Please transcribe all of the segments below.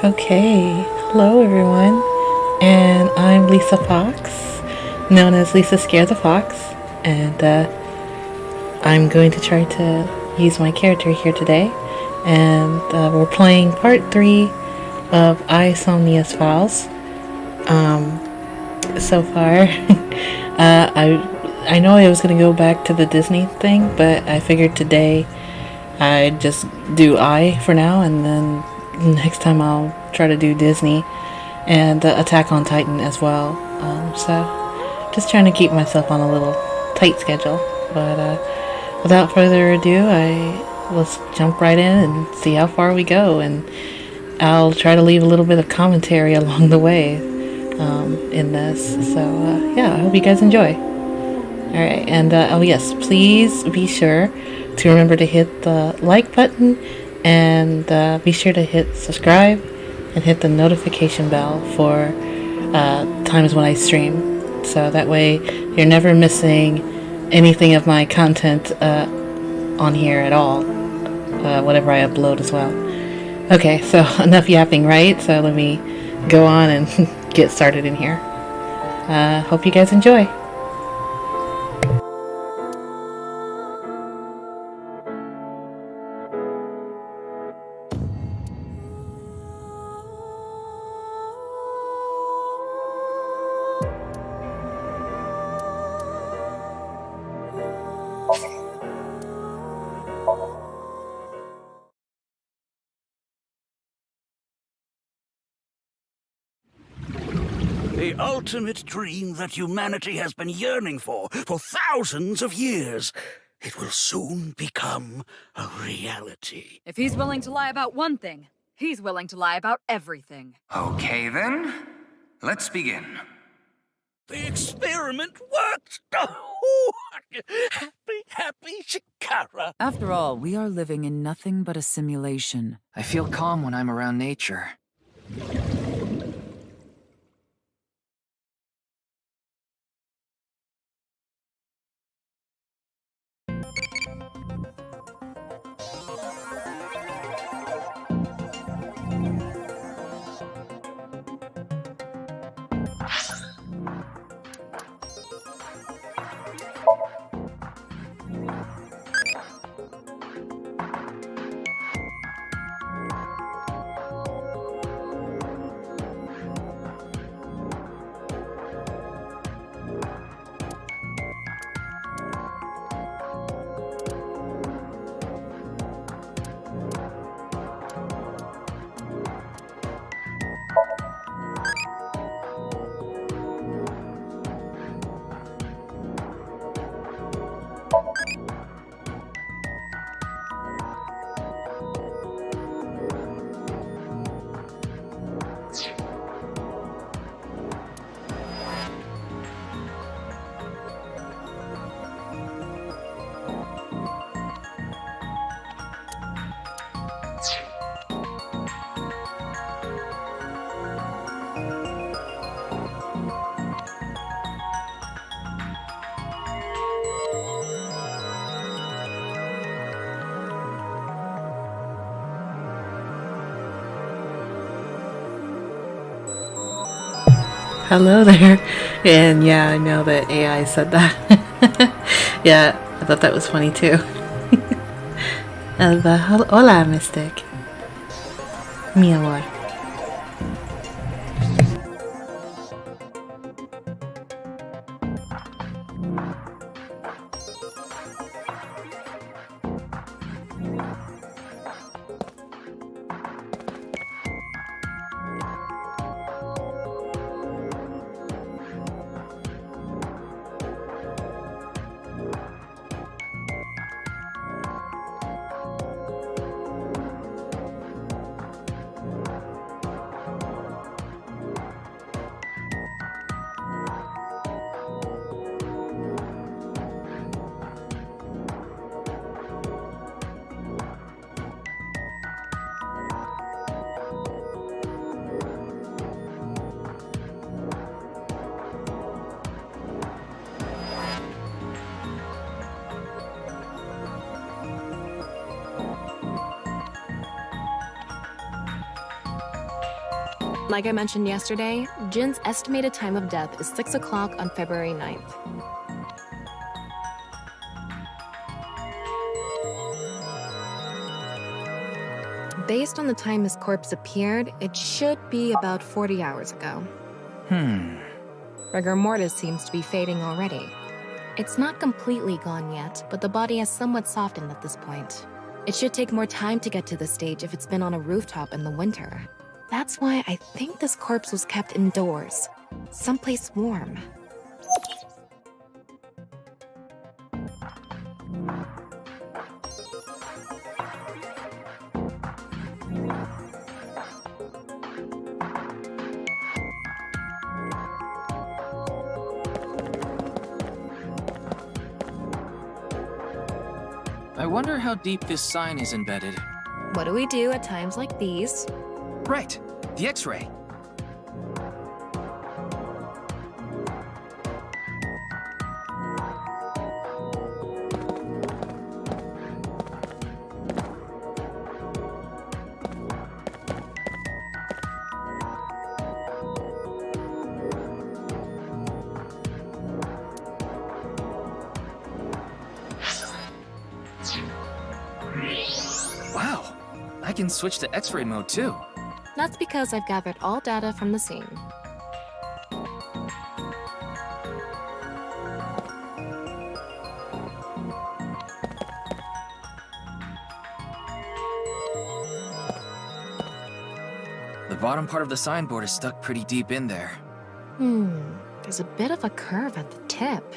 Okay, hello everyone, and I'm Lisa Fox, known as Lisa Scare the Fox, and I'm going to try to use my character here today, and we're playing part 3 of Somnius Files. So far, I know I was going to go back to the Disney thing, but I figured today I'd just do for now, and then next time I'll try to do Disney and Attack on Titan as well. So just trying to keep myself on a little tight schedule. But without further ado, let's jump right in and see how far we go. And I'll try to leave a little bit of commentary along the way in this. So yeah, I hope you guys enjoy. Alright, and oh yes, please be sure to remember to hit the like button and be sure to hit subscribe and hit the notification bell for times when I stream, so that way you're never missing anything of my content on here at all, whatever I upload as well. Okay, so enough yapping, right? So let me go on and get started in here. Hope you guys enjoy. The ultimate dream that humanity has been yearning for thousands of years. It will soon become a reality. If he's willing to lie about one thing, he's willing to lie about everything. Okay then, let's begin. The experiment worked! Oh, happy Shikara. After all, we are living in nothing but a simulation. I feel calm when I'm around nature. Hello there. And yeah, I know that AI said that. Yeah, I thought that was funny too. Hola, Mystic. Mi amor. Like I mentioned yesterday, Jin's estimated time of death is 6 o'clock on February 9th. Based on the time his corpse appeared, it should be about 40 hours ago. Rigor mortis seems to be fading already. It's not completely gone yet, but the body has somewhat softened at this point. It should take more time to get to this stage if it's been on a rooftop in the winter. That's why I think this corpse was kept indoors, someplace warm. I wonder how deep this sign is embedded. What do we do at times like these? Right, the X-ray. Wow, I can switch to X-ray mode too. That's because I've gathered all data from the scene. The bottom part of the signboard is stuck pretty deep in there. There's a bit of a curve at the tip.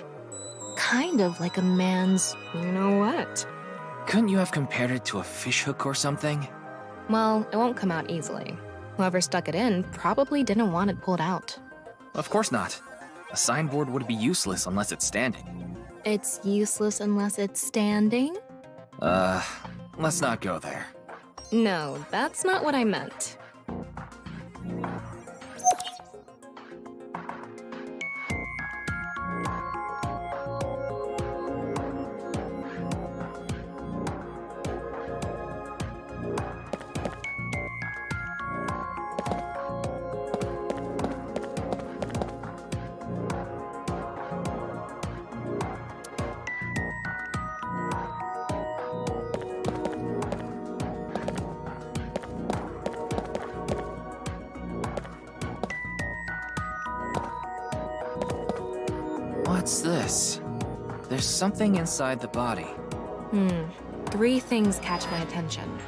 Kind of like a man's you-know-what. Couldn't you have compared it to a fishhook or something? Well, it won't come out easily. Whoever stuck it in probably didn't want it pulled out. Of course not. A signboard would be useless unless it's standing. It's useless unless it's standing? Let's not go there. No, that's not what I meant. What's this? There's something inside the body. Three things catch my attention.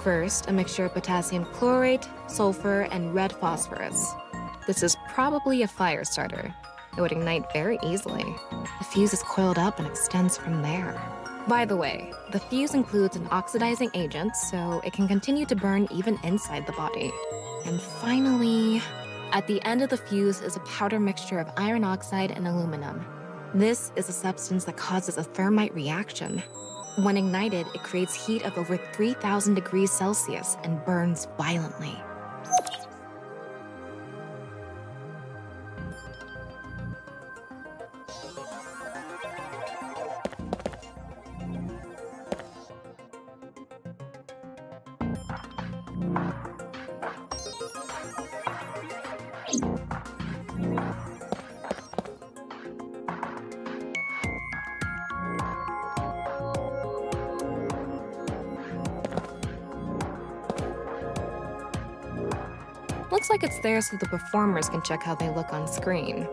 First, a mixture of potassium chlorate, sulfur, and red phosphorus. This is probably a fire starter. It would ignite very easily. The fuse is coiled up and extends from there. By the way, the fuse includes an oxidizing agent, so it can continue to burn even inside the body. And finally, at the end of the fuse is a powder mixture of iron oxide and aluminum. This is a substance that causes a thermite reaction. When ignited, it creates heat of over 3,000 degrees Celsius and burns violently. Looks like it's there so the performers can check how they look on screen.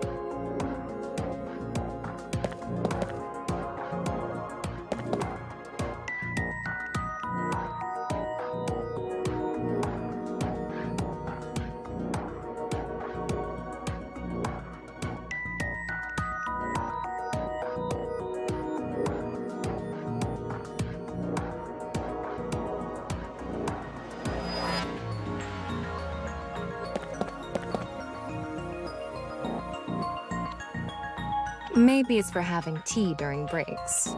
Maybe it's for having tea during breaks.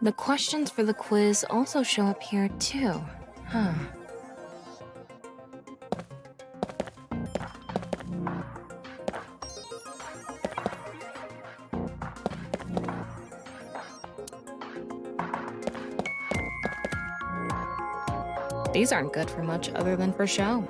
The questions for the quiz also show up here too. Huh. These aren't good for much other than for show.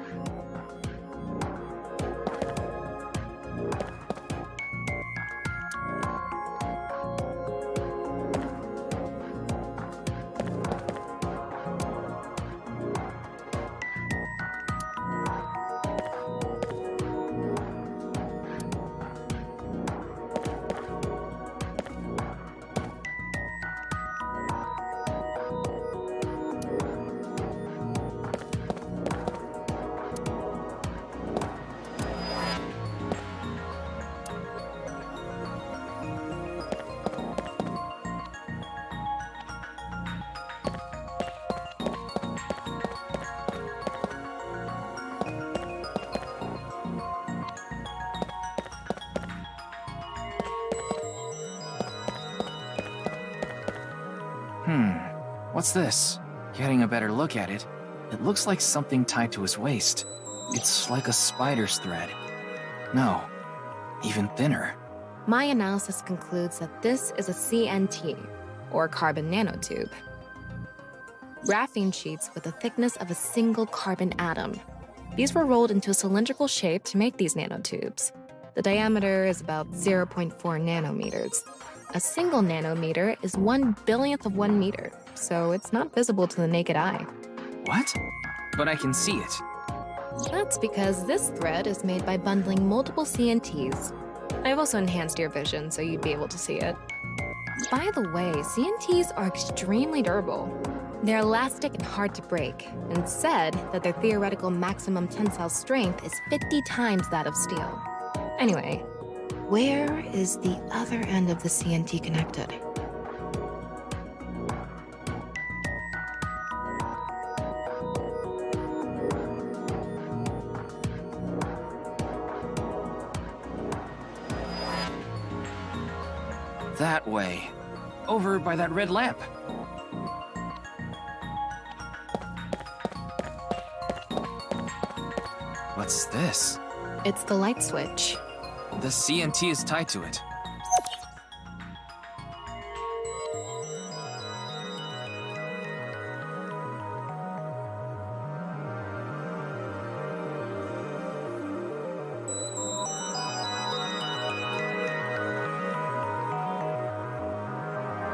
What's this? Getting a better look at it, it looks like something tied to his waist. It's like a spider's thread. No, even thinner. My analysis concludes that this is a CNT, or carbon nanotube. Graphene sheets with the thickness of a single carbon atom. These were rolled into a cylindrical shape to make these nanotubes. The diameter is about 0.4 nanometers. A single nanometer is 1/1000th of 1 meter, so it's not visible to the naked eye. What? But I can see it. That's because this thread is made by bundling multiple CNTs. I've also enhanced your vision so you'd be able to see it. By the way, CNTs are extremely durable. They're elastic and hard to break, and it's said that their theoretical maximum tensile strength is 50 times that of steel. Anyway, where is the other end of the CNT connected? That way. Over by that red lamp. What's this? It's the light switch. The CNT is tied to it.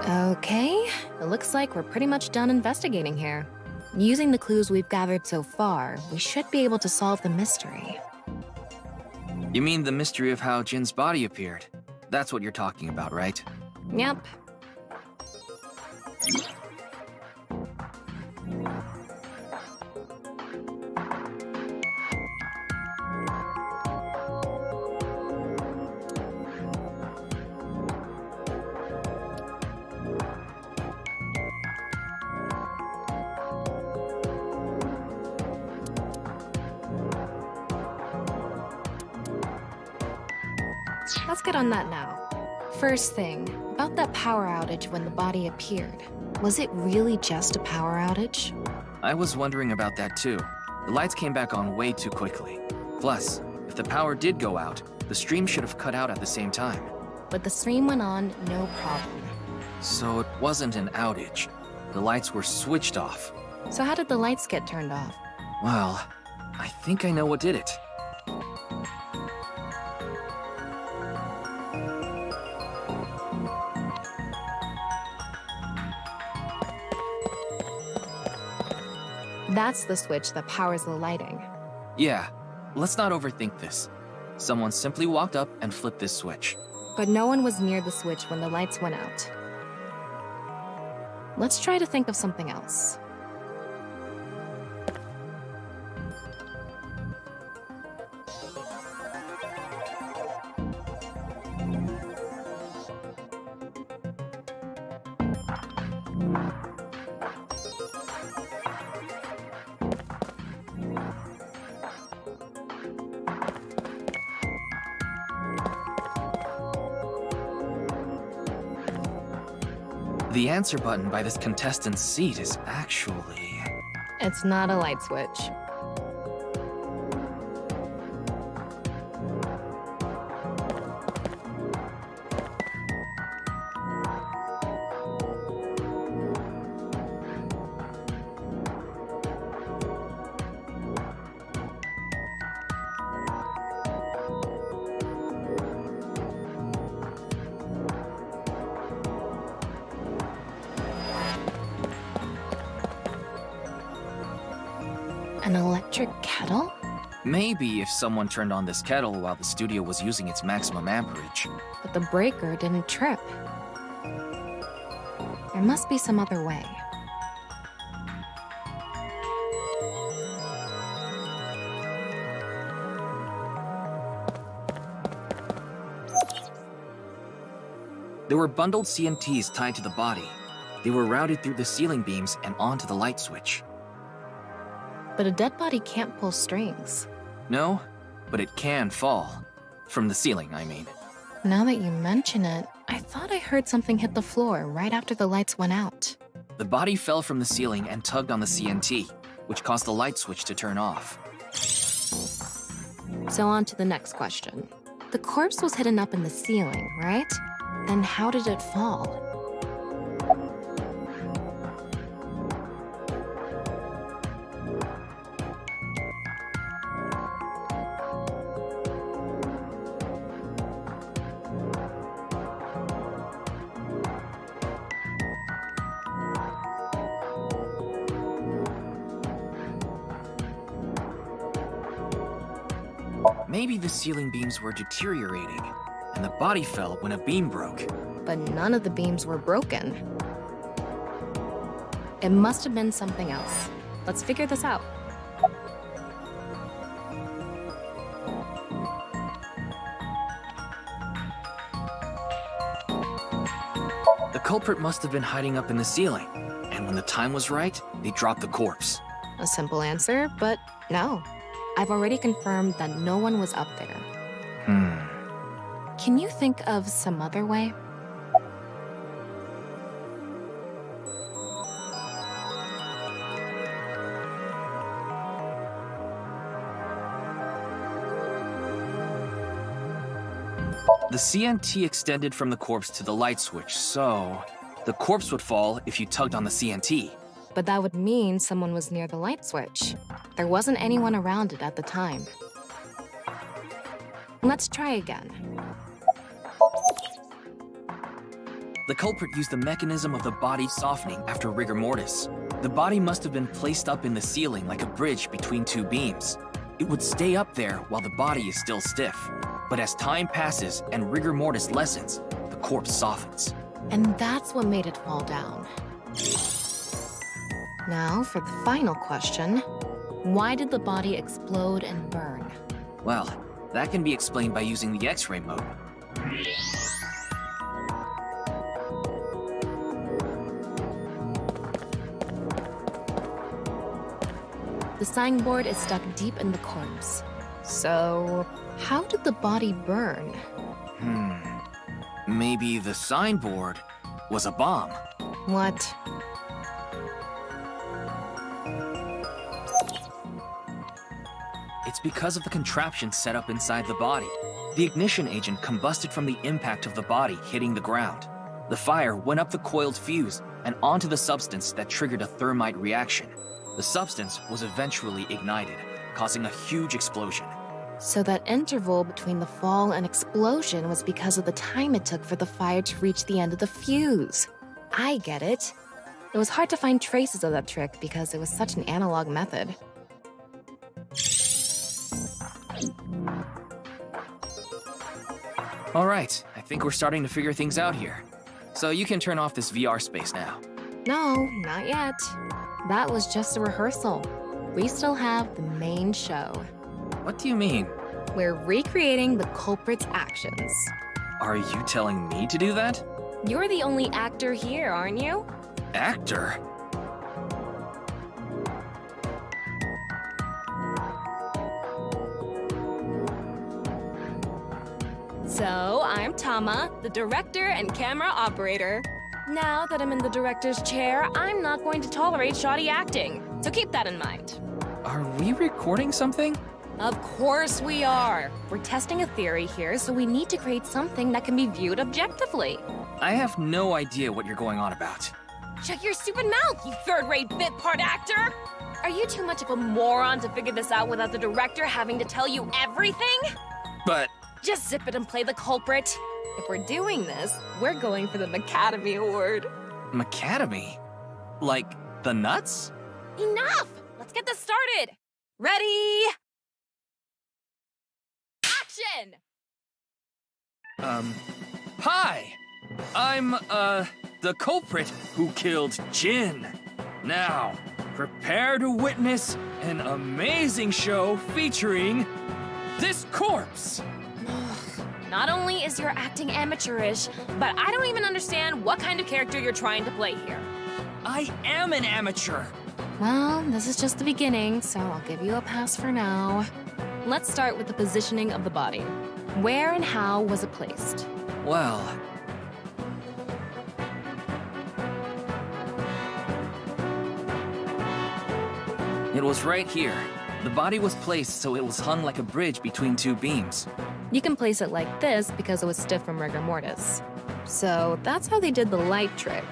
Okay, it looks like we're pretty much done investigating here. Using the clues we've gathered so far, we should be able to solve the mystery. You mean the mystery of how Jin's body appeared? That's what you're talking about, right? Yep. Let's get on that now. First thing, about that power outage when the body appeared. Was it really just a power outage? I was wondering about that too. The lights came back on way too quickly. Plus, if the power did go out, the stream should have cut out at the same time. But the stream went on, no problem. So it wasn't an outage. The lights were switched off. So how did the lights get turned off? Well, I think I know what did it. That's the switch that powers the lighting. Yeah, let's not overthink this. Someone simply walked up and flipped this switch. But no one was near the switch when the lights went out. Let's try to think of something else. The answer button by this contestant's seat is actually... It's not a light switch. An electric kettle? Maybe if someone turned on this kettle while the studio was using its maximum amperage. But the breaker didn't trip. There must be some other way. There were bundled CNTs tied to the body. They were routed through the ceiling beams and onto the light switch. But a dead body can't pull strings. No, but it can fall. From the ceiling, I mean. Now that you mention it, I thought I heard something hit the floor right after the lights went out. The body fell from the ceiling and tugged on the CNT, which caused the light switch to turn off. So on to the next question. The corpse was hidden up in the ceiling, right? Then how did it fall? Maybe the ceiling beams were deteriorating, and the body fell when a beam broke. But none of the beams were broken. It must have been something else. Let's figure this out. The culprit must have been hiding up in the ceiling, and when the time was right, they dropped the corpse. A simple answer, but no. I've already confirmed that no one was up there. Can you think of some other way? The CNT extended from the corpse to the light switch, so the corpse would fall if you tugged on the CNT. But that would mean someone was near the light switch. There wasn't anyone around it at the time. Let's try again. The culprit used the mechanism of the body softening after rigor mortis. The body must have been placed up in the ceiling like a bridge between two beams. It would stay up there while the body is still stiff. But as time passes and rigor mortis lessens, the corpse softens. And that's what made it fall down. Now, for the final question. Why did the body explode and burn? Well, that can be explained by using the X-ray mode. The signboard is stuck deep in the corpse. So, how did the body burn? Maybe the signboard was a bomb. What? It's because of the contraption set up inside the body. The ignition agent combusted from the impact of the body hitting the ground. The fire went up the coiled fuse and onto the substance that triggered a thermite reaction. The substance was eventually ignited, causing a huge explosion. So that interval between the fall and explosion was because of the time it took for the fire to reach the end of the fuse. I get it. It was hard to find traces of that trick because it was such an analog method. All right, I think we're starting to figure things out here. So you can turn off this VR space now. No, not yet. That was just a rehearsal. We still have the main show. What do you mean? We're recreating the culprit's actions. Are you telling me to do that? You're the only actor here, aren't you? Actor? So, I'm Tama, the director and camera operator. Now that I'm in the director's chair, I'm not going to tolerate shoddy acting. So keep that in mind. Are we recording something? Of course we are. We're testing a theory here, so we need to create something that can be viewed objectively. I have no idea what you're going on about. Shut your stupid mouth, you third-rate bit part actor! Are you too much of a moron to figure this out without the director having to tell you everything? But Just zip it and play the culprit. If we're doing this, we're going for the Academy Award. Macadamy? Like the nuts? Enough! Let's get this started! Ready? Action! Hi! I'm, the culprit who killed Jin. Now, prepare to witness an amazing show featuring this corpse. Not only is your acting amateurish, but I don't even understand what kind of character you're trying to play here. I am an amateur. Well, this is just the beginning, so I'll give you a pass for now. Let's start with the positioning of the body. Where and how was it placed? Well, it was right here. The body was placed so it was hung like a bridge between two beams. You can place it like this because it was stiff from rigor mortis. So that's how they did the light trick.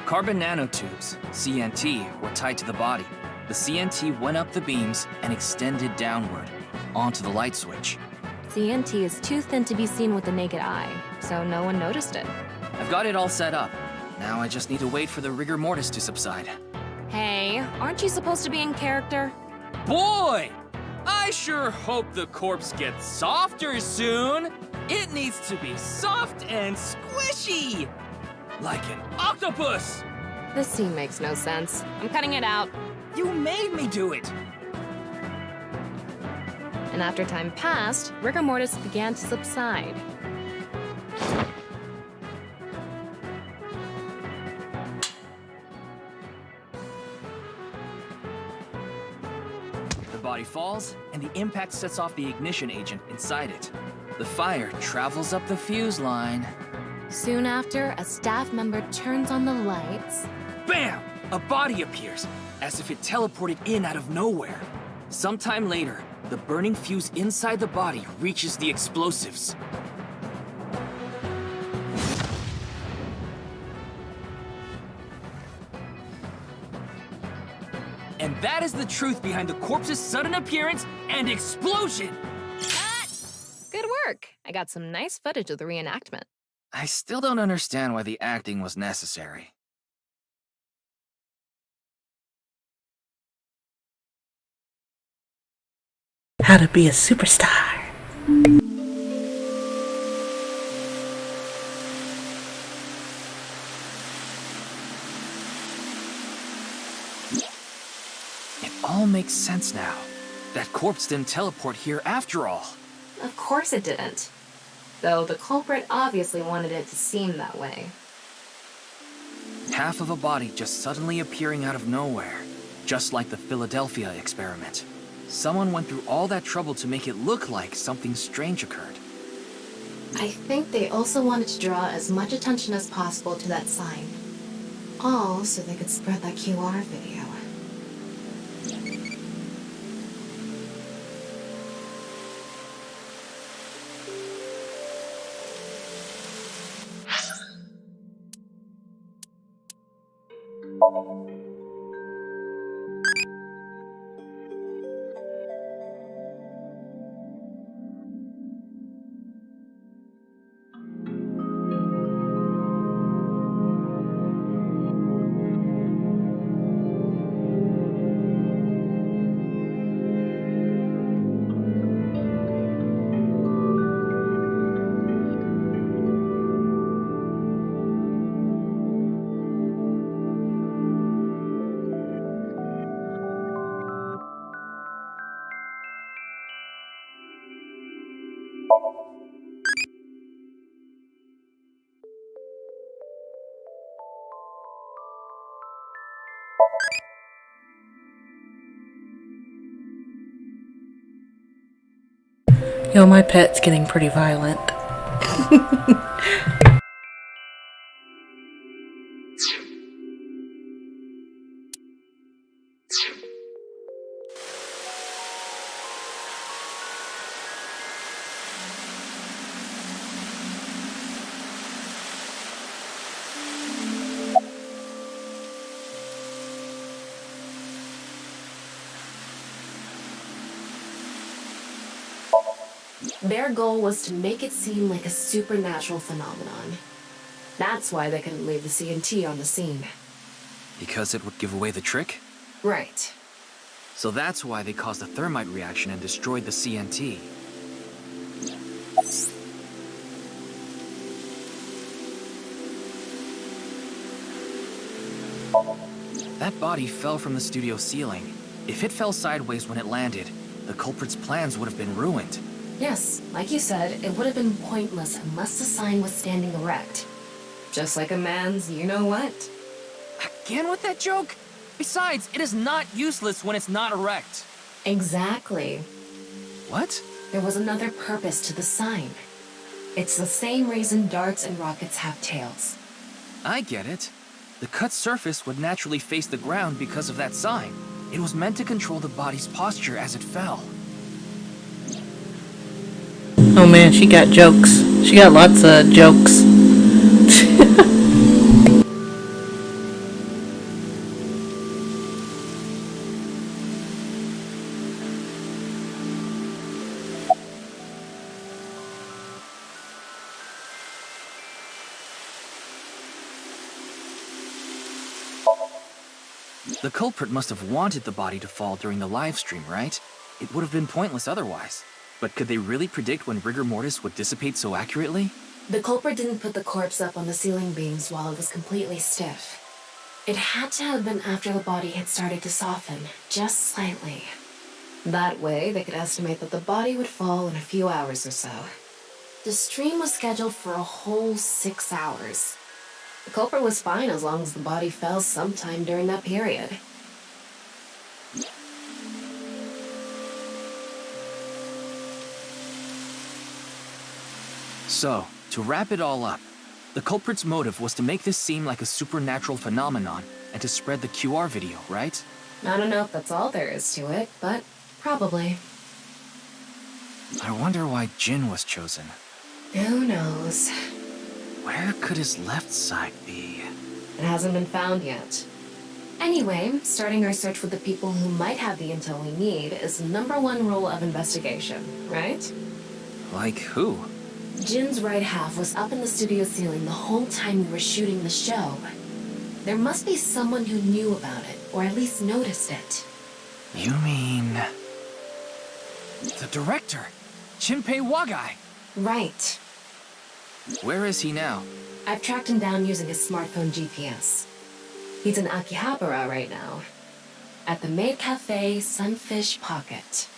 Carbon nanotubes, CNT, were tied to the body. The CNT went up the beams and extended downward, onto the light switch. CNT is too thin to be seen with the naked eye, so no one noticed it. I've got it all set up. Now I just need to wait for the rigor mortis to subside. Hey, aren't you supposed to be in character? Boy! I sure hope the corpse gets softer soon! It needs to be soft and squishy! Like an octopus! This scene makes no sense. I'm cutting it out. You made me do it! And after time passed, rigor mortis began to subside. The body falls, and the impact sets off the ignition agent inside it. The fire travels up the fuse line. Soon after, a staff member turns on the lights. Bam! A body appears, as if it teleported in out of nowhere. Sometime later, the burning fuse inside the body reaches the explosives. And that is the truth behind the corpse's sudden appearance and explosion! Good work. I got some nice footage of the reenactment. I still don't understand why the acting was necessary. How to be a superstar. It all makes sense now. That corpse didn't teleport here after all. Of course it didn't. Though the culprit obviously wanted it to seem that way. Half of a body just suddenly appearing out of nowhere. Just like the Philadelphia experiment. Someone went through all that trouble to make it look like something strange occurred. I think they also wanted to draw as much attention as possible to that sign. All so they could spread that QR video. Yo, my pet's getting pretty violent. Their goal was to make it seem like a supernatural phenomenon. That's why they couldn't leave the CNT on the scene. Because it would give away the trick? Right. So that's why they caused a thermite reaction and destroyed the CNT. That body fell from the studio ceiling. If it fell sideways when it landed, the culprit's plans would have been ruined. Yes, like you said, it would have been pointless unless the sign was standing erect. Just like a man's you-know-what. Again with that joke? Besides, it is not useless when it's not erect. Exactly. What? There was another purpose to the sign. It's the same reason darts and rockets have tails. I get it. The cut surface would naturally face the ground because of that sign. It was meant to control the body's posture as it fell. Oh man, she got jokes. She got lots of jokes. The culprit must have wanted the body to fall during the live stream, right? It would have been pointless otherwise. But could they really predict when rigor mortis would dissipate so accurately? The culprit didn't put the corpse up on the ceiling beams while it was completely stiff. It had to have been after the body had started to soften, just slightly. That way, they could estimate that the body would fall in a few hours or so. The stream was scheduled for a whole 6 hours. The culprit was fine as long as the body fell sometime during that period. So, to wrap it all up, the culprit's motive was to make this seem like a supernatural phenomenon and to spread the QR video, right? I don't know if that's all there is to it, but probably. I wonder why Jin was chosen. Who knows? Where could his left side be? It hasn't been found yet. Anyway, starting our search with the people who might have the intel we need is the #1 rule of investigation, right? Like who? Jin's right half was up in the studio ceiling the whole time we were shooting the show. There must be someone who knew about it, or at least noticed it. You mean... the director, Jinpei Wagai. Right. Where is he now? I've tracked him down using his smartphone GPS. He's in Akihabara right now, at the maid cafe Sunfish Pocket.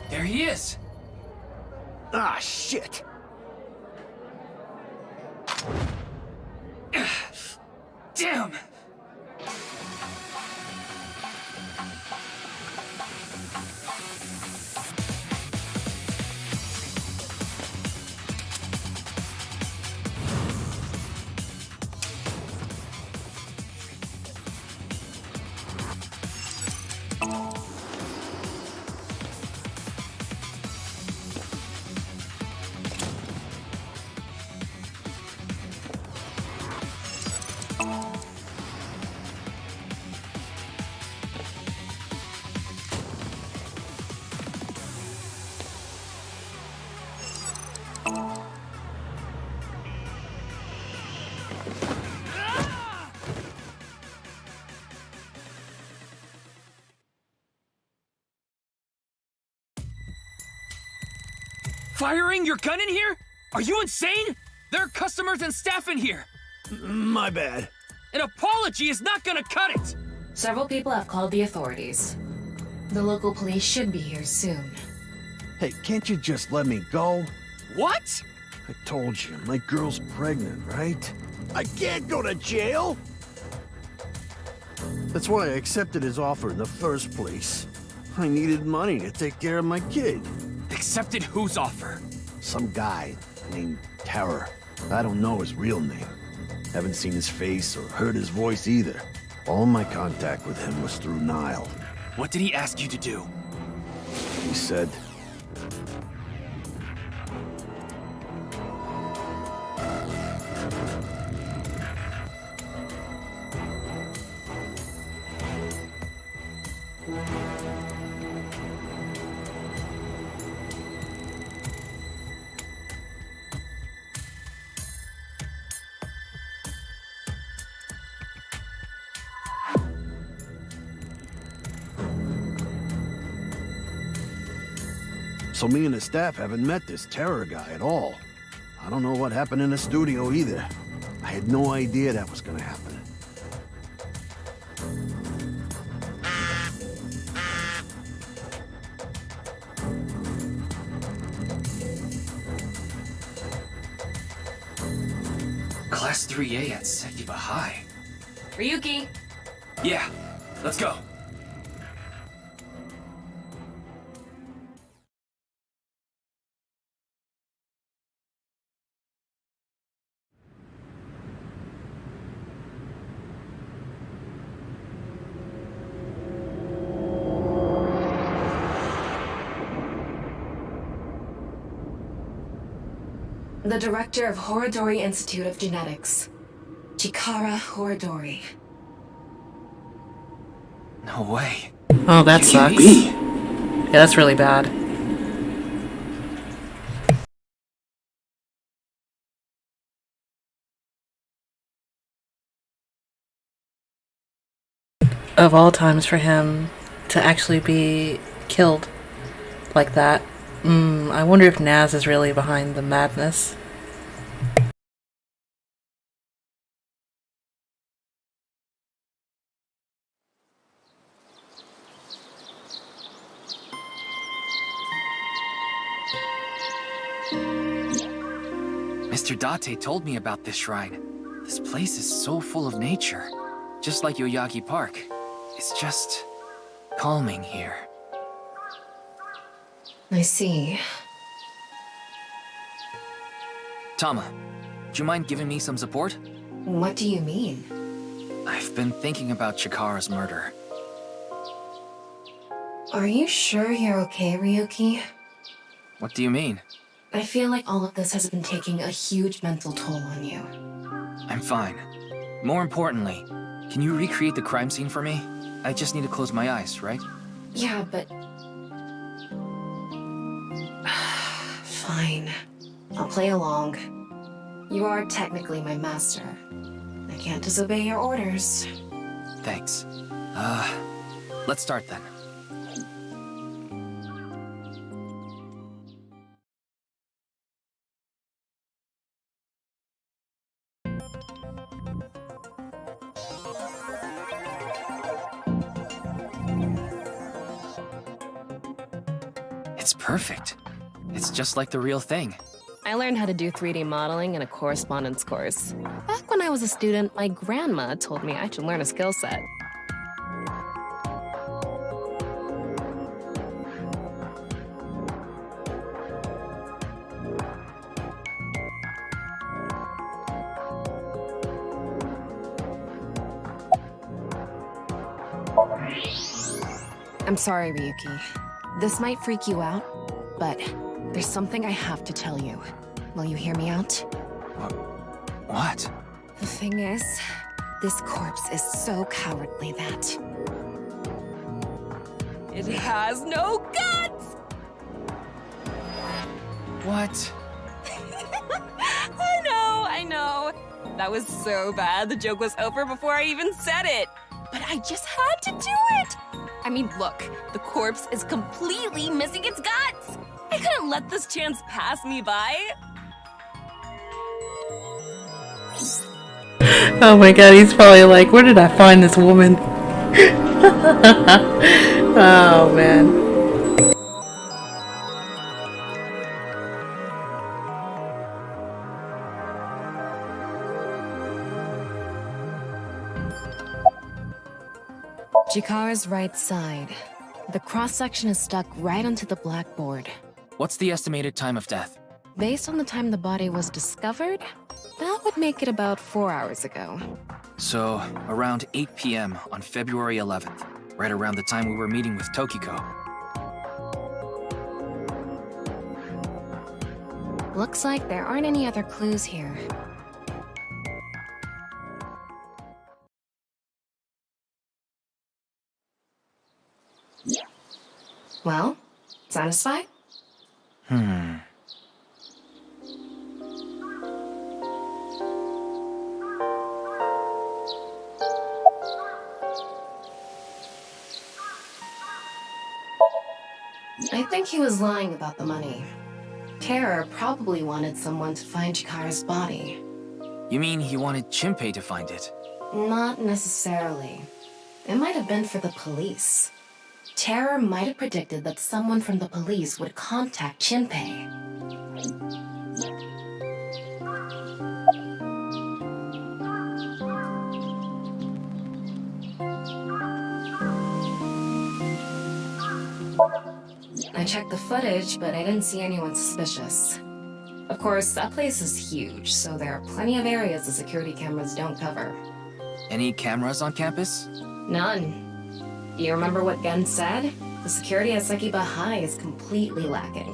There he is! Ah, shit! Damn! Firing your gun in here? Are you insane? There are customers and staff in here. My bad. An apology is not gonna cut it! Several people have called the authorities. The local police should be here soon. Hey, can't you just let me go? What? I told you, my girl's pregnant, right? I can't go to jail! That's why I accepted his offer in the first place. I needed money to take care of my kid. Accepted whose offer? Some guy named Terror. I don't know his real name. Haven't seen his face or heard his voice either. All my contact with him was through Nile. What did he ask you to do? He said, so me and the staff haven't met this Terror guy at all. I don't know what happened in the studio either. I had no idea that was gonna happen. Class 3A at Sekiba High. Ryuki! Yeah, let's go. The director of Horodori Institute of Genetics, Chikara Horodori. No way. Oh, that sucks. Yeah, that's really bad. Of all times for him to actually be killed like that. I wonder if Naz is really behind the madness. Mr. Date told me about this shrine. This place is so full of nature. Just like Yoyagi Park. It's just calming here. I see. Tama, do you mind giving me some support? What do you mean? I've been thinking about Chikara's murder. Are you sure you're okay, Ryuki? What do you mean? I feel like all of this has been taking a huge mental toll on you. I'm fine. More importantly, can you recreate the crime scene for me? I just need to close my eyes, right? Yeah, but... Fine. I'll play along. You are technically my master. I can't disobey your orders. Thanks. Let's start then. It's perfect. It's just like the real thing. I learned how to do 3D modeling in a correspondence course. Back when I was a student, my grandma told me I should learn a skill set. I'm sorry, Ryuki. This might freak you out, but there's something I have to tell you. Will you hear me out? What? The thing is, this corpse is so cowardly that... it has no guts! What? I know. That was so bad, the joke was over before I even said it. But I just had to do it! I mean, look, the corpse is completely missing its guts! I couldn't let this chance pass me by. Oh my god, he's probably like, where did I find this woman? Oh man. Chikara's right side. The cross-section is stuck right onto the blackboard. What's the estimated time of death? Based on the time the body was discovered, that would make it about 4 hours ago. So, around 8 p.m. on February 11th, right around the time we were meeting with Tokiko. Looks like there aren't any other clues here. Well, satisfied? I think he was lying about the money. Terror probably wanted someone to find Chikara's body. You mean he wanted Chimpei to find it? Not necessarily. It might have been for the police. Terror might have predicted that someone from the police would contact Chimpei. I checked the footage, but I didn't see anyone suspicious. Of course, that place is huge, so there are plenty of areas the security cameras don't cover. Any cameras on campus? None. Do you remember what Gen said? The security at Sekiba High is completely lacking.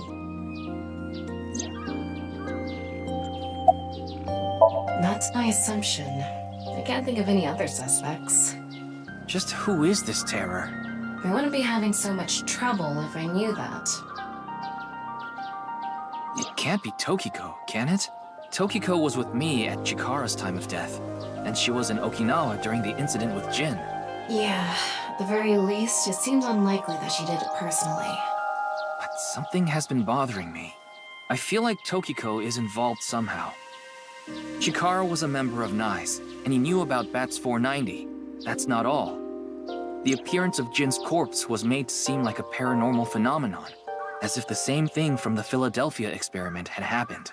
That's my assumption. I can't think of any other suspects. Just who is this Terror? I wouldn't be having so much trouble if I knew that. It can't be Tokiko, can it? Tokiko was with me at Chikara's time of death, and she was in Okinawa during the incident with Jin. Yeah, at the very least, it seems unlikely that she did it personally. But something has been bothering me. I feel like Tokiko is involved somehow. Chikara was a member of NICE, and he knew about Bats 490. That's not all. The appearance of Jin's corpse was made to seem like a paranormal phenomenon, as if the same thing from the Philadelphia experiment had happened.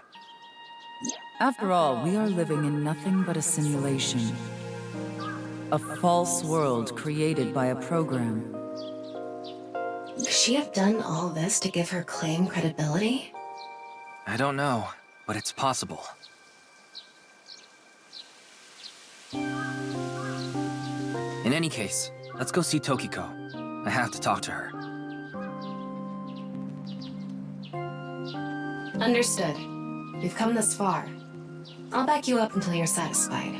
After all, we are living in nothing but a simulation. A false world created by a program. Could she have done all this to give her claim credibility? I don't know, but it's possible. In any case, let's go see Tokiko. I have to talk to her. Understood. We've come this far. I'll back you up until you're satisfied.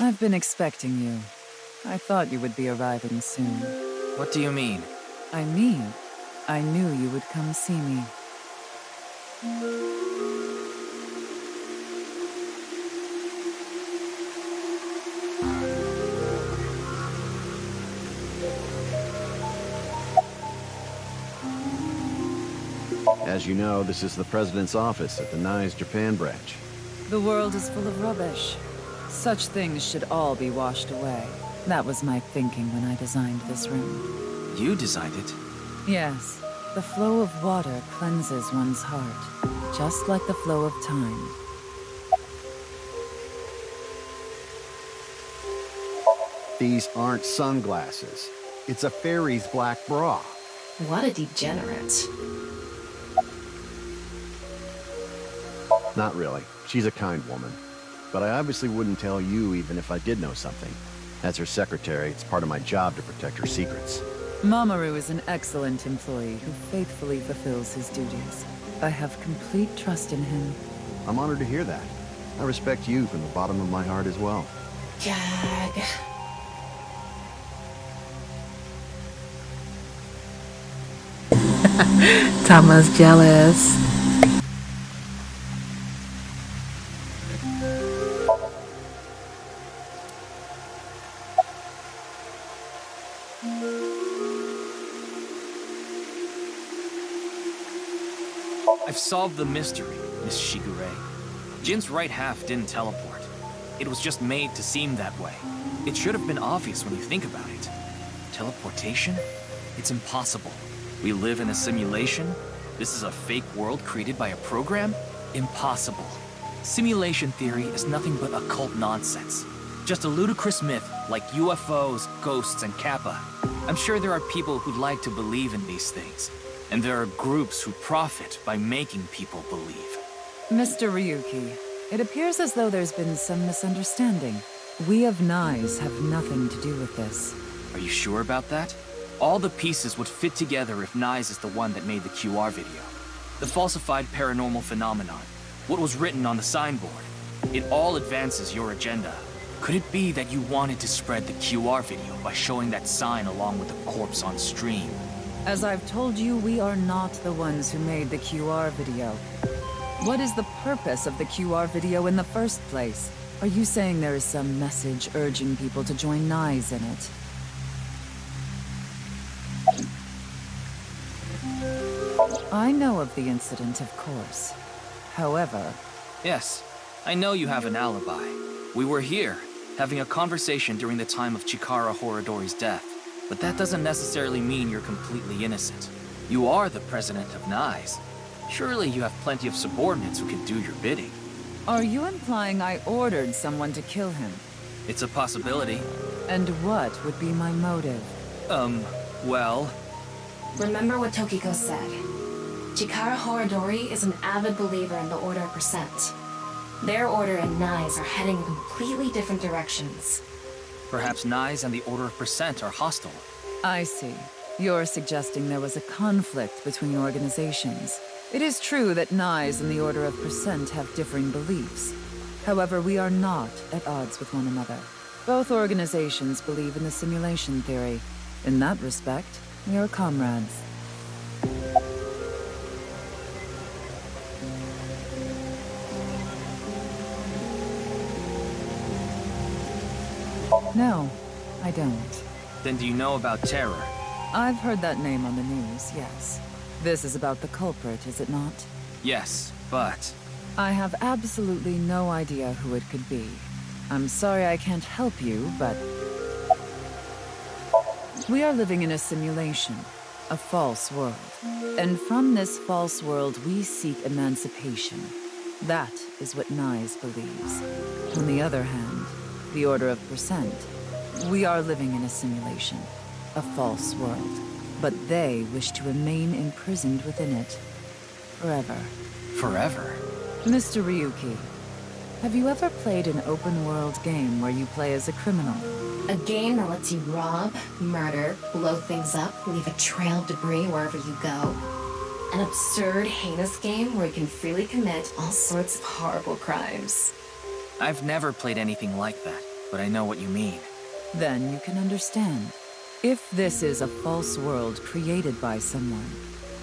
I've been expecting you. I thought you would be arriving soon. What do you mean? I mean, I knew you would come see me. As you know, this is the President's office at the NICE Japan branch. The world is full of rubbish. Such things should all be washed away. That was my thinking when I designed this room. You designed it? Yes, the flow of water cleanses one's heart, just like the flow of time. These aren't sunglasses. It's a fairy's black bra. What a degenerate. Not really. She's a kind woman. But I obviously wouldn't tell you even if I did know something. As her secretary, it's part of my job to protect her secrets. Mamoru is an excellent employee who faithfully fulfills his duties. I have complete trust in him. I'm honored to hear that. I respect you from the bottom of my heart as well. Gag. Tama's jealous. I've solved the mystery, Miss Shigure. Jin's right half didn't teleport. It was just made to seem that way. It should have been obvious when you think about it. Teleportation? It's impossible. We live in a simulation? This is a fake world created by a program? Impossible. Simulation theory is nothing but occult nonsense. Just a ludicrous myth like UFOs, ghosts, and Kappa. I'm sure there are people who'd like to believe in these things. And there are groups who profit by making people believe. Mr. Ryuki, it appears as though there's been some misunderstanding. We of Nyes have nothing to do with this. Are you sure about that? All the pieces would fit together if Nyes is the one that made the QR video. The falsified paranormal phenomenon. What was written on the signboard. It all advances your agenda. Could it be that you wanted to spread the QR video by showing that sign along with the corpse on stream? As I've told you, we are not the ones who made the QR video. What is the purpose of the QR video in the first place? Are you saying there is some message urging people to join Nyes in it? I know of the incident, of course. However... Yes, I know you have an alibi. We were here, having a conversation during the time of Chikara Horadori's death. But that doesn't necessarily mean you're completely innocent. You are the president of Nyes. Surely you have plenty of subordinates who can do your bidding. Are you implying I ordered someone to kill him? It's a possibility. And what would be my motive? Well... Remember what Tokiko said. Chikara Horadori is an avid believer in the Order of Percent. Their order and Nyes are heading in completely different directions. Perhaps Nyes and the Order of Percent are hostile. I see. You're suggesting there was a conflict between organizations. It is true that Nyes and the Order of Percent have differing beliefs. However, we are not at odds with one another. Both organizations believe in the simulation theory. In that respect, we are comrades. No, I don't. Then do you know about Terror? I've heard that name on the news, yes. This is about the culprit, is it not? Yes, but... I have absolutely no idea who it could be. I'm sorry I can't help you, but... We are living in a simulation, a false world. And from this false world, we seek emancipation. That is what Nyes believes. On the other hand, the Order of Percent, we are living in a simulation, a false world. But they wish to remain imprisoned within it. Forever. Forever? Mr. Ryuki, have you ever played an open-world game where you play as a criminal? A game that lets you rob, murder, blow things up, leave a trail of debris wherever you go. An absurd, heinous game where you can freely commit all sorts of horrible crimes. I've never played anything like that, but I know what you mean. Then you can understand. If this is a false world created by someone,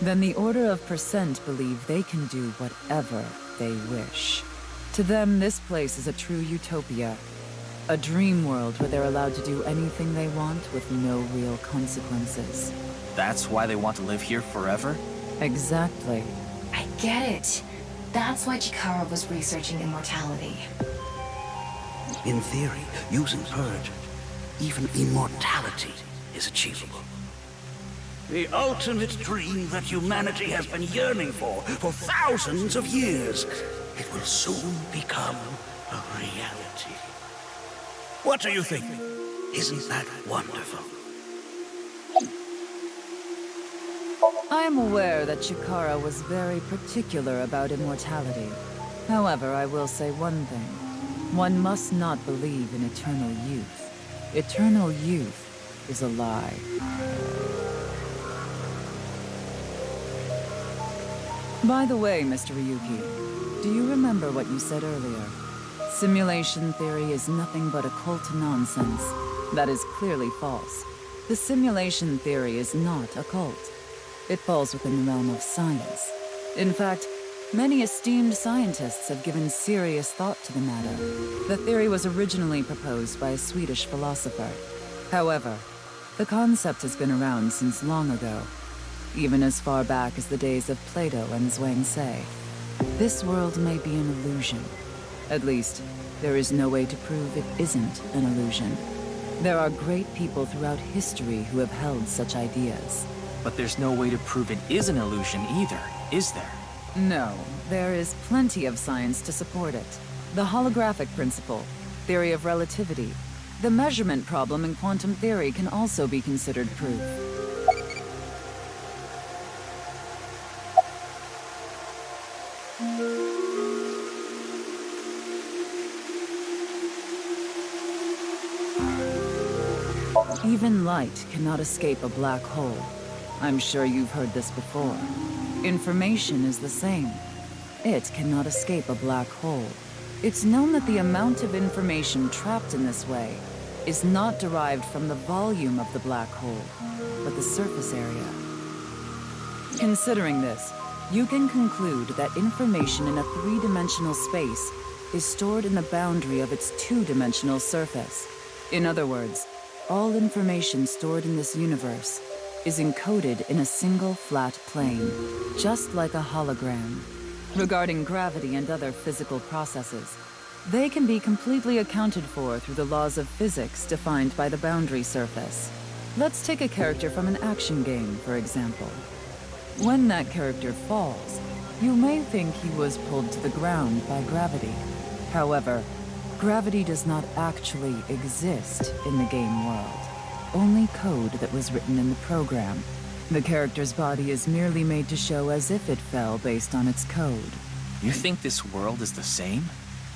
then the Order of Percent believe they can do whatever they wish. To them, this place is a true utopia. A dream world where they're allowed to do anything they want with no real consequences. That's why they want to live here forever? Exactly. I get it. That's why Chikara was researching immortality. In theory, using Purge, even immortality is achievable. The ultimate dream that humanity has been yearning for thousands of years. It will soon become a reality. What do you think? Isn't that wonderful? I am aware that Chikara was very particular about immortality. However, I will say one thing. One must not believe in eternal youth. Eternal youth is a lie. By the way, Mr. Ryuki, do you remember what you said earlier? Simulation theory is nothing but occult nonsense. That is clearly false. The simulation theory is not occult. It falls within the realm of science. In fact, many esteemed scientists have given serious thought to the matter. The theory was originally proposed by a Swedish philosopher. However, the concept has been around since long ago, even as far back as the days of Plato and Zhuangzi. This world may be an illusion, At least, there is no way to prove it isn't an illusion. There are great people throughout history who have held such ideas. But there's no way to prove it is an illusion either, is there? No, there is plenty of science to support it. The holographic principle, theory of relativity, the measurement problem in quantum theory can also be considered proof. Even light cannot escape a black hole. I'm sure you've heard this before. Information is the same. It cannot escape a black hole. It's known that the amount of information trapped in this way is not derived from the volume of the black hole, but the surface area. Considering this, you can conclude that information in a three-dimensional space is stored in the boundary of its two-dimensional surface. In other words, all information stored in this universe is encoded in a single flat plane, just like a hologram. Regarding gravity and other physical processes, they can be completely accounted for through the laws of physics defined by the boundary surface. Let's take a character from an action game, for example. When that character falls, you may think he was pulled to the ground by gravity. However, gravity does not actually exist in the game world. Only code that was written in the program. The character's body is merely made to show as if it fell based on its code. You think this world is the same?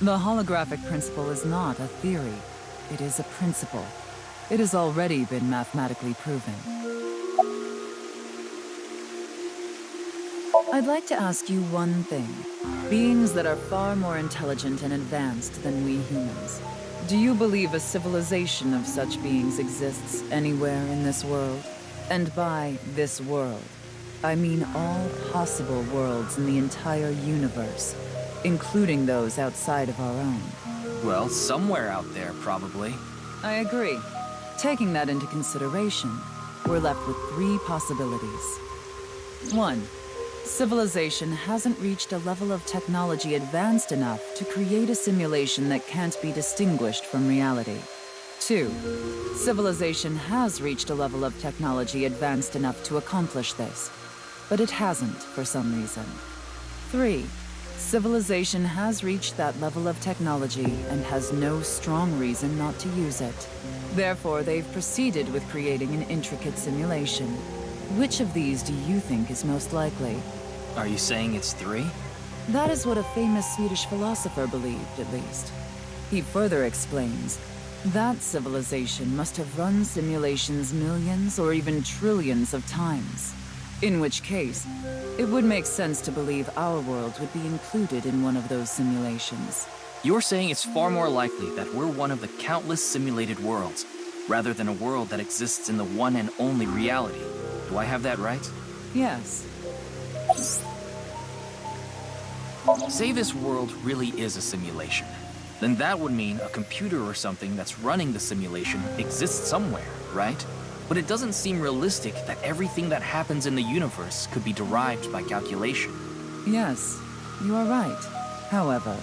The holographic principle is not a theory. It is a principle. It has already been mathematically proven. I'd like to ask you one thing. Beings that are far more intelligent and advanced than we humans. Do you believe a civilization of such beings exists anywhere in this world? And by this world, I mean all possible worlds in the entire universe, including those outside of our own. Well, somewhere out there, probably. I agree. Taking that into consideration, we're left with three possibilities. 1. Civilization hasn't reached a level of technology advanced enough to create a simulation that can't be distinguished from reality. 2. Civilization has reached a level of technology advanced enough to accomplish this, but it hasn't for some reason. 3. Civilization has reached that level of technology and has no strong reason not to use it. Therefore, they've proceeded with creating an intricate simulation. Which of these do you think is most likely? Are you saying it's 3? That is what a famous Swedish philosopher believed, at least. He further explains, that civilization must have run simulations millions or even trillions of times. In which case, it would make sense to believe our world would be included in one of those simulations. You're saying it's far more likely that we're one of the countless simulated worlds, rather than a world that exists in the one and only reality. Do I have that right? Yes. Say this world really is a simulation. Then that would mean a computer or something that's running the simulation exists somewhere, right? But it doesn't seem realistic that everything that happens in the universe could be derived by calculation. Yes, you are right. However,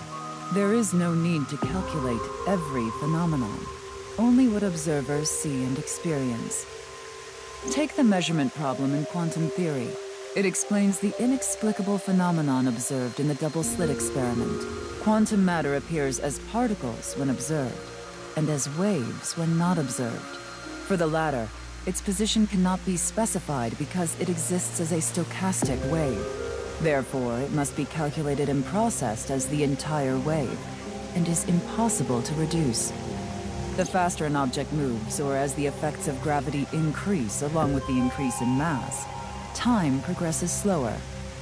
there is no need to calculate every phenomenon, only what observers see and experience. Take the measurement problem in quantum theory. It explains the inexplicable phenomenon observed in the double-slit experiment. Quantum matter appears as particles when observed, and as waves when not observed. For the latter, its position cannot be specified because it exists as a stochastic wave. Therefore, it must be calculated and processed as the entire wave, and is impossible to reduce. The faster an object moves, or as the effects of gravity increase along with the increase in mass, time progresses slower,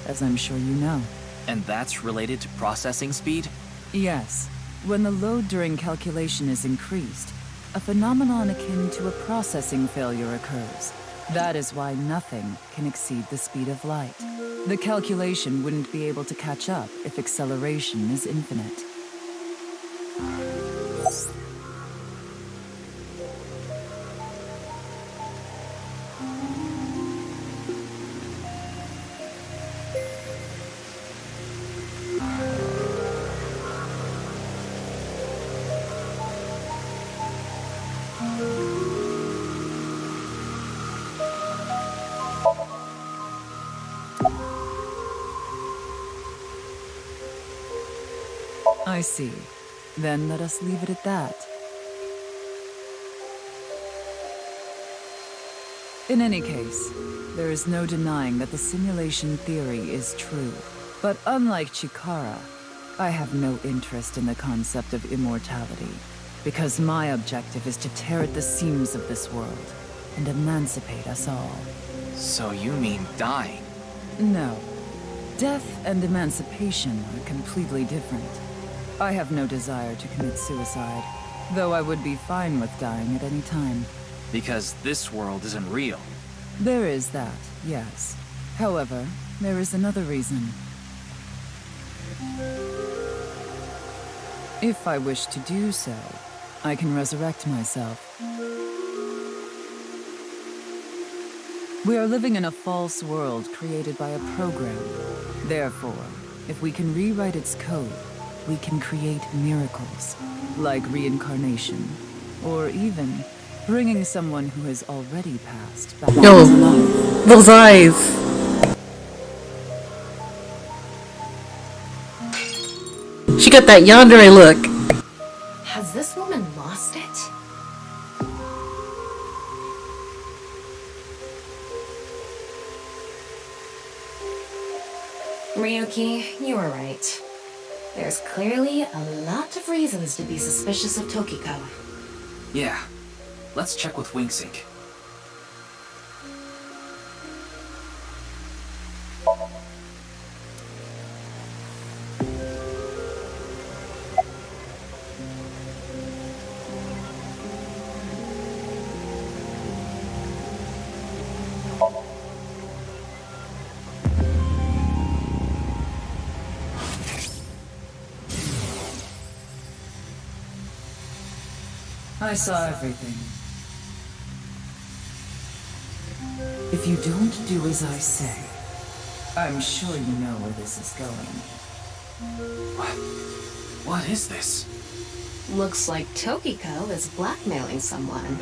as I'm sure you know. And that's related to processing speed? Yes. When the load during calculation is increased, a phenomenon akin to a processing failure occurs. That is why nothing can exceed the speed of light. The calculation wouldn't be able to catch up if acceleration is infinite. I see. Then let us leave it at that. In any case, there is no denying that the simulation theory is true. But unlike Chikara, I have no interest in the concept of immortality, because my objective is to tear at the seams of this world and emancipate us all. So you mean dying? No. Death and emancipation are completely different. I have no desire to commit suicide, though I would be fine with dying at any time. Because this world isn't real. There is that, yes. However, there is another reason. If I wish to do so, I can resurrect myself. We are living in a false world created by a program. Therefore, if we can rewrite its code, we can create miracles, like reincarnation, or even bringing someone who has already passed back to Yo, life. those eyes. She got that yandere look. Has this woman lost it? Ryuki, you were right. There's clearly a lot of reasons to be suspicious of Tokiko. Yeah. Let's check with Wingsync. I saw everything. If you don't do as I say, I'm sure you know where this is going. What is this? Looks like Tokiko is blackmailing someone.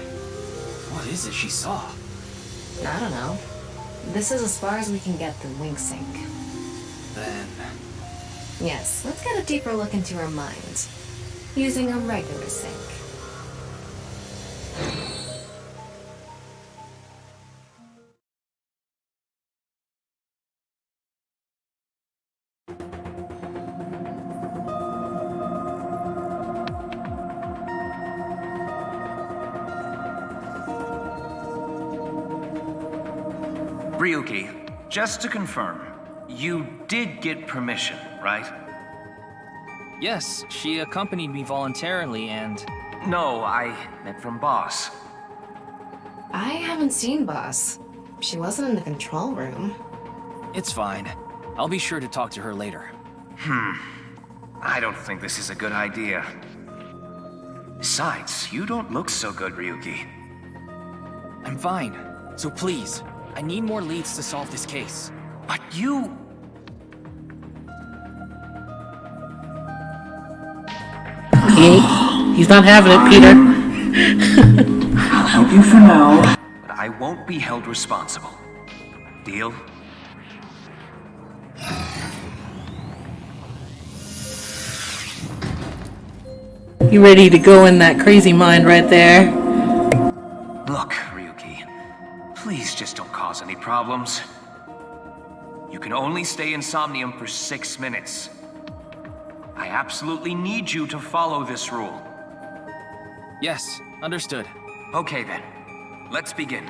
What is it she saw? I don't know. This is as far as we can get through Wingsync. Then... Yes, let's get a deeper look into her mind. Using a regular sync. Ryuki, just to confirm, you did get permission, right? Yes, she accompanied me voluntarily and... No, I meant from Boss. I haven't seen Boss. She wasn't in the control room. It's fine. I'll be sure to talk to her later. I don't think this is a good idea. Besides, you don't look so good, Ryuki. I'm fine. So please, I need more leads to solve this case. But you... He's not having it, Peter. I'll help you for now. But I won't be held responsible. Deal? You ready to go in that crazy mind right there? Look, Ryuki, please just don't cause any problems. You can only stay in Somnium for 6 minutes. I absolutely need you to follow this rule. Yes, understood. Okay then, let's begin.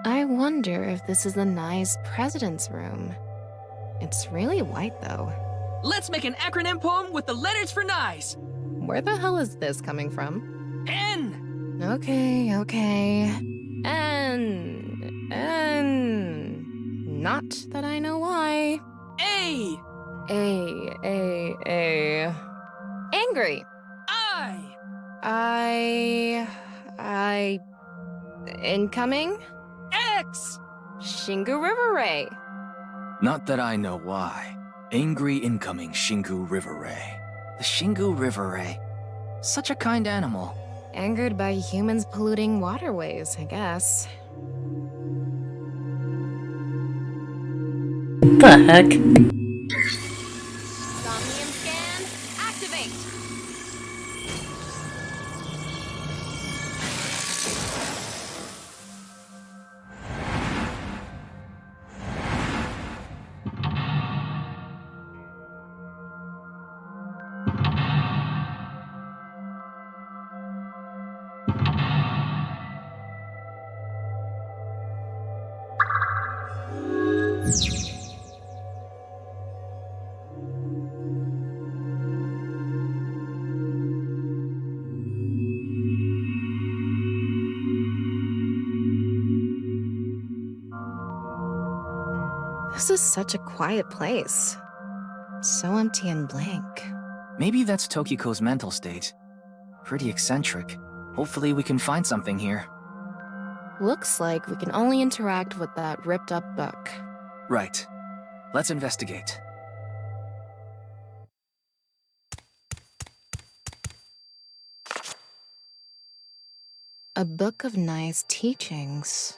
I wonder if this is the Nye's president's room. It's really white, though. Let's make an acronym poem with the letters for Nyes. Where the hell is this coming from? N! Okay. Not that I know why. A. Angry. I. Incoming? X! Shingu River Ray. Not that I know why. Angry incoming Shingu River Ray. The Shingu River Ray. Such a kind animal. Angered by humans polluting waterways, I guess. The heck? Somnium scan, activate! This is such a quiet place. So empty and blank. Maybe that's Tokiko's mental state. Pretty eccentric. Hopefully we can find something here. Looks like we can only interact with that ripped up book. Right. Let's investigate. A book of nice teachings.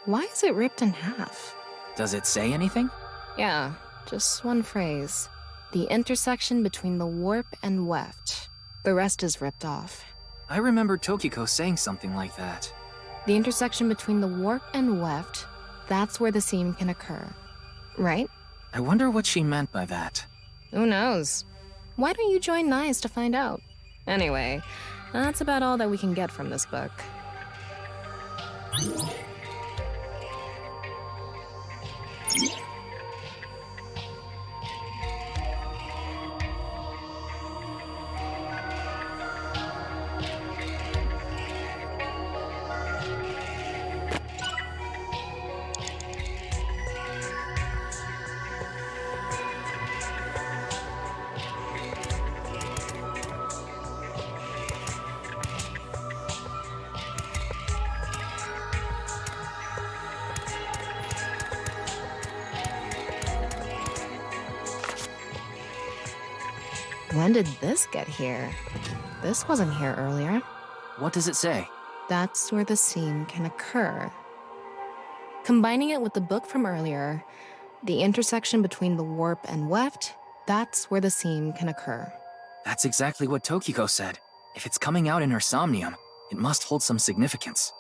Why is it ripped in half? Does it say anything? Yeah, just one phrase. The intersection between the warp and weft. The rest is ripped off. I remember Tokiko saying something like that. The intersection between the warp and weft, that's where the seam can occur. Right? I wonder what she meant by that. Who knows? Why don't you join NICE to find out? Anyway, that's about all that we can get from this book. When did this get here? This wasn't here earlier. What does it say? That's where the seam can occur. Combining it with the book from earlier, the intersection between the warp and weft, that's where the seam can occur. That's exactly what Tokiko said. If it's coming out in her somnium, it must hold some significance.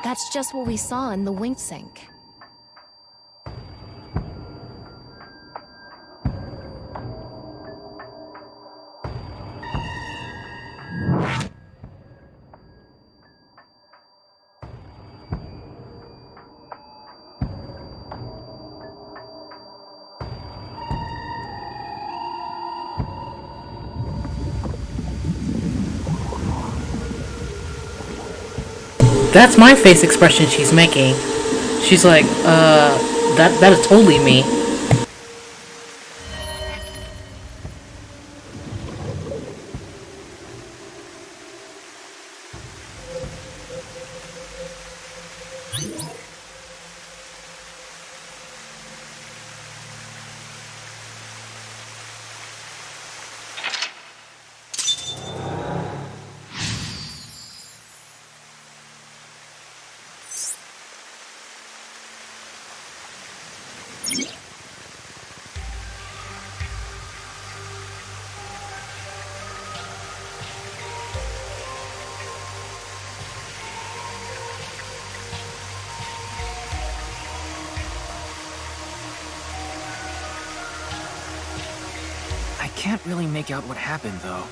That's just what we saw in the wing sink. That's my face expression she's making. She's like, that is totally me. I can't really make out what happened, though.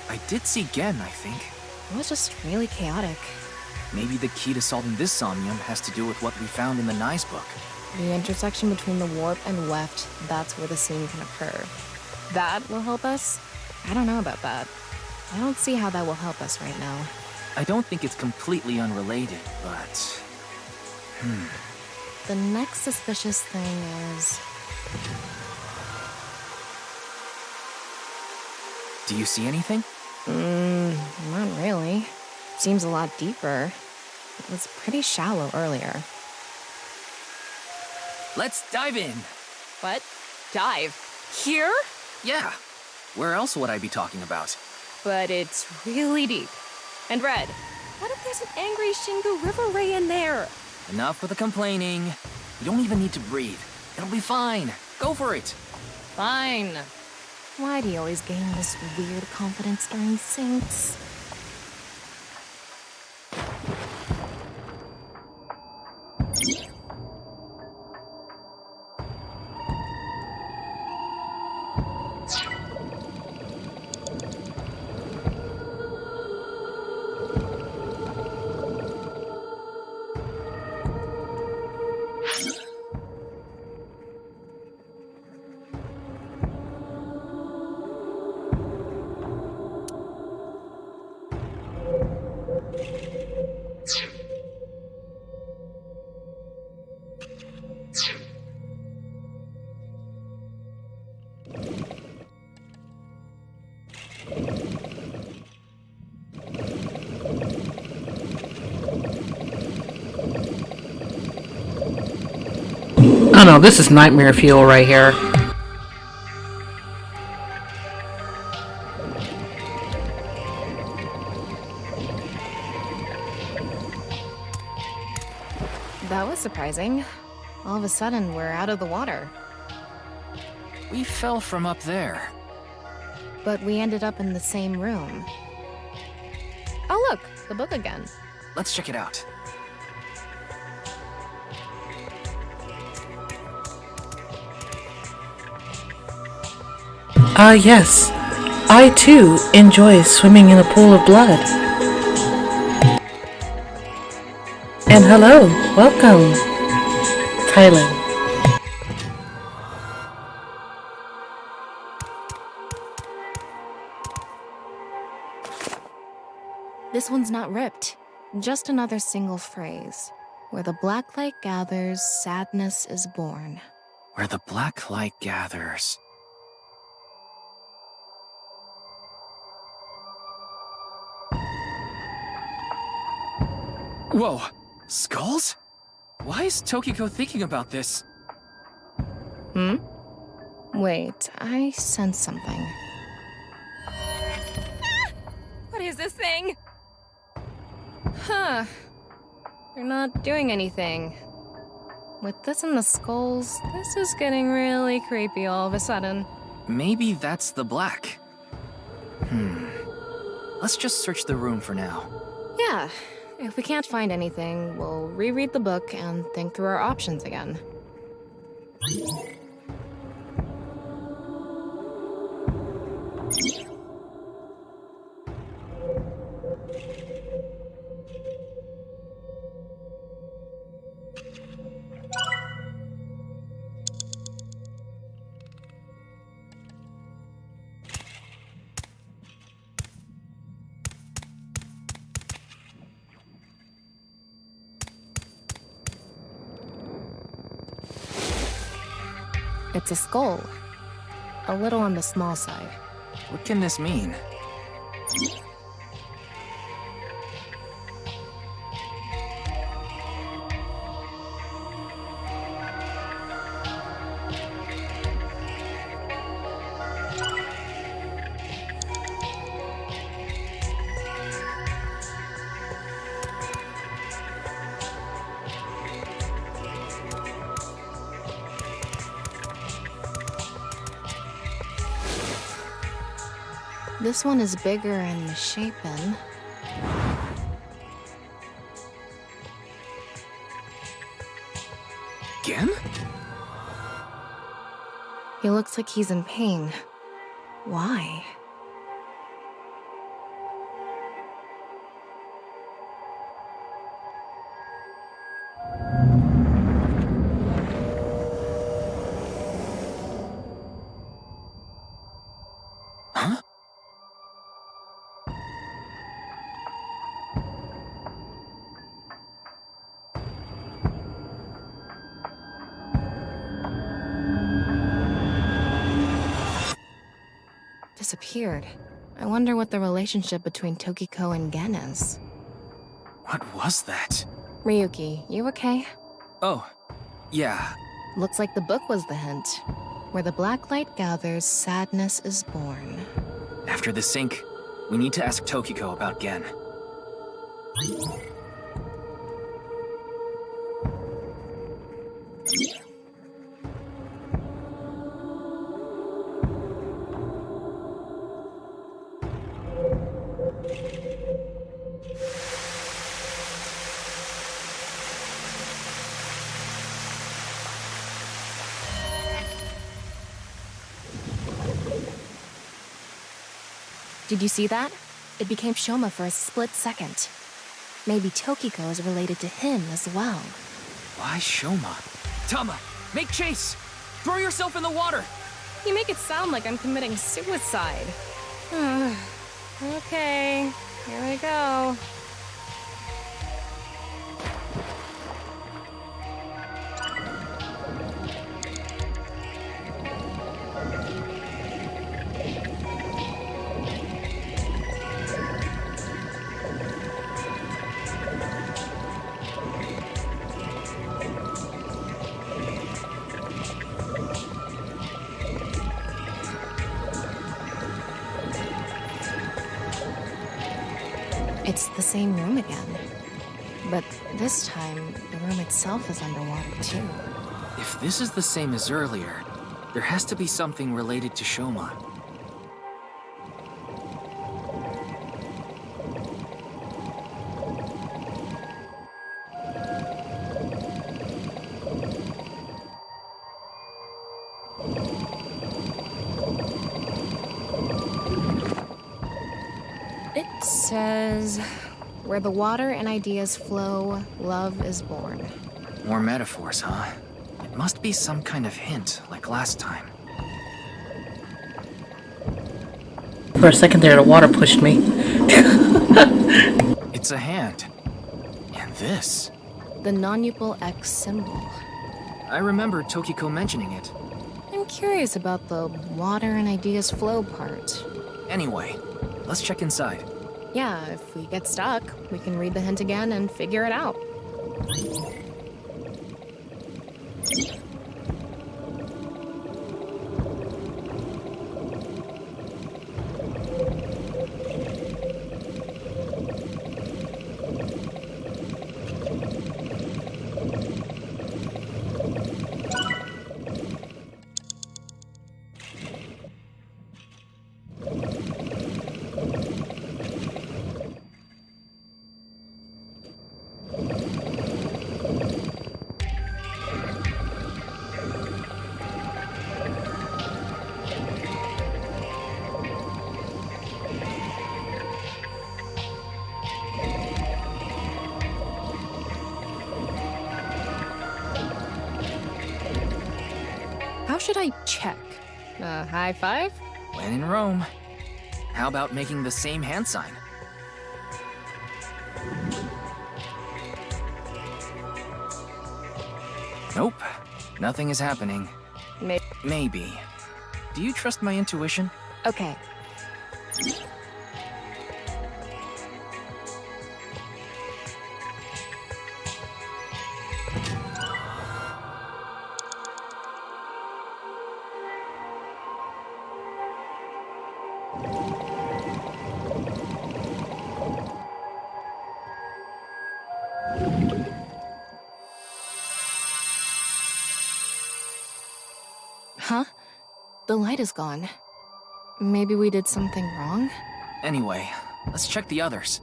I did see Gen, I think. It was just really chaotic. Maybe the key to solving this somnium has to do with what we found in the NICE book. The intersection between the warp and weft, that's where the seam can occur. That will help us? I don't know about that. I don't see how that will help us right now. I don't think it's completely unrelated, but... The next suspicious thing is... Do you see anything? Not really. Seems a lot deeper. It was pretty shallow earlier. Let's dive in. What? Dive? Here? Yeah. Where else would I be talking about? But it's really deep. And Red, what if there's an angry Shingu River Ray in there? Enough with the complaining. You don't even need to breathe. It'll be fine. Go for it. Fine. Why do you always gain this weird confidence during syncs? Oh no, this is nightmare fuel right here. That was surprising. All of a sudden, we're out of the water. We fell from up there. But we ended up in the same room. Oh look, the book again. Let's check it out. Yes. I too enjoy swimming in a pool of blood. And hello, welcome, Thailand. This one's not ripped. Just another single phrase. Where the black light gathers, sadness is born. Where the black light gathers. Whoa! Skulls? Why is Tokiko thinking about this? Wait, I sense something. What is this thing? Huh. They're not doing anything. With this and the skulls, this is getting really creepy all of a sudden. Maybe that's the black. Let's just search the room for now. Yeah. If we can't find anything, we'll reread the book and think through our options again. It's a skull. A little on the small side. What can this mean? This one is bigger and misshapen. Again? He looks like he's in pain. Why? Huh? disappeared. I wonder what the relationship between Tokiko and Gen is. What was that? Ryuki, you okay? Oh, yeah. Looks like the book was the hint. Where the black light gathers, sadness is born. After the sync, we need to ask Tokiko about Gen. Did you see that? It became Shoma for a split second. Maybe Tokiko is related to him as well. Why Shoma? Tama, make chase! Throw yourself in the water! You make it sound like I'm committing suicide. Okay, here I go. It's the same room again. But this time, the room itself is underwater too. If this is the same as earlier, there has to be something related to Shoma. It says, where the water and ideas flow, love is born. More metaphors, huh? It must be some kind of hint, like last time. For a second there, the water pushed me. It's a hand. And this. The non-upal X symbol. I remember Tokiko mentioning it. I'm curious about the water and ideas flow part. Anyway, let's check inside. Yeah, if we get stuck, we can read the hint again and figure it out. How should I check? High five? When in Rome. How about making the same hand sign? Nope. Nothing is happening. Maybe. Do you trust my intuition? Okay. Huh? The light is gone. Maybe we did something wrong? Anyway, let's check the others.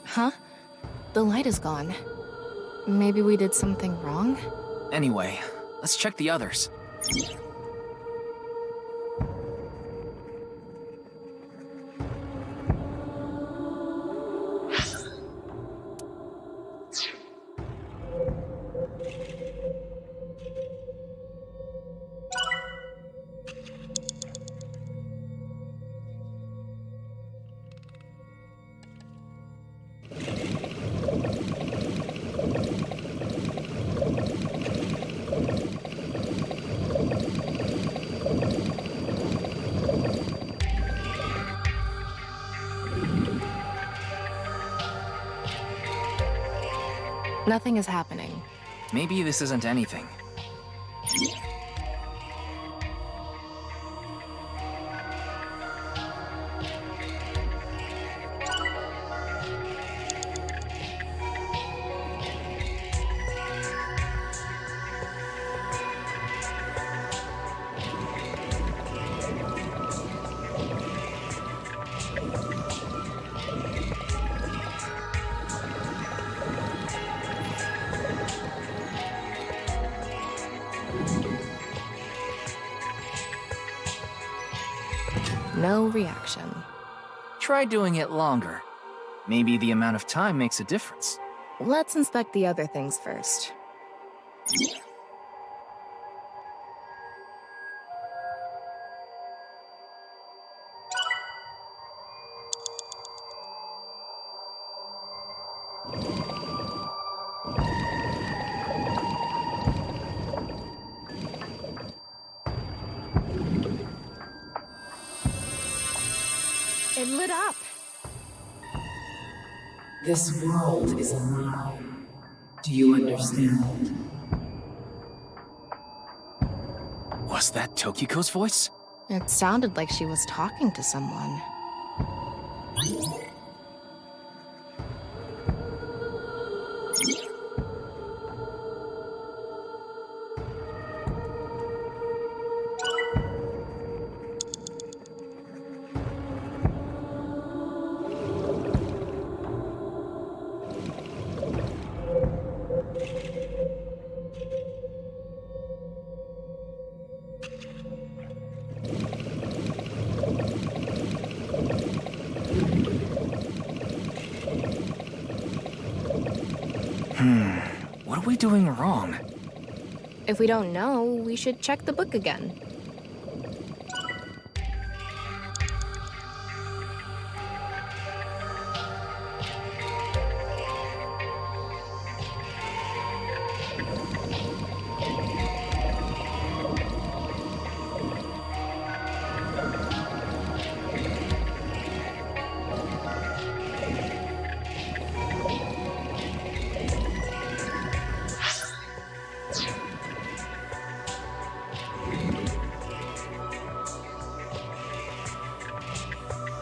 Huh? The light is gone. Maybe we did something wrong? Anyway, let's check the others. Nothing is happening. Maybe this isn't anything. No reaction. Try doing it longer. Maybe the amount of time makes a difference. Let's inspect the other things first. It lit up. This world is a lie. Do you understand? Was that Tokiko's voice? It sounded like she was talking to someone. What are we doing wrong? If we don't know, we should check the book again.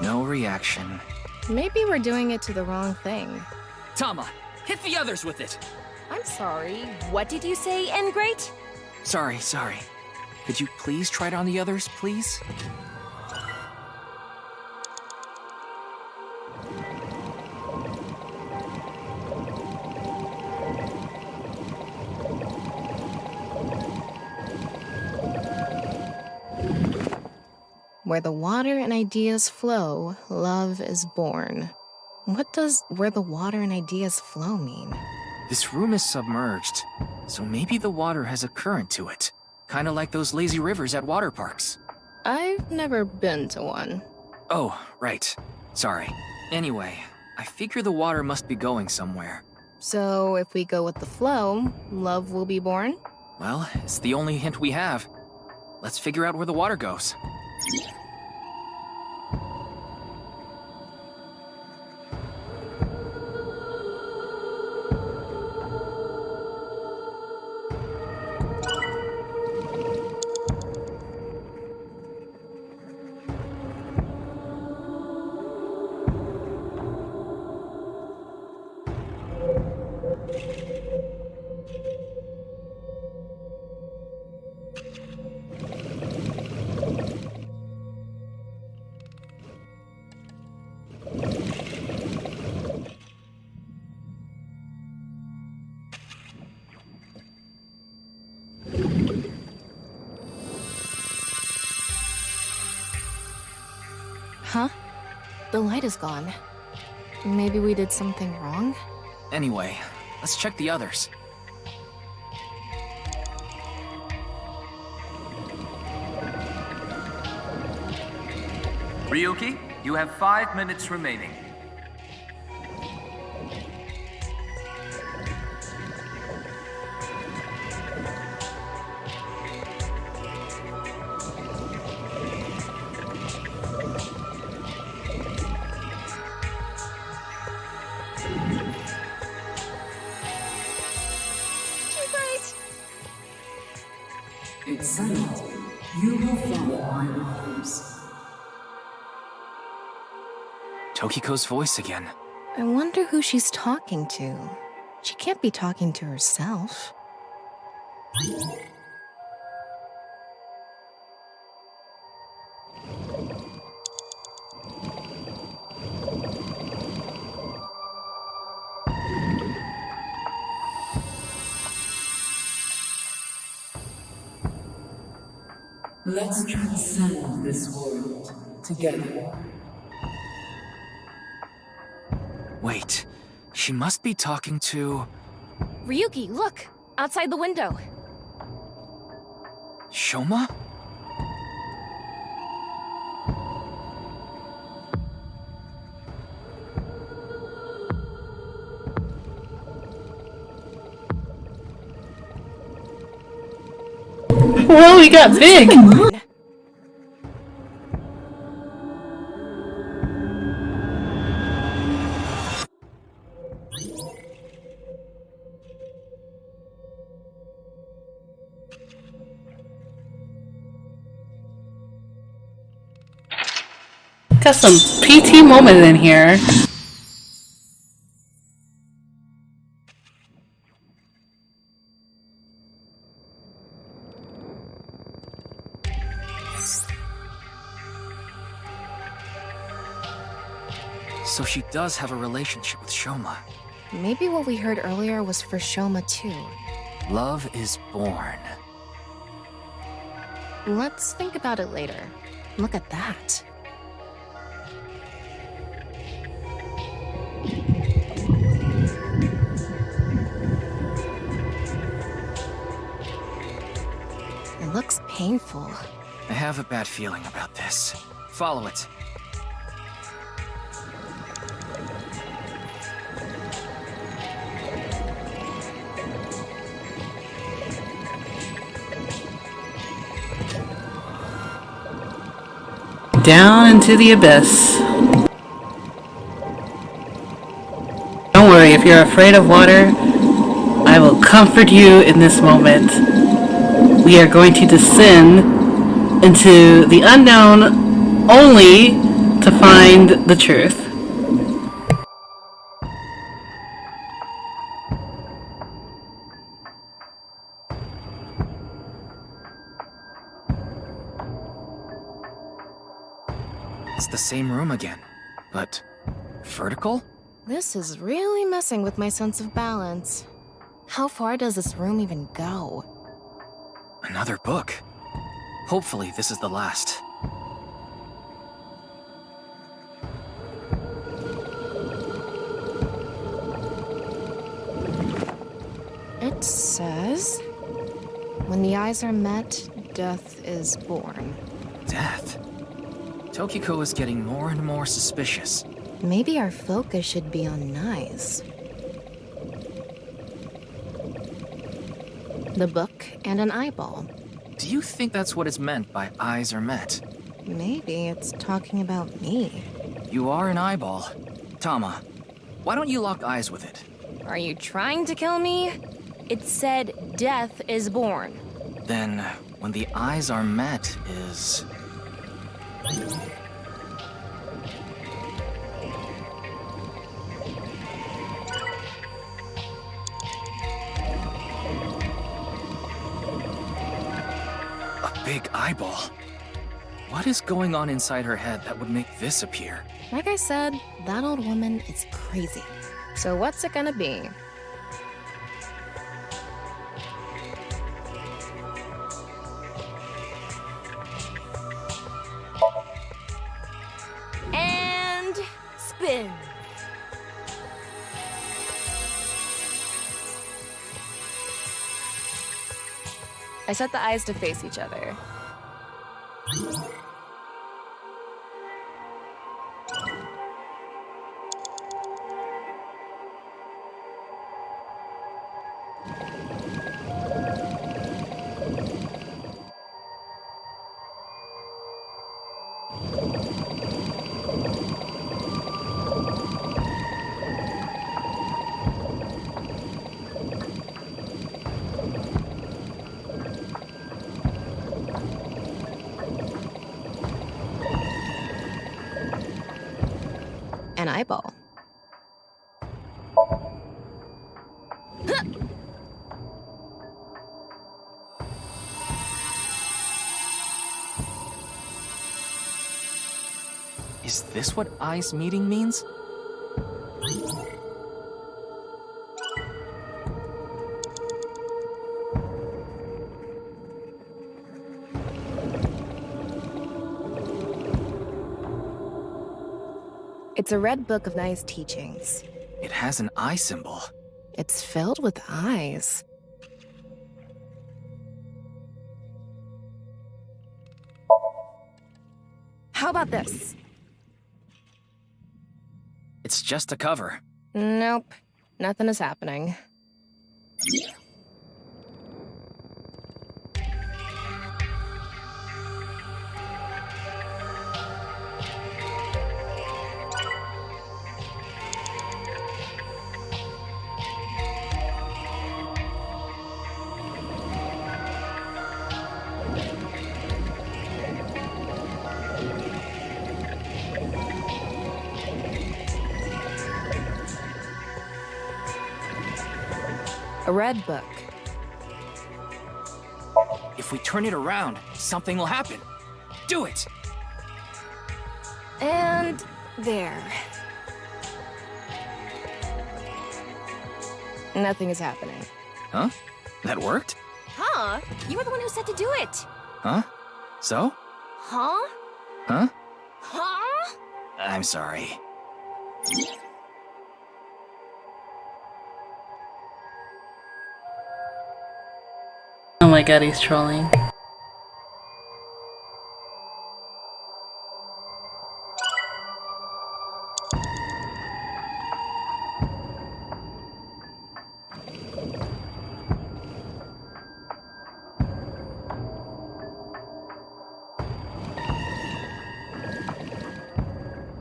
No reaction. Maybe we're doing it to the wrong thing. Tama, hit the others with it! I'm sorry. What did you say, Ingrate? Sorry. Could you please try it on the others, please? Where the water and ideas flow, love is born. What does where the water and ideas flow mean? This room is submerged, so maybe the water has a current to it. Kinda like those lazy rivers at water parks. I've never been to one. Oh, right. Sorry. Anyway, I figure the water must be going somewhere. So if we go with the flow, love will be born? Well, it's the only hint we have. Let's figure out where the water goes. Huh? The light is gone. Maybe we did something wrong? Anyway, let's check the others. Ryuki, you have 5 minutes remaining. It's settled. You will follow my orders. Tokiko's voice again. I wonder who she's talking to. She can't be talking to herself. Let's transcend this world together. Wait, she must be talking to... Ryuki, look! Outside the window. Shoma? Whoa, he got big! Got some PT moment in here. So she does have a relationship with Shoma. Maybe what we heard earlier was for Shoma too. Love is born. Let's think about it later. Look at that. It looks painful. I have a bad feeling about this. Follow it. Down into the abyss. Don't worry, if you're afraid of water, I will comfort you in this moment. We are going to descend into the unknown only to find the truth. It's the same room again, but vertical? This is really messing with my sense of balance. How far does this room even go? Another book. Hopefully this is the last. It says, when the eyes are met, death is born. Death? Tokiko is getting more and more suspicious. Maybe our focus should be on knives. The book and an eyeball. Do you think that's what is meant by eyes are met? Maybe it's talking about me. You are an eyeball. Tama, why don't you lock eyes with it? Are you trying to kill me? It said death is born. Then, when the eyes are met is... a big eyeball. What is going on inside her head that would make this appear? Like I said, that old woman is crazy. So what's it gonna be? And spin. I set the eyes to face each other. An eyeball. Is this what eyes meeting means? It's a red book of nice teachings. It has an eye symbol. It's filled with eyes. How about this? It's just a cover. Nope. Nothing is happening. A red book. If we turn it around, something will happen. Do it! And there. Nothing is happening. Huh? That worked? Huh? You were the one who said to do it. Huh? So? Huh? Huh? Huh? I'm sorry. Oh my god, he's trolling.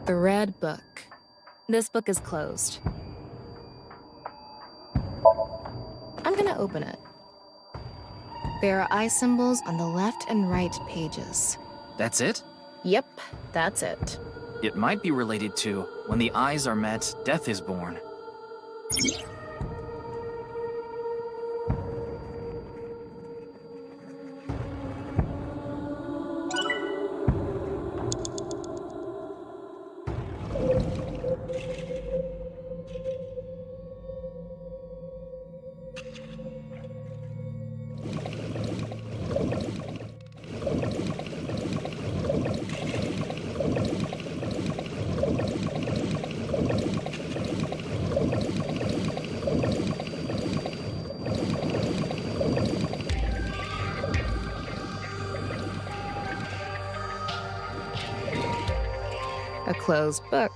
The red book. This book is closed. I'm gonna open it. There are eye symbols on the left and right pages. That's it? Yep, that's it. It might be related to when the eyes are met, death is born. A closed book.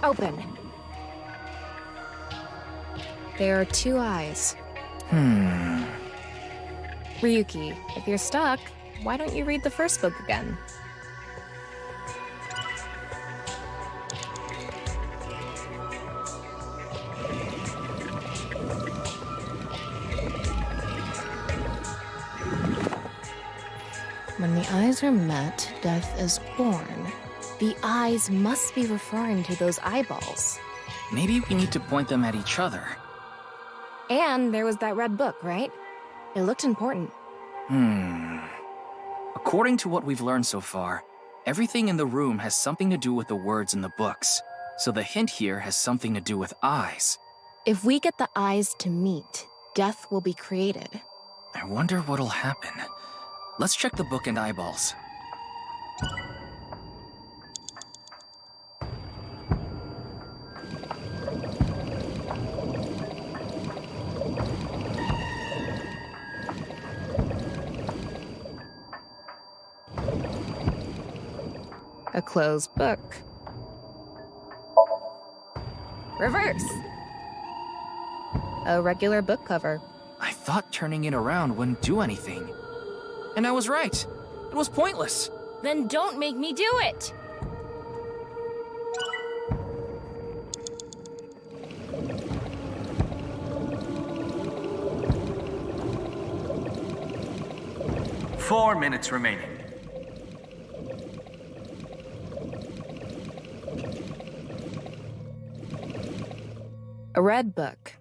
Open. There are two eyes. Ryuki, if you're stuck, why don't you read the first book again? When the eyes are met, death is born. The eyes must be referring to those eyeballs. Maybe we need to point them at each other. And there was that red book, right? It looked important. According to what we've learned so far, everything in the room has something to do with the words in the books. So the hint here has something to do with eyes. If we get the eyes to meet, death will be created. I wonder what'll happen. Let's check the book and eyeballs. A closed book. Reverse. A regular book cover. I thought turning it around wouldn't do anything. And I was right. It was pointless. Then don't make me do it! Four minutes remaining. A red book.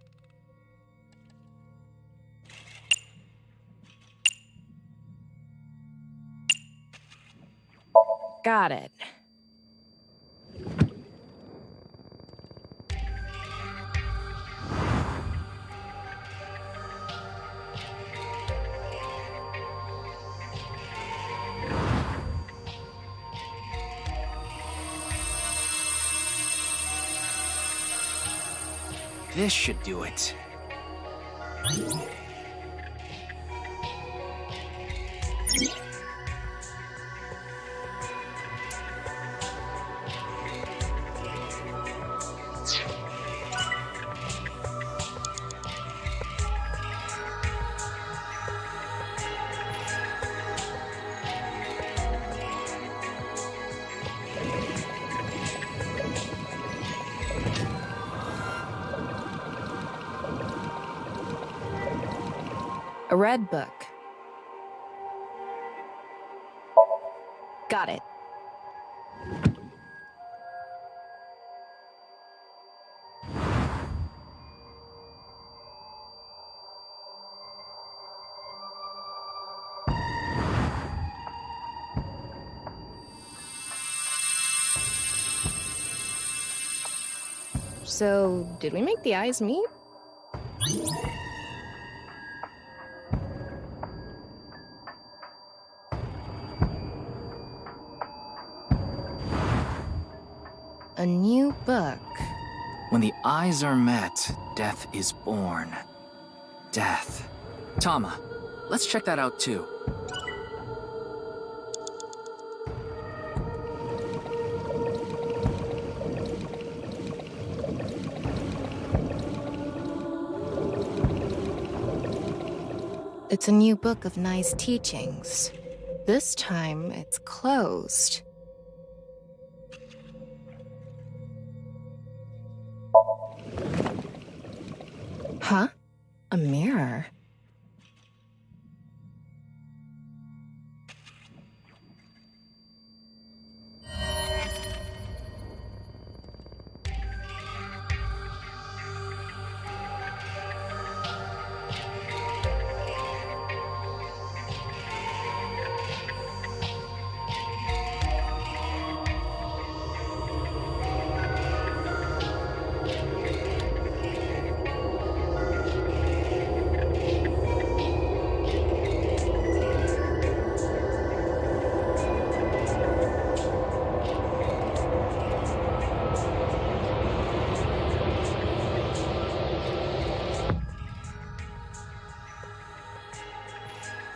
Got it. This should do it. A red book. Got it. So, did we make the eyes meet? A new book. When the eyes are met, death is born. Death. Tama, let's check that out too. It's a new book of nice teachings. This time, it's closed. Huh? A mirror?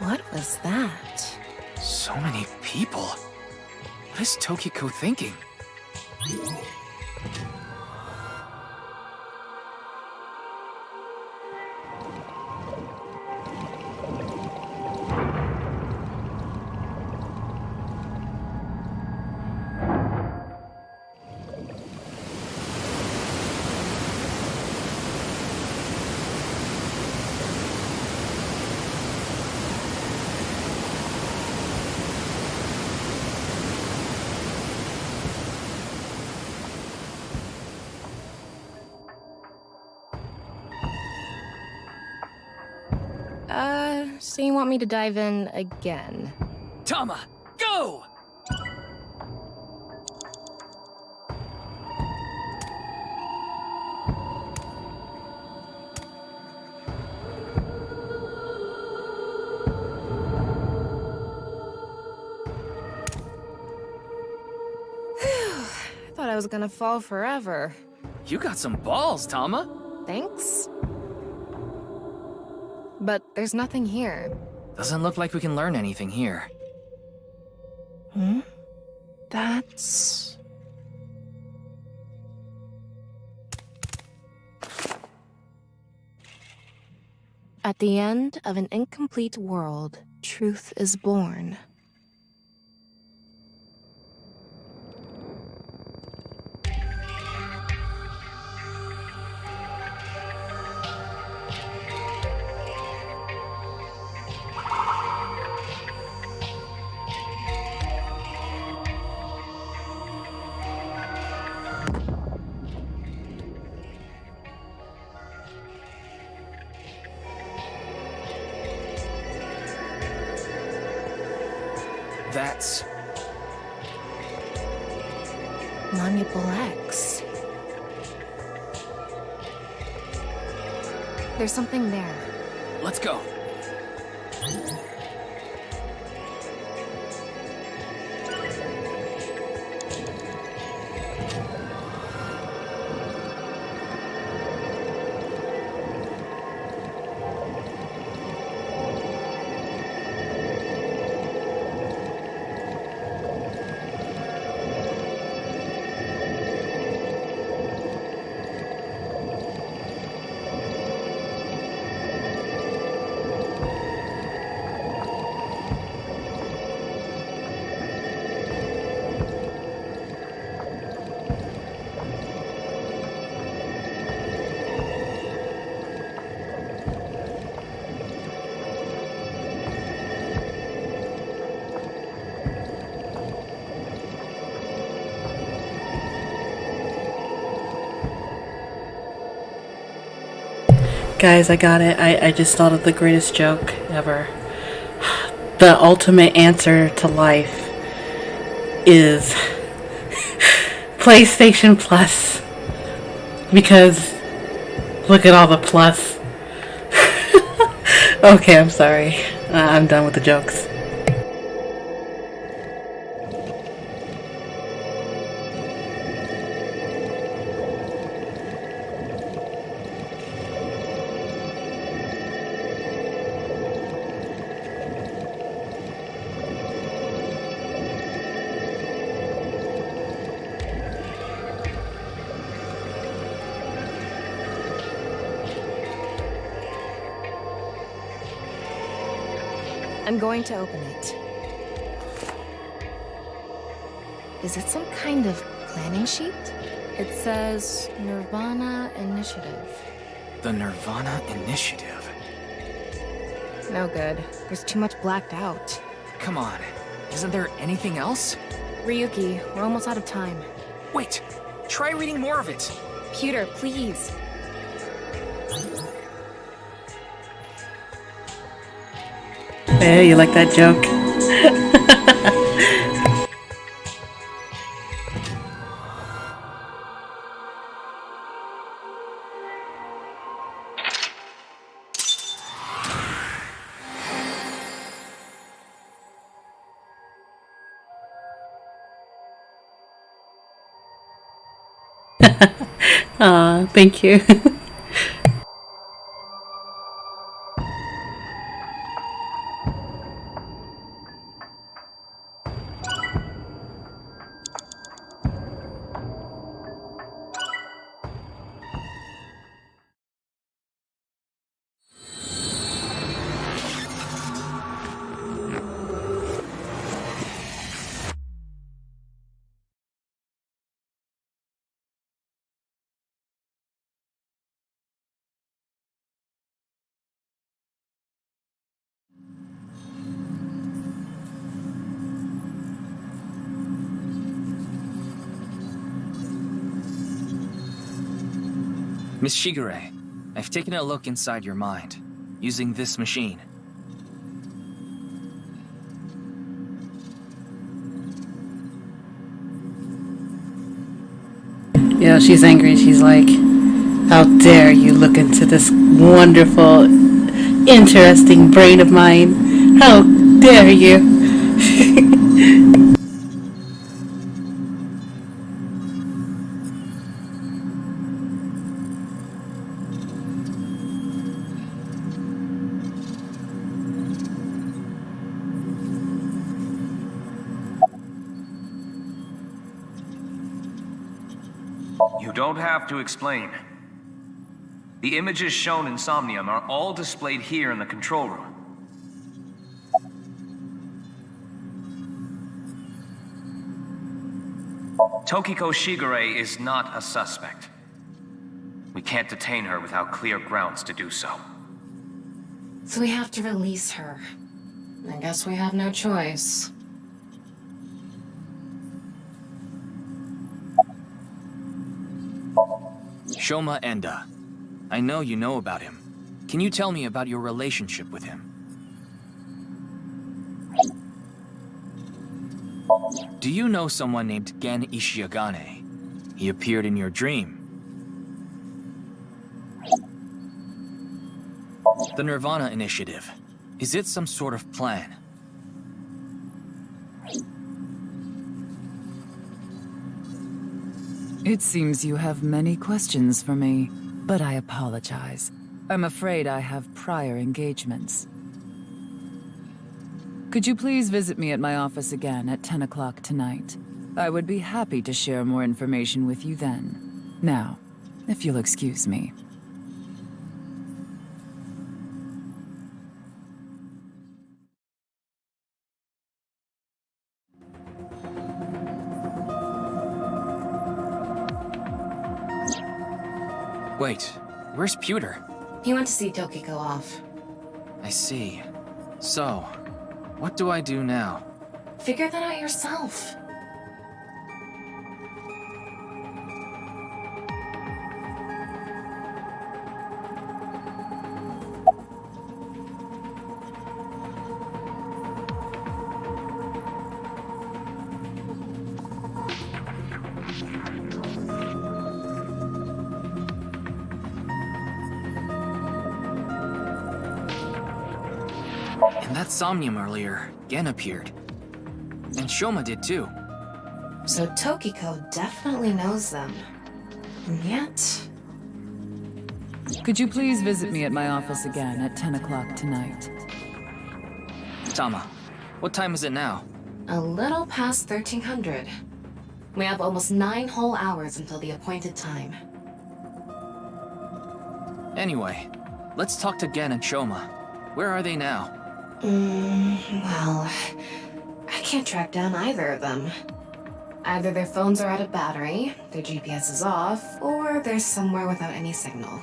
What was that? So many people. What is Tokiko thinking? So you want me to dive in again? Tama, go! I thought I was gonna fall forever. You got some balls, Tama. Thanks. But there's nothing here. Doesn't look like we can learn anything here. Hmm? That's... At the end of an incomplete world, truth is born. That's... Manipul X. There's something there. Let's go. Guys, I got it. I just thought of the greatest joke ever. The ultimate answer to life is PlayStation Plus. Because look at all the plus. Okay, I'm sorry. I'm done with the jokes. I'm going to open it. Is it some kind of planning sheet? It says Nirvana Initiative. The Nirvana Initiative. No good. There's too much blacked out. Come on. Isn't there anything else? Ryuki, we're almost out of time. Wait. Try reading more of it. Pewter, please. Hey, you like that joke? Aw, thank you. Miss Shigure, I've taken a look inside your mind, using this machine. Yeah, she's angry. She's like, how dare you look into this wonderful, interesting brain of mine? How dare you? You don't have to explain. The images shown in Somnium are all displayed here in the control room. Tokiko Shigure is not a suspect. We can't detain her without clear grounds to do so. So we have to release her. I guess we have no choice. Shoma Enda. I know you know about him. Can you tell me about your relationship with him? Do you know someone named Gen Ishiagane? He appeared in your dream. The Nirvana Initiative. Is it some sort of plan? It seems you have many questions for me, but I apologize. I'm afraid I have prior engagements. Could you please visit me at my office again at 10 o'clock tonight? I would be happy to share more information with you then. Now, if you'll excuse me. Wait, where's Pewter? He went to see Tokiko off. I see. So, what do I do now? Figure that out yourself. In that Somnium earlier, Gen appeared. And Shoma did too. So Tokiko definitely knows them. And yet... Could you please visit me at my office again at 10 o'clock tonight? Tama, what time is it now? a little past 1300. We have almost 9 whole hours until the appointed time. Anyway, let's talk to Gen and Shoma. Where are they now? Well, I can't track down either of them. Either their phones are out of battery, their GPS is off, or they're somewhere without any signal.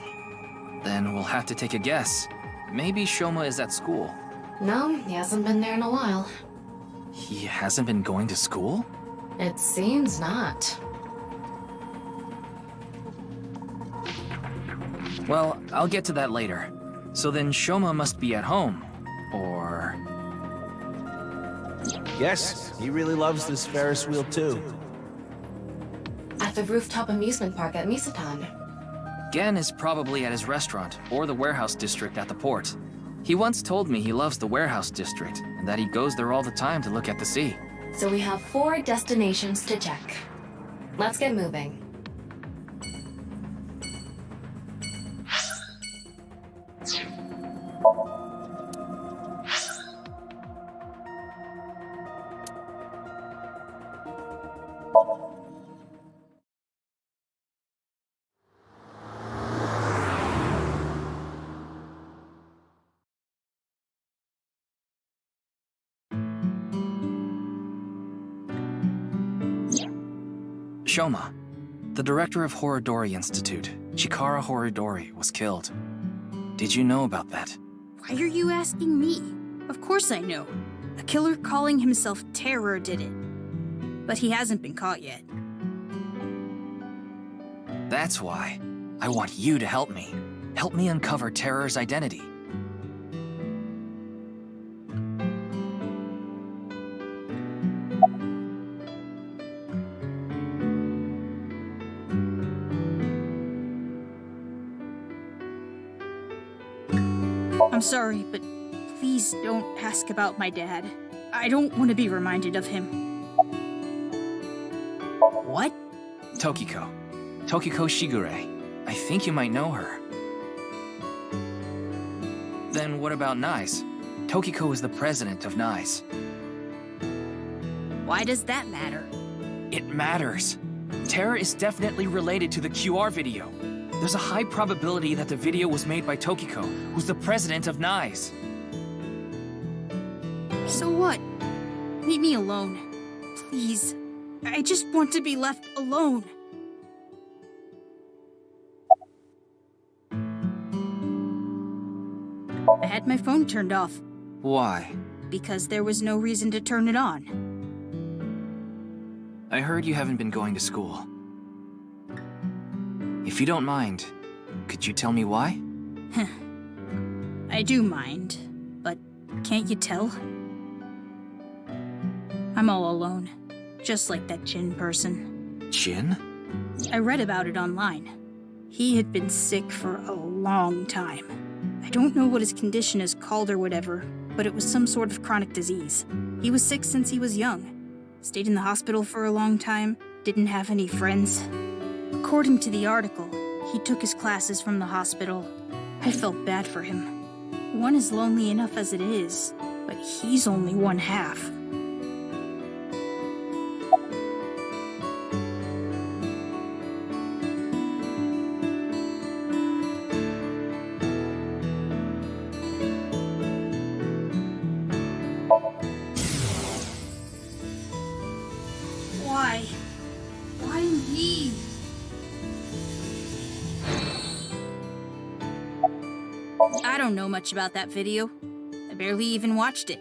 Then we'll have to take a guess. Maybe Shoma is at school. No, he hasn't been there in a while. He hasn't been going to school? It seems not. Well, I'll get to that later. So then Shoma must be at home. Or... Yes, he really loves this Ferris wheel too. At the rooftop amusement park at Misatan. Gen is probably at his restaurant, or the warehouse district at the port. He once told me he loves the warehouse district, and that he goes there all the time to look at the sea. So we have 4 destinations to check. Let's get moving. Shoma, the director of Horodori Institute, Chikara Horodori, was killed. Did you know about that? Why are you asking me? Of course I know. A killer calling himself Terror did it. But he hasn't been caught yet. That's why. I want you to help me. Help me uncover Terror's identity. I'm sorry, but please don't ask about my dad. I don't want to be reminded of him. What? Tokiko. Tokiko Shigure. I think you might know her. Then what about NICE? Tokiko is the president of NICE. Why does that matter? It matters. Terror is definitely related to the QR video. There's a high probability that the video was made by Tokiko, who's the president of NICE. So what? Leave me alone. Please. I just want to be left alone. I had my phone turned off. Why? Because there was no reason to turn it on. I heard you haven't been going to school. If you don't mind, could you tell me why? I do mind, but can't you tell? I'm all alone. just like that Jin person. Jin? I read about it online. He had been sick for a long time. I don't know what his condition is called or whatever, but it was some sort of chronic disease. He was sick since he was young. Stayed in the hospital for a long time, didn't have any friends. According to the article, he took his classes from the hospital. I felt bad for him. One is lonely enough as it is, but he's only one half. Why? Why me? I don't know much about that video. I barely even watched it.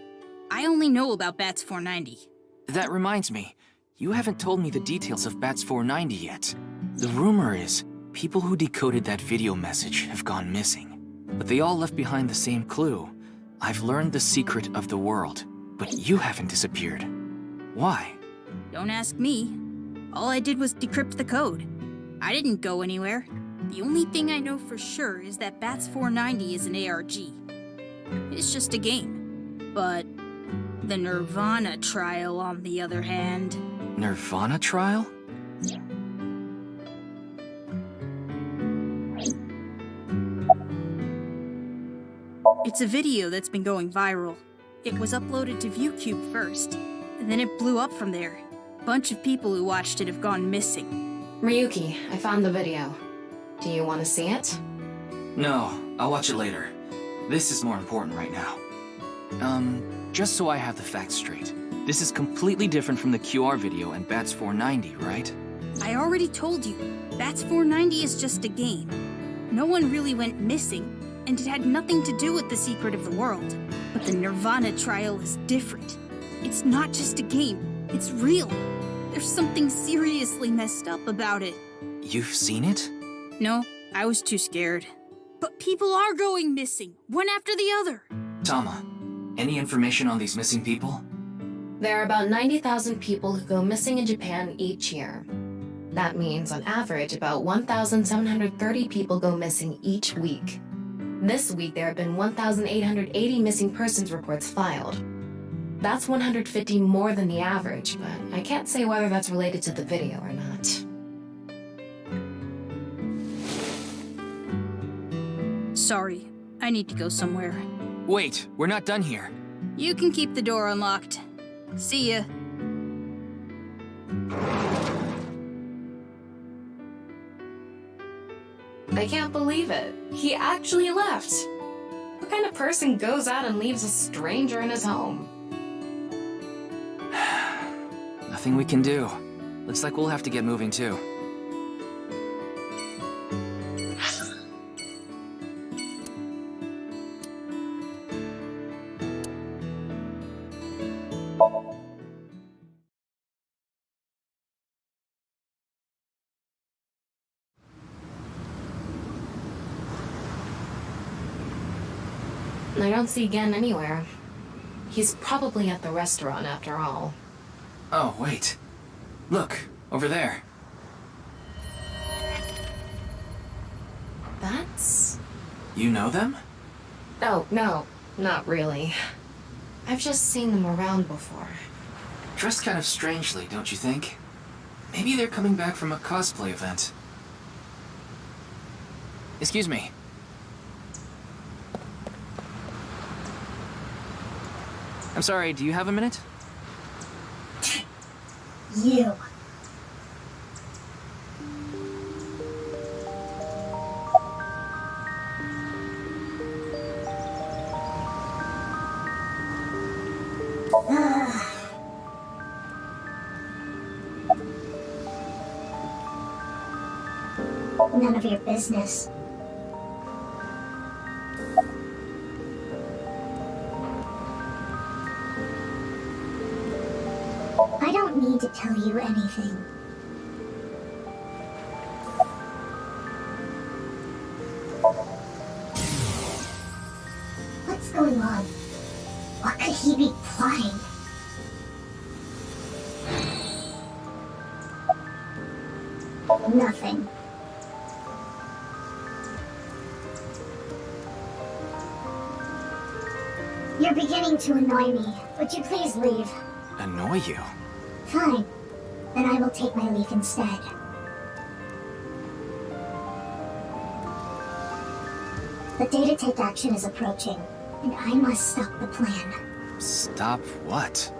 I only know about Bats 490. That reminds me, you haven't told me the details of Bats 490 yet. The rumor is, people who decoded that video message have gone missing. But they all left behind the same clue. I've learned the secret of the world, but you haven't disappeared. Why? Don't ask me. All I did was decrypt the code. I didn't go anywhere. The only thing I know for sure is that Bats 490 is an ARG. It's just a game. But the Nirvana Trial, on the other hand... Nirvana Trial? It's a video that's been going viral. It was uploaded to ViewCube first, and then it blew up from there. A bunch of people who watched it have gone missing. Ryuki, I found the video. Do you want to see it? No, I'll watch it later. This is more important right now. Just so I have the facts straight. This is completely different from the QR video and Bats 490, right? I already told you, Bats 490 is just a game. No one really went missing, and it had nothing to do with the secret of the world. But the Nirvana Trial is different. It's not just a game, it's real. There's something seriously messed up about it. You've seen it? No, I was too scared. But people are going missing, one after the other. Tama, any information on these missing people? There are about 90,000 people who go missing in Japan each year. That means, on average, about 1,730 people go missing each week. This week, there have been 1,880 missing persons reports filed. That's 150 more than the average, but I can't say whether that's related to the video or not. Sorry, I need to go somewhere. Wait, we're not done here. You can keep the door unlocked. See ya. I can't believe it. He actually left. What kind of person goes out and leaves a stranger in his home? Nothing we can do. Looks like we'll have to get moving too. I don't see Gen anywhere. He's probably at the restaurant after all. Oh, wait. Look, over there. That's... You know them? Oh, no, not really. I've just seen them around before. Dressed kind of strangely, don't you think? Maybe they're coming back from a cosplay event. Excuse me. I'm sorry, do you have a minute? You. None of your business. I don't need to tell you anything. What's going on? What could he be plotting? Nothing. You're beginning to annoy me. Would you please leave? Annoy you? Fine. Then I will take my leave instead. The day to take action is approaching, and I must stop the plan. Stop what?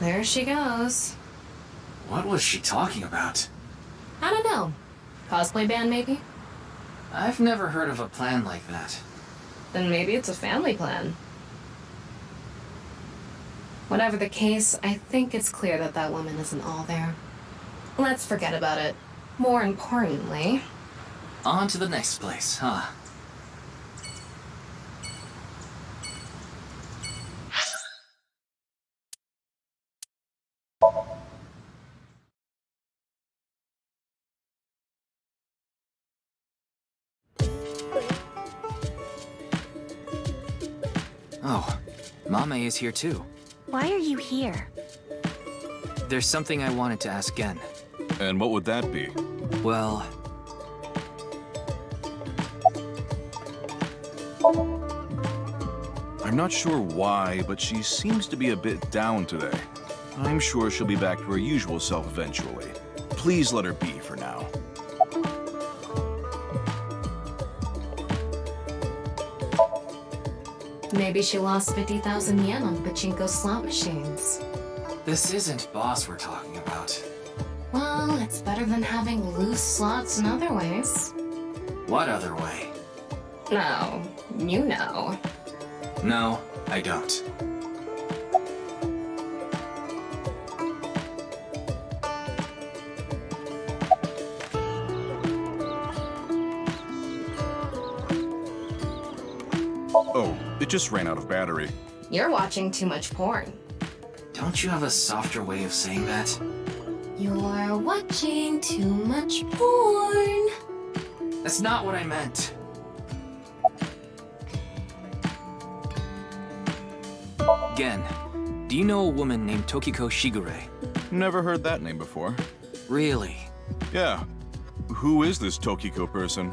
There she goes. What was she talking about? I don't know. Cosplay band, maybe? I've never heard of a plan like that. Then maybe it's a family plan. Whatever the case, I think it's clear that that woman isn't all there. Let's forget about it. More importantly... On to the next place, huh? Oh, Mame is here too. Why are you here? There's something I wanted to ask Gen. And what would that be? Well... I'm not sure why, but she seems to be a bit down today. I'm sure she'll be back to her usual self eventually. Please let her be for now. Maybe she lost 50,000 yen on pachinko slot machines. This isn't boss we're talking about. Well, it's better than having loose slots in other ways. What other way? No, you know. No, I don't. Oh, it just ran out of battery. You're watching too much porn. Don't you have a softer way of saying that? You're watching too much porn. That's not what I meant. Gen, do you know a woman named Tokiko Shigure? Never heard that name before. Really? Yeah. Who is this Tokiko person?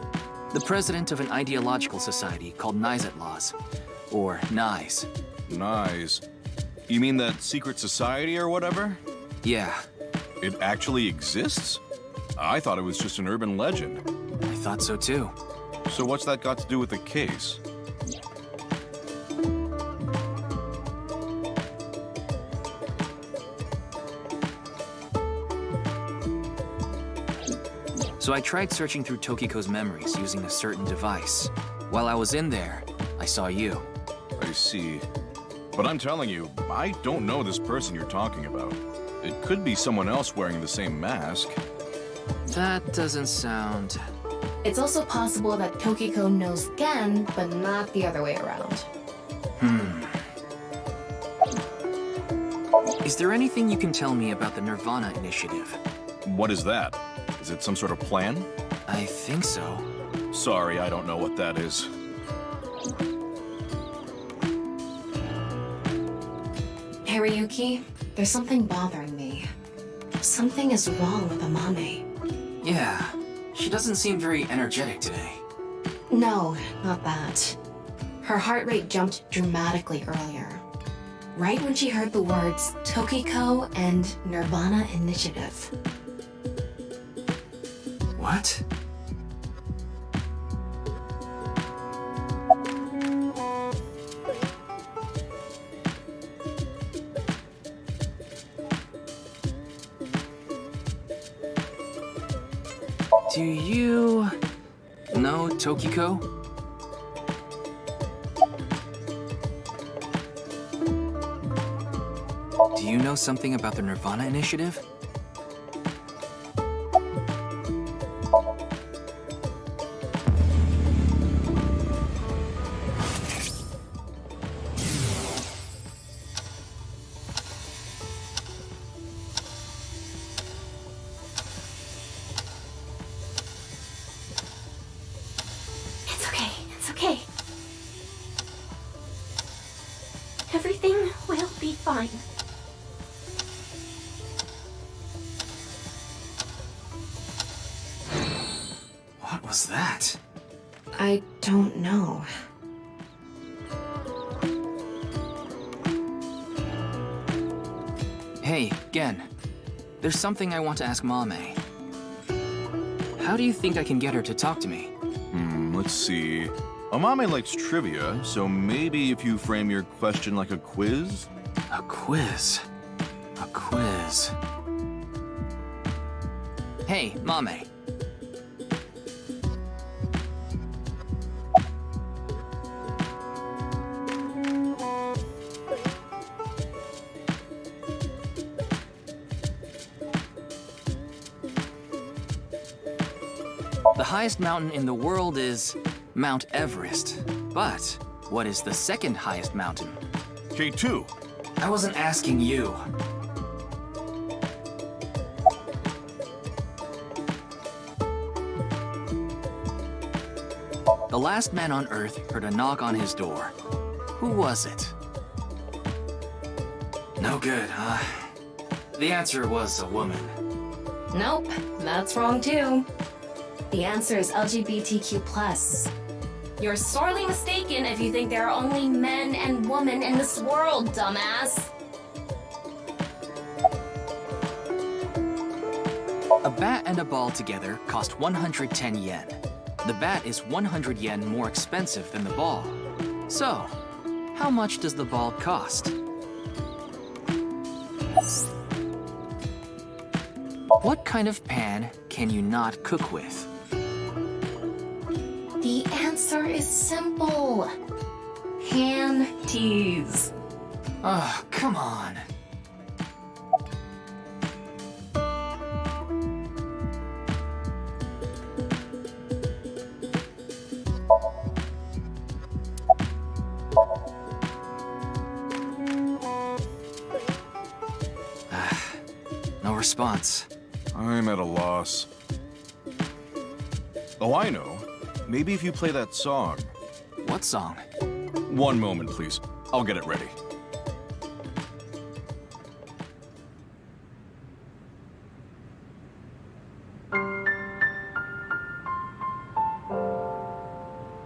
The president of an ideological society called Nizet Laws. Or NIZE. NIZE. You mean that secret society or whatever? Yeah. It actually exists? I thought it was just an urban legend. I thought so too. So what's that got to do with the case? So I tried searching through Tokiko's memories using a certain device. While I was in there, I saw you. I see. But I'm telling you, I don't know this person you're talking about. It could be someone else wearing the same mask. That doesn't sound... It's also possible that Tokiko knows Gen, but not the other way around. Is there anything you can tell me about the Nirvana initiative? What is that? Is it some sort of plan? I think so. Sorry, I don't know what that is. Hariyuki, there's something bothering me. Something is wrong with Amame. Yeah, she doesn't seem very energetic today. No, not that. Her heart rate jumped dramatically earlier. Right when she heard the words Tokiko and Nirvana Initiative. What? Do you know Tokiko? Do you know something about the Nirvana initiative? It's okay. Everything will be fine. What was that? I don't know. Hey, Gen. There's something I want to ask Mame. How do you think I can get her to talk to me? Let's see. Amame likes trivia, so maybe if you frame your question like a quiz? A quiz. A quiz. Hey, Mame. The highest mountain in the world is Mount Everest. But what is the second highest mountain? K2. I wasn't asking you. The last man on Earth heard a knock on his door. Who was it? No good, huh? The answer was a woman. Nope, that's wrong too. The answer is LGBTQ+. You're sorely mistaken if you think there are only men and women in this world, dumbass. A bat and a ball together cost 110 yen. The bat is 100 yen more expensive than the ball. So, how much does the ball cost? What kind of pan can you not cook with? The answer is simple. Panties. Oh, come on. No response. I'm at a loss. Oh, I know. Maybe if you play that song. What song? One moment, please. I'll get it ready.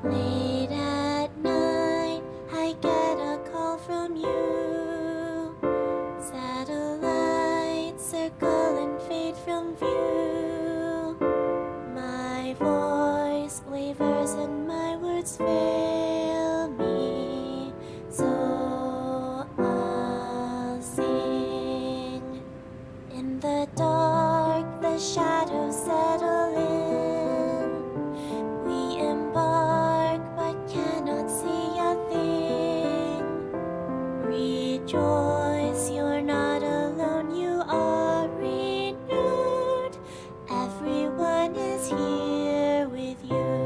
Late at night, I get a call from you. Satellites circle and fade from view. My voice wavers and my words fail me. So I'll sing. In the dark, the shadows settle in. We embark but cannot see a thing. Rejoice, you're not alone, you are renewed. Everyone is here with you.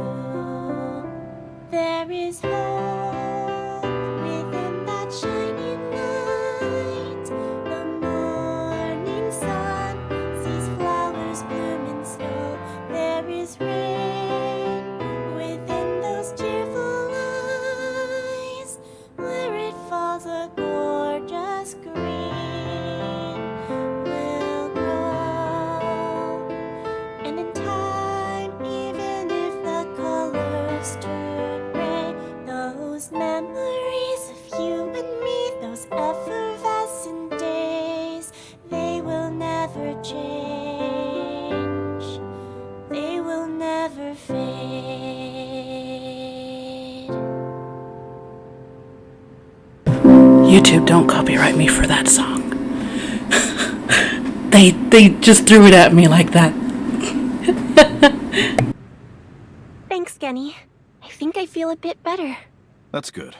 There is hope within that shining light. The morning sun sees flowers bloom in snow. There is rain within those cheerful eyes. Where it falls, a gorgeous green will grow. And in time, even if the colors turn gray, those memories of you and me, those effervescent days, they will never change. They will never fade. YouTube, don't copyright me for that song. They just threw it at me like that. Thanks, Genny. I think I feel a bit better. That's good.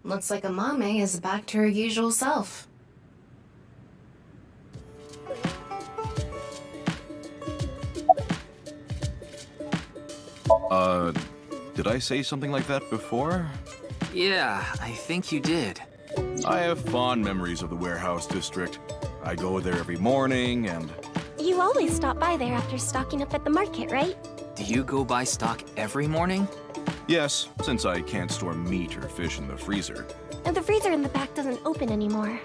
Looks like Amame is back to her usual self. Did I say something like that before? Yeah, I think you did. I have fond memories of the warehouse district. I go there every morning and... You always stop by there after stocking up at the market, right? Do you go buy stock every morning? Yes, since I can't store meat or fish in the freezer. And the freezer in the back doesn't open anymore.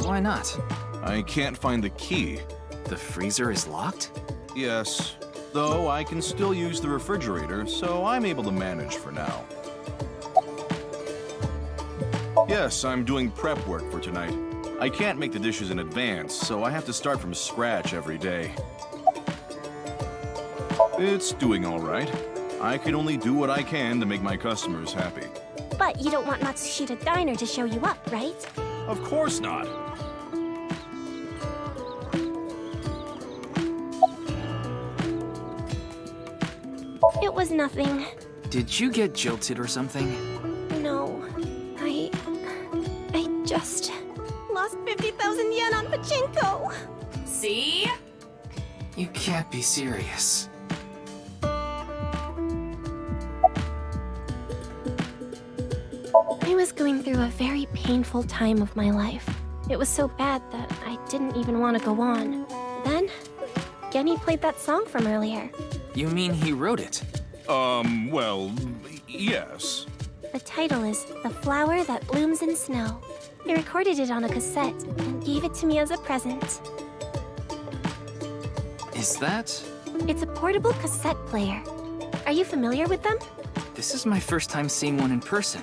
Why not? I can't find the key. The freezer is locked? Yes, Though I can still use the refrigerator, so I'm able to manage for now. Yes, I'm doing prep work for tonight. I can't make the dishes in advance, so I have to start from scratch every day. It's doing all right. I can only do what I can to make my customers happy. But you don't want Matsushita Diner to show you up, right? Of course not. It was nothing. Did you get jilted or something? No. I just lost 50,000 yen on pachinko. See? You can't be serious. I was going through a very painful time of my life. It was so bad that I didn't even want to go on. Then, Genny played that song from earlier. You mean he wrote it? Well, yes. The title is The Flower That Blooms in Snow. He recorded it on a cassette and gave it to me as a present. Is that? It's a portable cassette player. Are you familiar with them? This is my first time seeing one in person.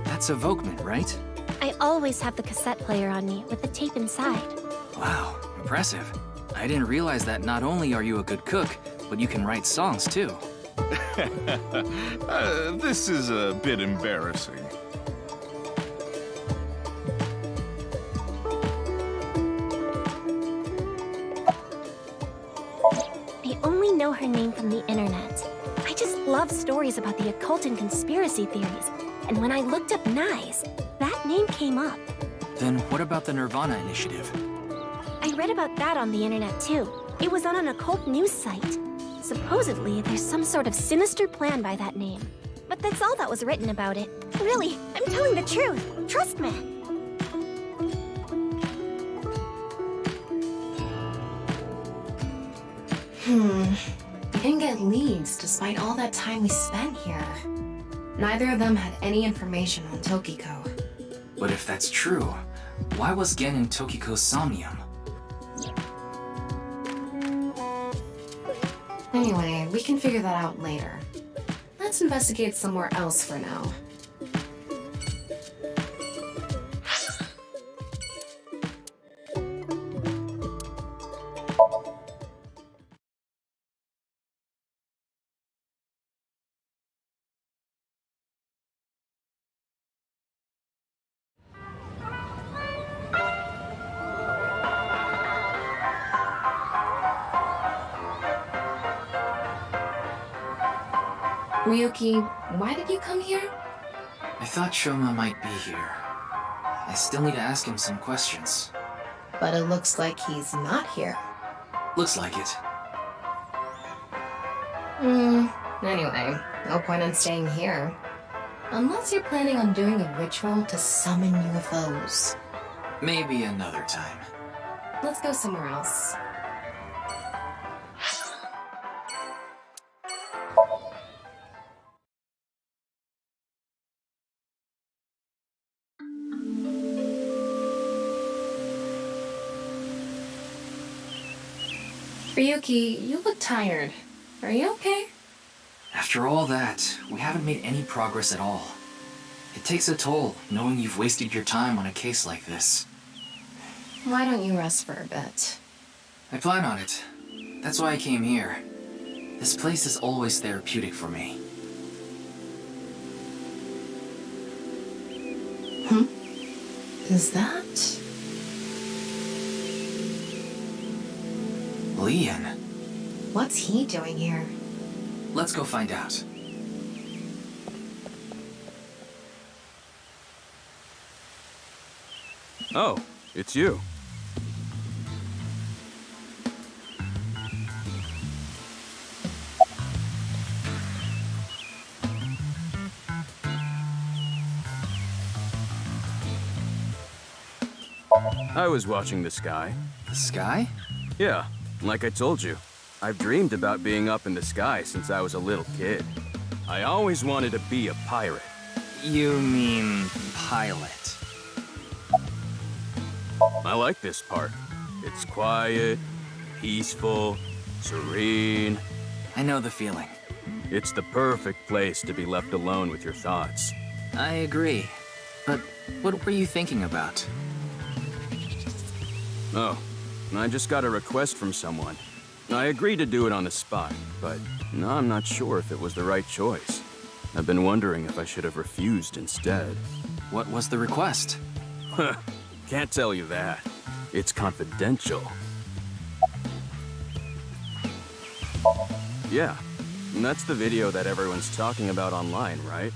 That's a Volkman, right? I always have the cassette player on me with the tape inside. Wow, impressive. I didn't realize that not only are you a good cook, but you can write songs too. This is a bit embarrassing. I only know her name from the internet. I just love stories about the occult and conspiracy theories. And when I looked up Nyes, that name came up. Then what about the Nirvana initiative? I read about that on the internet too. It was on an occult news site. Supposedly, there's some sort of sinister plan by that name. But that's all that was written about it. Really, I'm telling the truth. Trust me. We didn't get leads despite all that time we spent here. Neither of them had any information on Tokiko. But if that's true, why was Gen in Tokiko's Somnium? Anyway, we can figure that out later. Let's investigate somewhere else for now. Ryuki, why did you come here? I thought Shoma might be here. I still need to ask him some questions. But it looks like he's not here. Looks like it. Anyway, no point in staying here. Unless you're planning on doing a ritual to summon UFOs. Maybe another time. Let's go somewhere else. Ryuki, you look tired. Are you okay? After all that, we haven't made any progress at all. It takes a toll, knowing you've wasted your time on a case like this. Why don't you rest for a bit? I plan on it. That's why I came here. This place is always therapeutic for me. Is that... Leon. What's he doing here? Let's go find out. Oh, it's you. I was watching the sky. The sky? Yeah, like I told you. I've dreamed about being up in the sky since I was a little kid. I always wanted to be a pirate. You mean pilot? I like this part. It's quiet, peaceful, serene. I know the feeling. It's the perfect place to be left alone with your thoughts. I agree. But what were you thinking about? Oh, I just got a request from someone. I agreed to do it on the spot, but now I'm not sure if it was the right choice. I've been wondering if I should have refused instead. What was the request? Can't tell you that. It's confidential. Yeah, and that's the video that everyone's talking about online, right?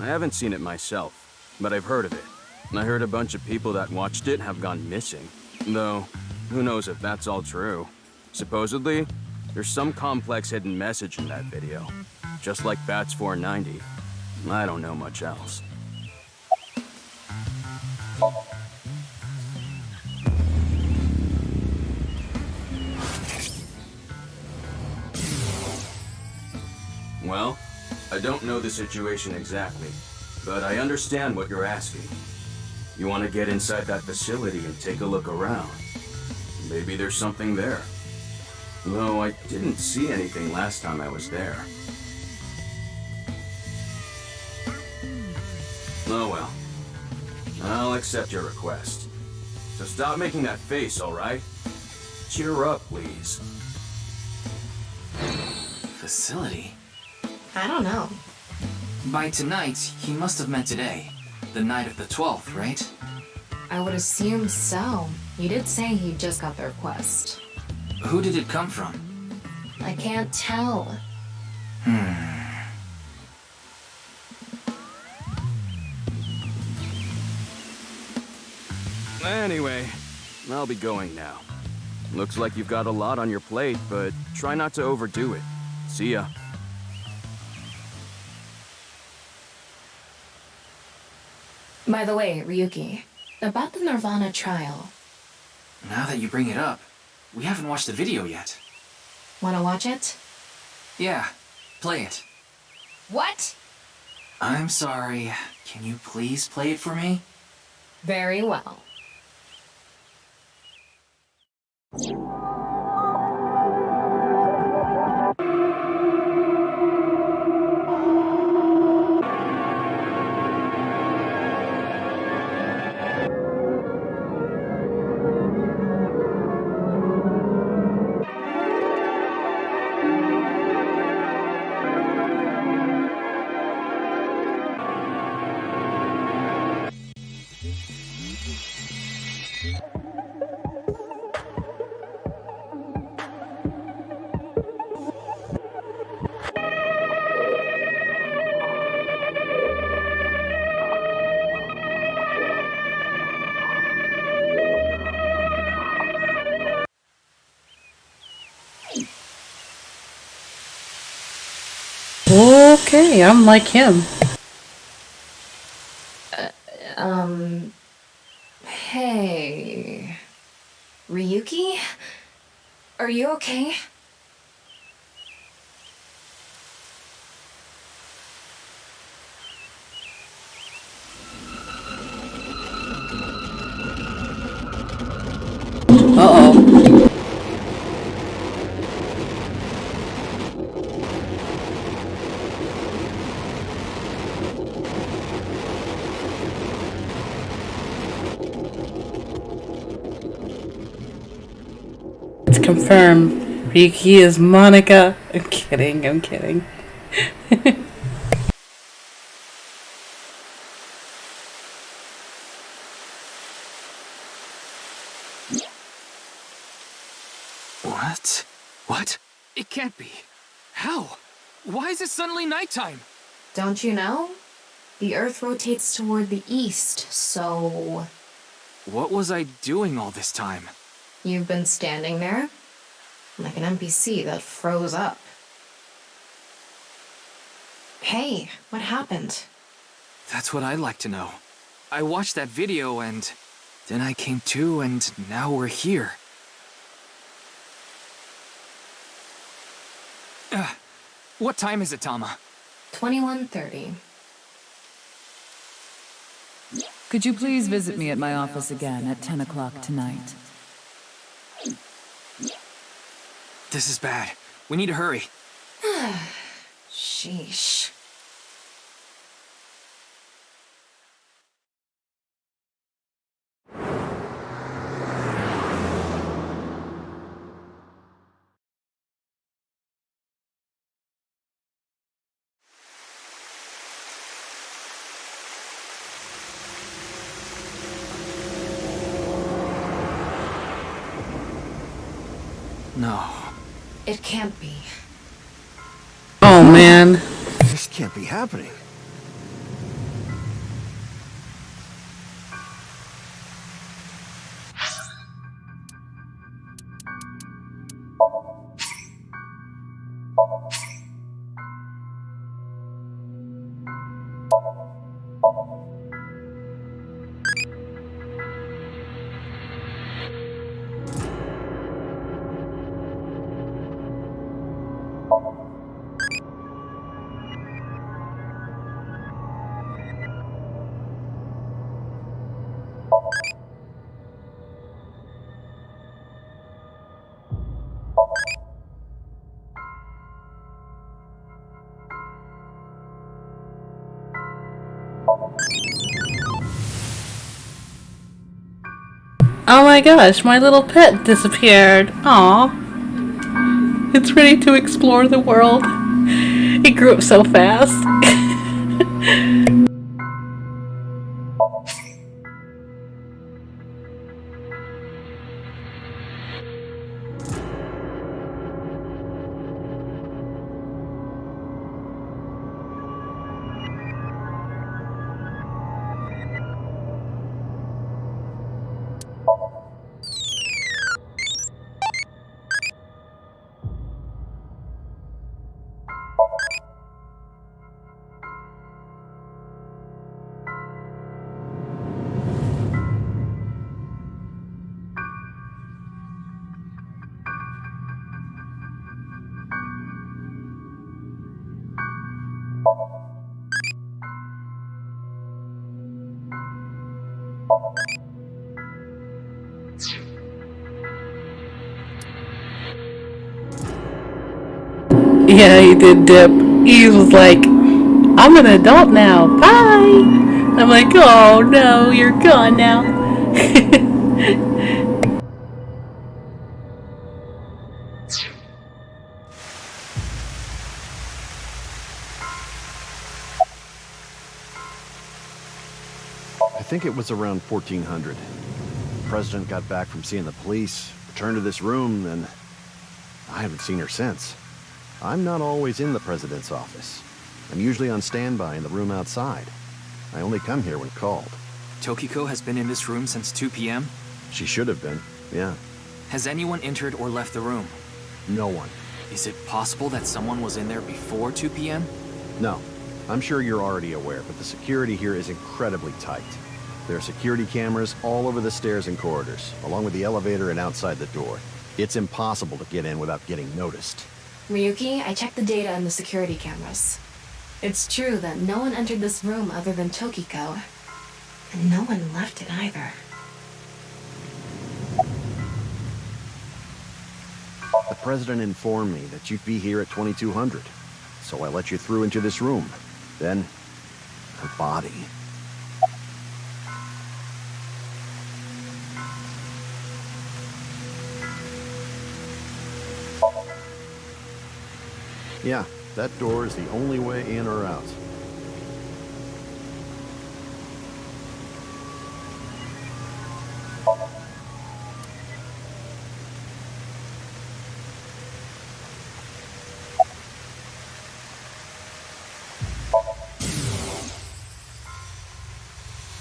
I haven't seen it myself, but I've heard of it. And I heard a bunch of people that watched it have gone missing. Though, who knows if that's all true. Supposedly, there's some complex hidden message in that video. Just like Bats 490. I don't know much else. Well, I don't know the situation exactly, but I understand what you're asking. You want to get inside that facility and take a look around. Maybe there's something there. Though I didn't see anything last time I was there. Oh well. I'll accept your request. So stop making that face, alright? Cheer up, please. Facility? I don't know. By tonight, he must have meant today. The night of the 12th, right? I would assume so. You did say he just got the request. Who did it come from? I can't tell. Anyway, I'll be going now. Looks like you've got a lot on your plate, but try not to overdo it. See ya. By the way, Ryuki, about the Nirvana Trial. Now that you bring it up, we haven't watched the video yet. Wanna watch it? Yeah, play it. What? I'm sorry. Can you please play it for me? Very well. Okay, I'm like him. Hey... Ryuki? Are you okay? Uh-oh. It's confirmed. Ryuki is Monica. I'm kidding, I'm kidding. What? What? It can't be. How? Why is it suddenly nighttime? Don't you know? The Earth rotates toward the east, so... What was I doing all this time? You've been standing there? Like an NPC that froze up. Hey, what happened? That's what I'd like to know. I watched that video and... then I came to and now we're here. What time is it, Tama? 21:30. Could you please visit me at my office again at 10 o'clock tonight? This is bad. We need to hurry. Sheesh. No. It can't be. Oh man. This can't be happening. Oh my gosh, my little pet disappeared. Aw. It's ready to explore the world. It grew up so fast. Yeah, he did dip. He was like, I'm an adult now. Bye. I'm like, oh no, you're gone now. I think it was around 1400. The president got back from seeing the police, returned to this room, and I haven't seen her since. I'm not always in the president's office. I'm usually on standby in the room outside. I only come here when called. Tokiko has been in this room since 2 p.m.? She should have been, yeah. Has anyone entered or left the room? No one. Is it possible that someone was in there before 2 p.m.? No. I'm sure you're already aware, but the security here is incredibly tight. There are security cameras all over the stairs and corridors, along with the elevator and outside the door. It's impossible to get in without getting noticed. Ryuki, I checked the data on the security cameras. It's true that no one entered this room other than Tokiko. And no one left it either. The president informed me that you'd be here at 2200, so I let you through into this room. Then, her body. Yeah, that door is the only way in or out.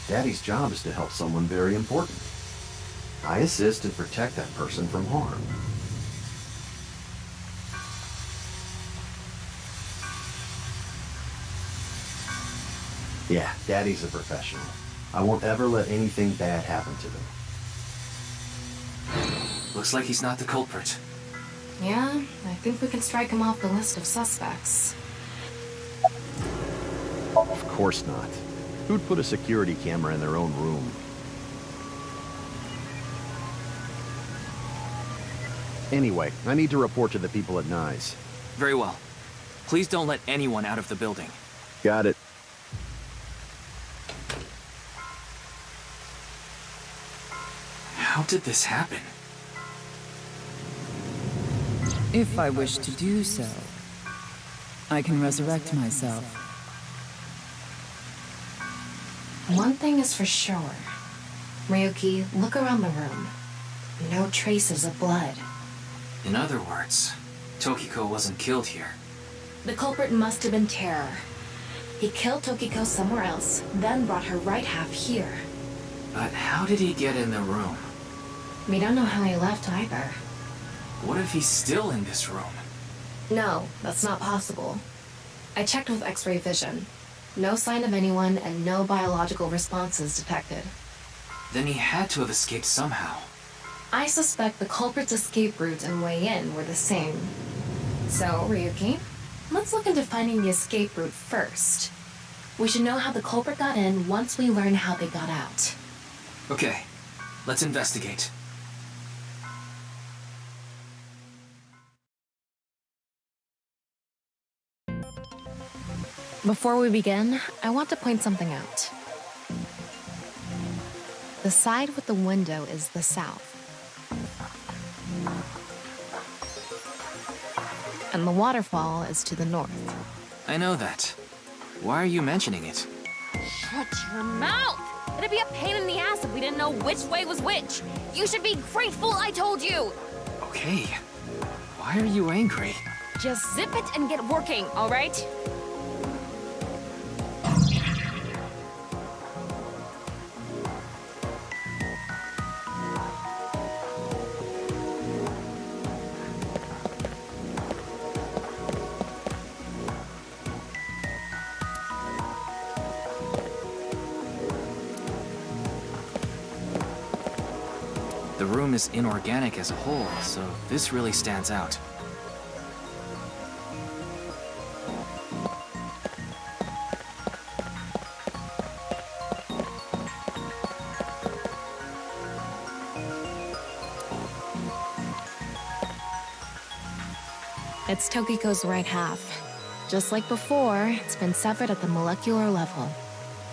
Daddy's job is to help someone very important. I assist and protect that person from harm. Yeah, Daddy's a professional. I won't ever let anything bad happen to them. Looks like he's not the culprit. Yeah, I think we can strike him off the list of suspects. Of course not. Who'd put a security camera in their own room? Anyway, I need to report to the people at Nye's. Very well. Please don't let anyone out of the building. Got it. How did this happen? If I wish to do so, I can resurrect myself. One thing is for sure. Ryuki, look around the room. No traces of blood. In other words, Tokiko wasn't killed here. The culprit must have been Terror. He killed Tokiko somewhere else, then brought her right half here. But how did he get in the room? We don't know how he left either. What if he's still in this room? No, that's not possible. I checked with X-ray vision. No sign of anyone and no biological responses detected. Then he had to have escaped somehow. I suspect the culprit's escape route and way in were the same. So, Ryuki, let's look into finding the escape route first. We should know how the culprit got in once we learn how they got out. Okay, let's investigate. Before we begin, I want to point something out. The side with the window is the south. And the waterfall is to the north. I know that. Why are you mentioning it? Shut your mouth! It'd be a pain in the ass if we didn't know which way was which. You should be grateful I told you. Okay. Why are you angry? Just zip it and get working, all right? The room is inorganic as a whole, so this really stands out. It's Tokiko's right half. Just like before, it's been severed at the molecular level.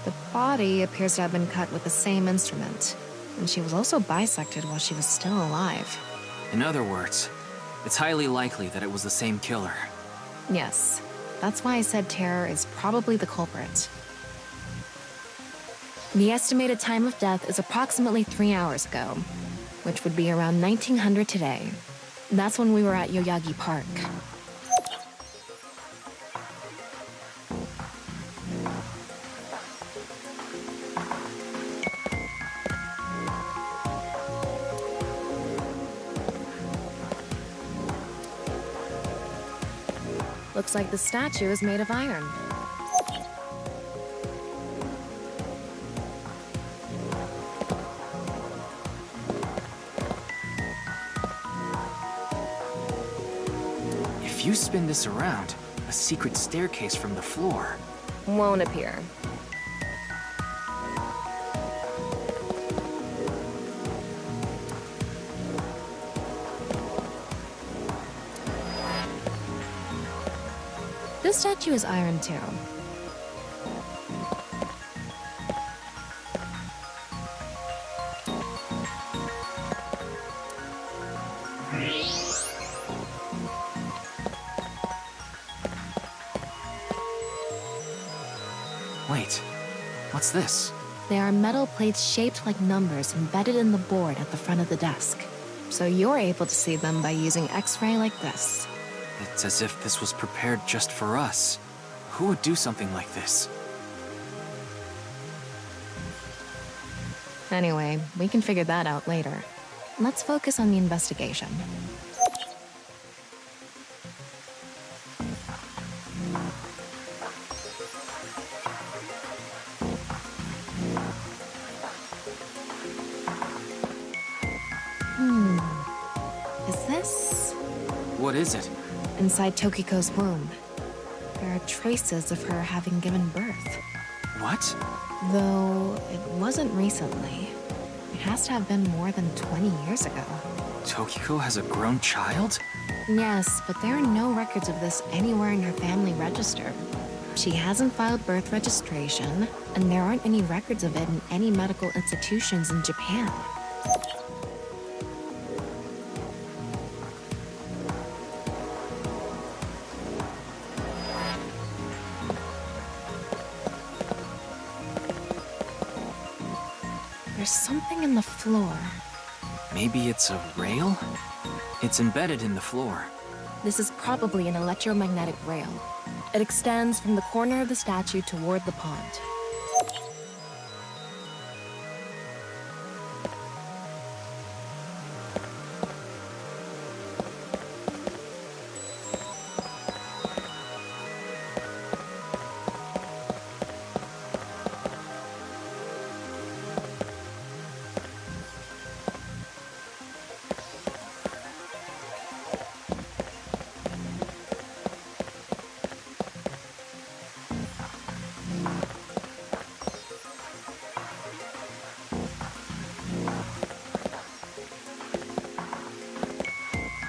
The body appears to have been cut with the same instrument, and she was also bisected while she was still alive. In other words, it's highly likely that it was the same killer. Yes, that's why I said Terror is probably the culprit. The estimated time of death is approximately 3 hours ago, which would be around 1900 today. That's when we were at Yoyagi Park. Looks like the statue is made of iron. If you spin this around, a secret staircase from the floor won't appear. This statue is iron too. Wait, what's this? They are metal plates shaped like numbers embedded in the board at the front of the desk. So you're able to see them by using X-ray like this. It's as if this was prepared just for us. Who would do something like this? Anyway, we can figure that out later. Let's focus on the investigation. Is this? What is it? Inside Tokiko's womb. There are traces of her having given birth. What? Though it wasn't recently. It has to have been more than 20 years ago. Tokiko has a grown child? Yes, but there are no records of this anywhere in her family register. She hasn't filed birth registration, and there aren't any records of it in any medical institutions in Japan. There's something in the floor. Maybe it's a rail? It's embedded in the floor. This is probably an electromagnetic rail. It extends from the corner of the statue toward the pond.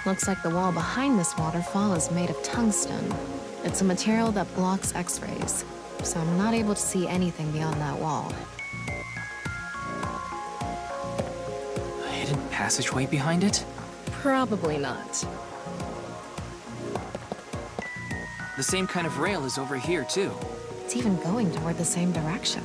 Looks like the wall behind this waterfall is made of tungsten. It's a material that blocks X-rays, so I'm not able to see anything beyond that wall. A hidden passageway behind it? Probably not. The same kind of rail is over here, too. It's even going toward the same direction.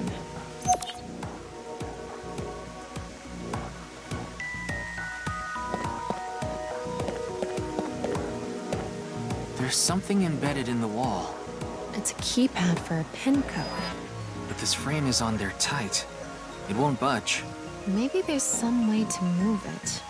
There's something embedded in the wall. It's a keypad for a pin code. But this frame is on there tight. It won't budge. Maybe there's some way to move it.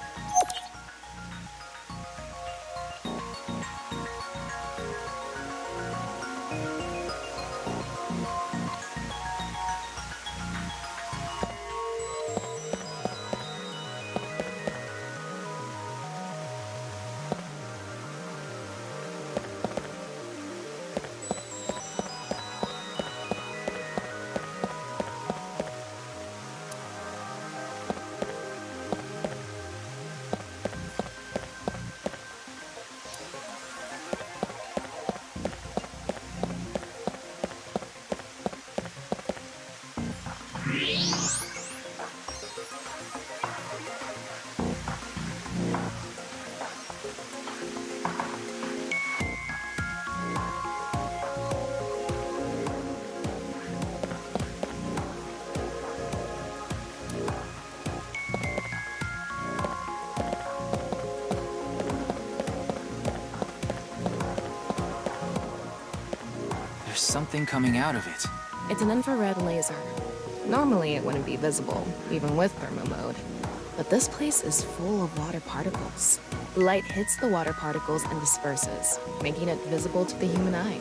There's something coming out of it. It's an infrared laser. Normally it wouldn't be visible, even with thermo mode. But this place is full of water particles. Light hits the water particles and disperses, making it visible to the human eye.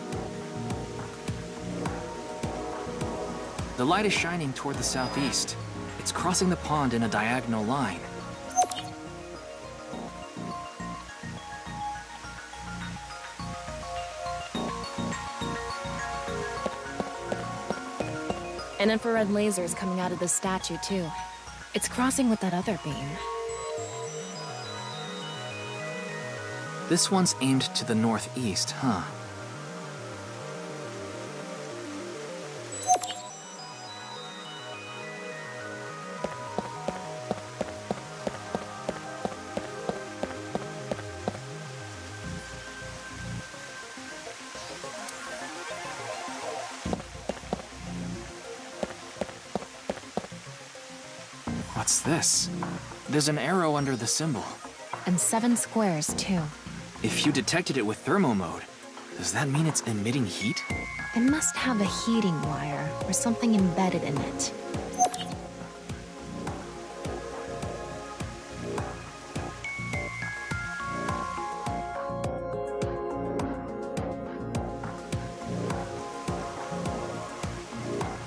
The light is shining toward the southeast. It's crossing the pond in a diagonal line. An infrared laser is coming out of the statue, too. It's crossing with that other beam. This one's aimed to the northeast, huh? What's this? There's an arrow under the symbol. And 7 squares, too. If you detected it with thermo mode, does that mean it's emitting heat? It must have a heating wire or something embedded in it.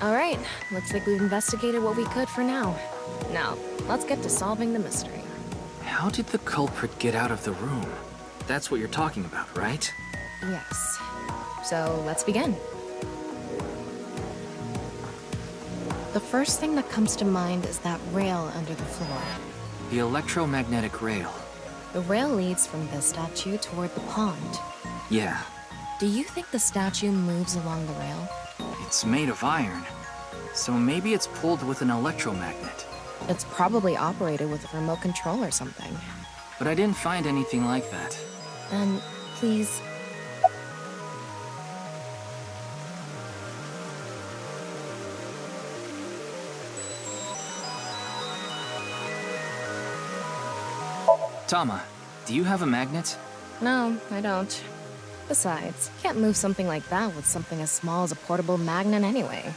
All right, looks like we've investigated what we could for now. Now, let's get to solving the mystery. How did the culprit get out of the room? That's what you're talking about, right? Yes. So, let's begin. The first thing that comes to mind is that rail under the floor. The electromagnetic rail. The rail leads from this statue toward the pond. Yeah, Do you think the statue moves along the rail? it's made of iron. So maybe it's pulled with an electromagnet. It's probably operated with a remote control or something. But I didn't find anything like that. Then, please. Tama, do you have a magnet? No, I don't. Besides, can't move something like that with something as small as a portable magnet anyway.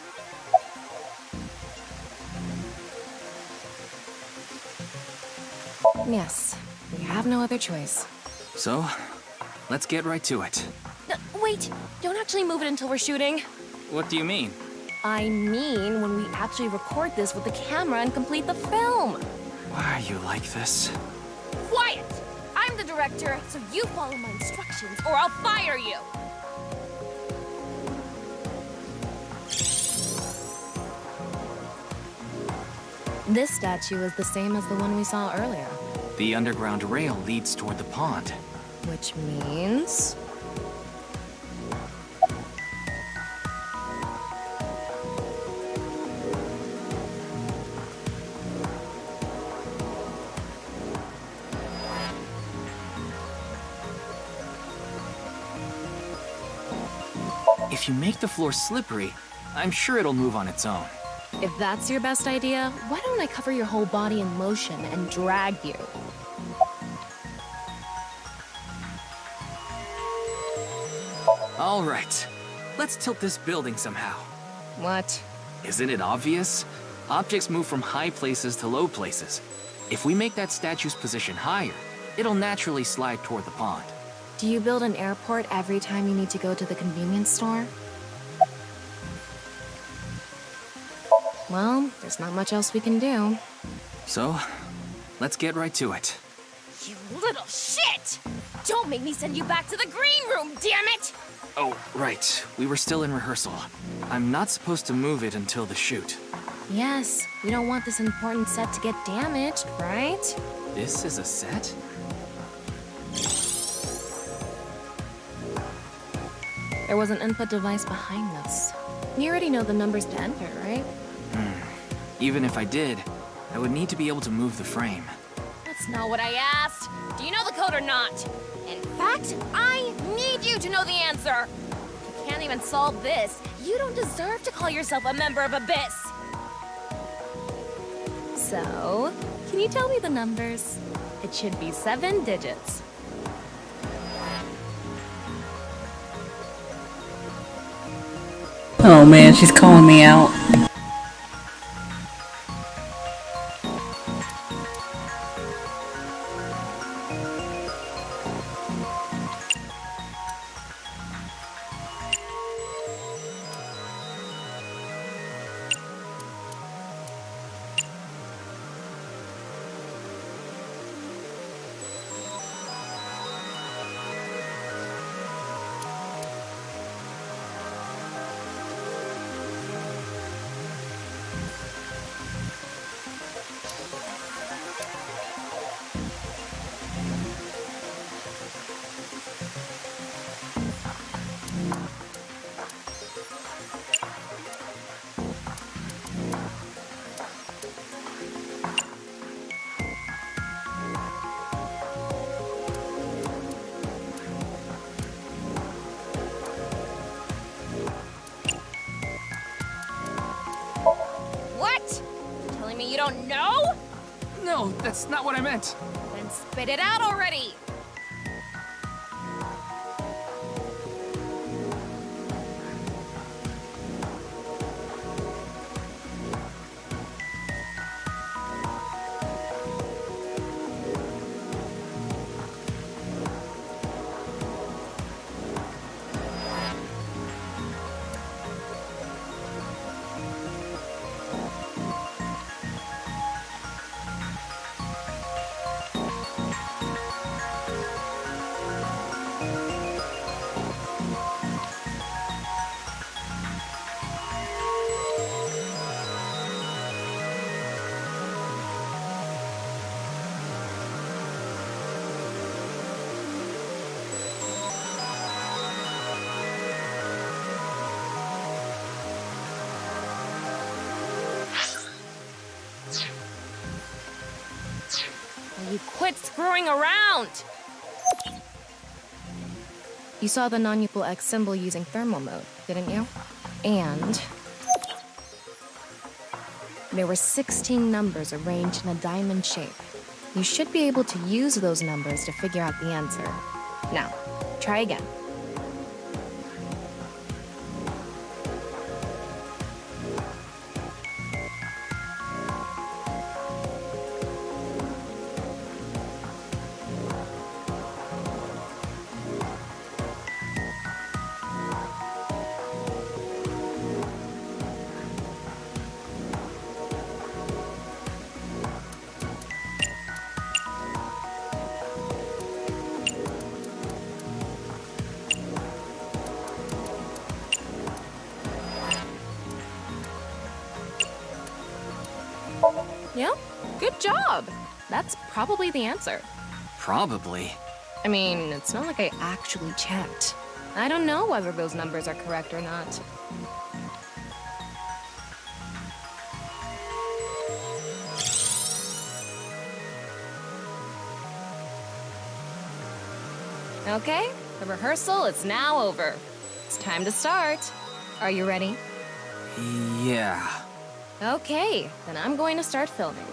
Yes, we have no other choice. So, let's get right to it. Wait, don't actually move it until we're shooting. What do you mean? I mean, when we actually record this with the camera and complete the film. Why are you like this? Quiet! I'm the director, so you follow my instructions or I'll fire you! This statue is the same as the one we saw earlier. The underground rail leads toward the pond. Which means... If you make the floor slippery, I'm sure it'll move on its own. If that's your best idea, why don't I cover your whole body in motion and drag you? All right, let's tilt this building somehow. What? Isn't it obvious? Objects move from high places to low places. If we make that statue's position higher, it'll naturally slide toward the pond. Do you build an airport every time you need to go to the convenience store? Well, there's not much else we can do. So, let's get right to it. You little shit! Don't make me send you back to the green room, damn it! Oh, right. We were still in rehearsal. I'm not supposed to move it until the shoot. Yes, we don't want this important set to get damaged, right? This is a set? There was an input device behind this. You already know the numbers to enter, right? Even if I did, I would need to be able to move the frame. That's not what I asked. Do you know the code or not? In fact, I need you to know the answer. If you can't even solve this, you don't deserve to call yourself a member of Abyss. So, can you tell me the numbers? It should be 7 digits. Oh man, she's calling me out. What? You're telling me you don't know? No, that's not what I meant. Then spit it out already. you quit screwing around! You saw the non-equal X symbol using thermal mode, didn't you? And there were 16 numbers arranged in a diamond shape. You should be able to use those numbers to figure out the answer. Now, try again. Yeah, good job. That's probably the answer. Probably. I mean, it's not like I actually checked. I don't know whether those numbers are correct or not. Okay, the rehearsal is now over. It's time to start. Are you ready? Yeah. Okay, then I'm going to start filming.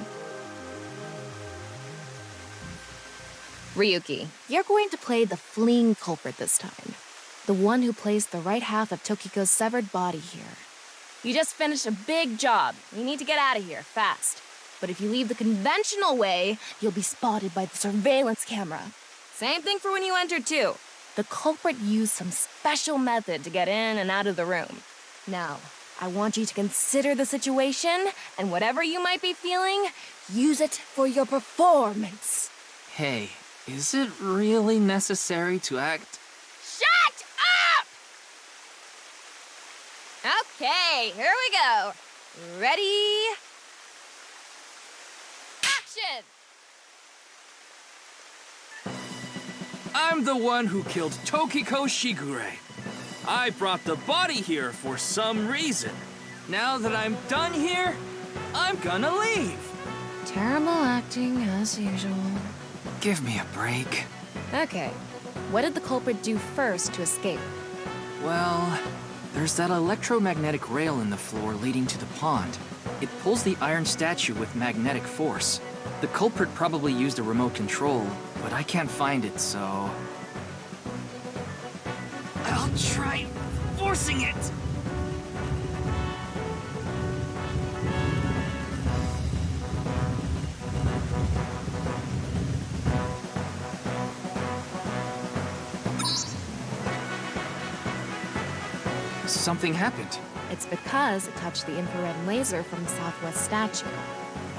Ryuki, you're going to play the Fleeing Culprit this time. The one who plays the right half of Tokiko's severed body here. You just finished a big job. You need to get out of here, fast. But if you leave the conventional way, you'll be spotted by the surveillance camera. Same thing for when you entered, too. The culprit used some special method to get in and out of the room. Now, I want you to consider the situation, and whatever you might be feeling, use it for your performance. Hey, is it really necessary to act? Shut up! Okay, here we go. Ready? Action! I'm the one who killed Tokiko Shigure. I brought the body here for some reason. Now that I'm done here, I'm gonna leave. Terrible acting, as usual. Give me a break. Okay, what did the culprit do first to escape? Well, there's that electromagnetic rail in the floor leading to the pond. It pulls the iron statue with magnetic force. The culprit probably used a remote control, but I can't find it, so... I'll try forcing it! Something happened. It's because it touched the infrared laser from the southwest statue.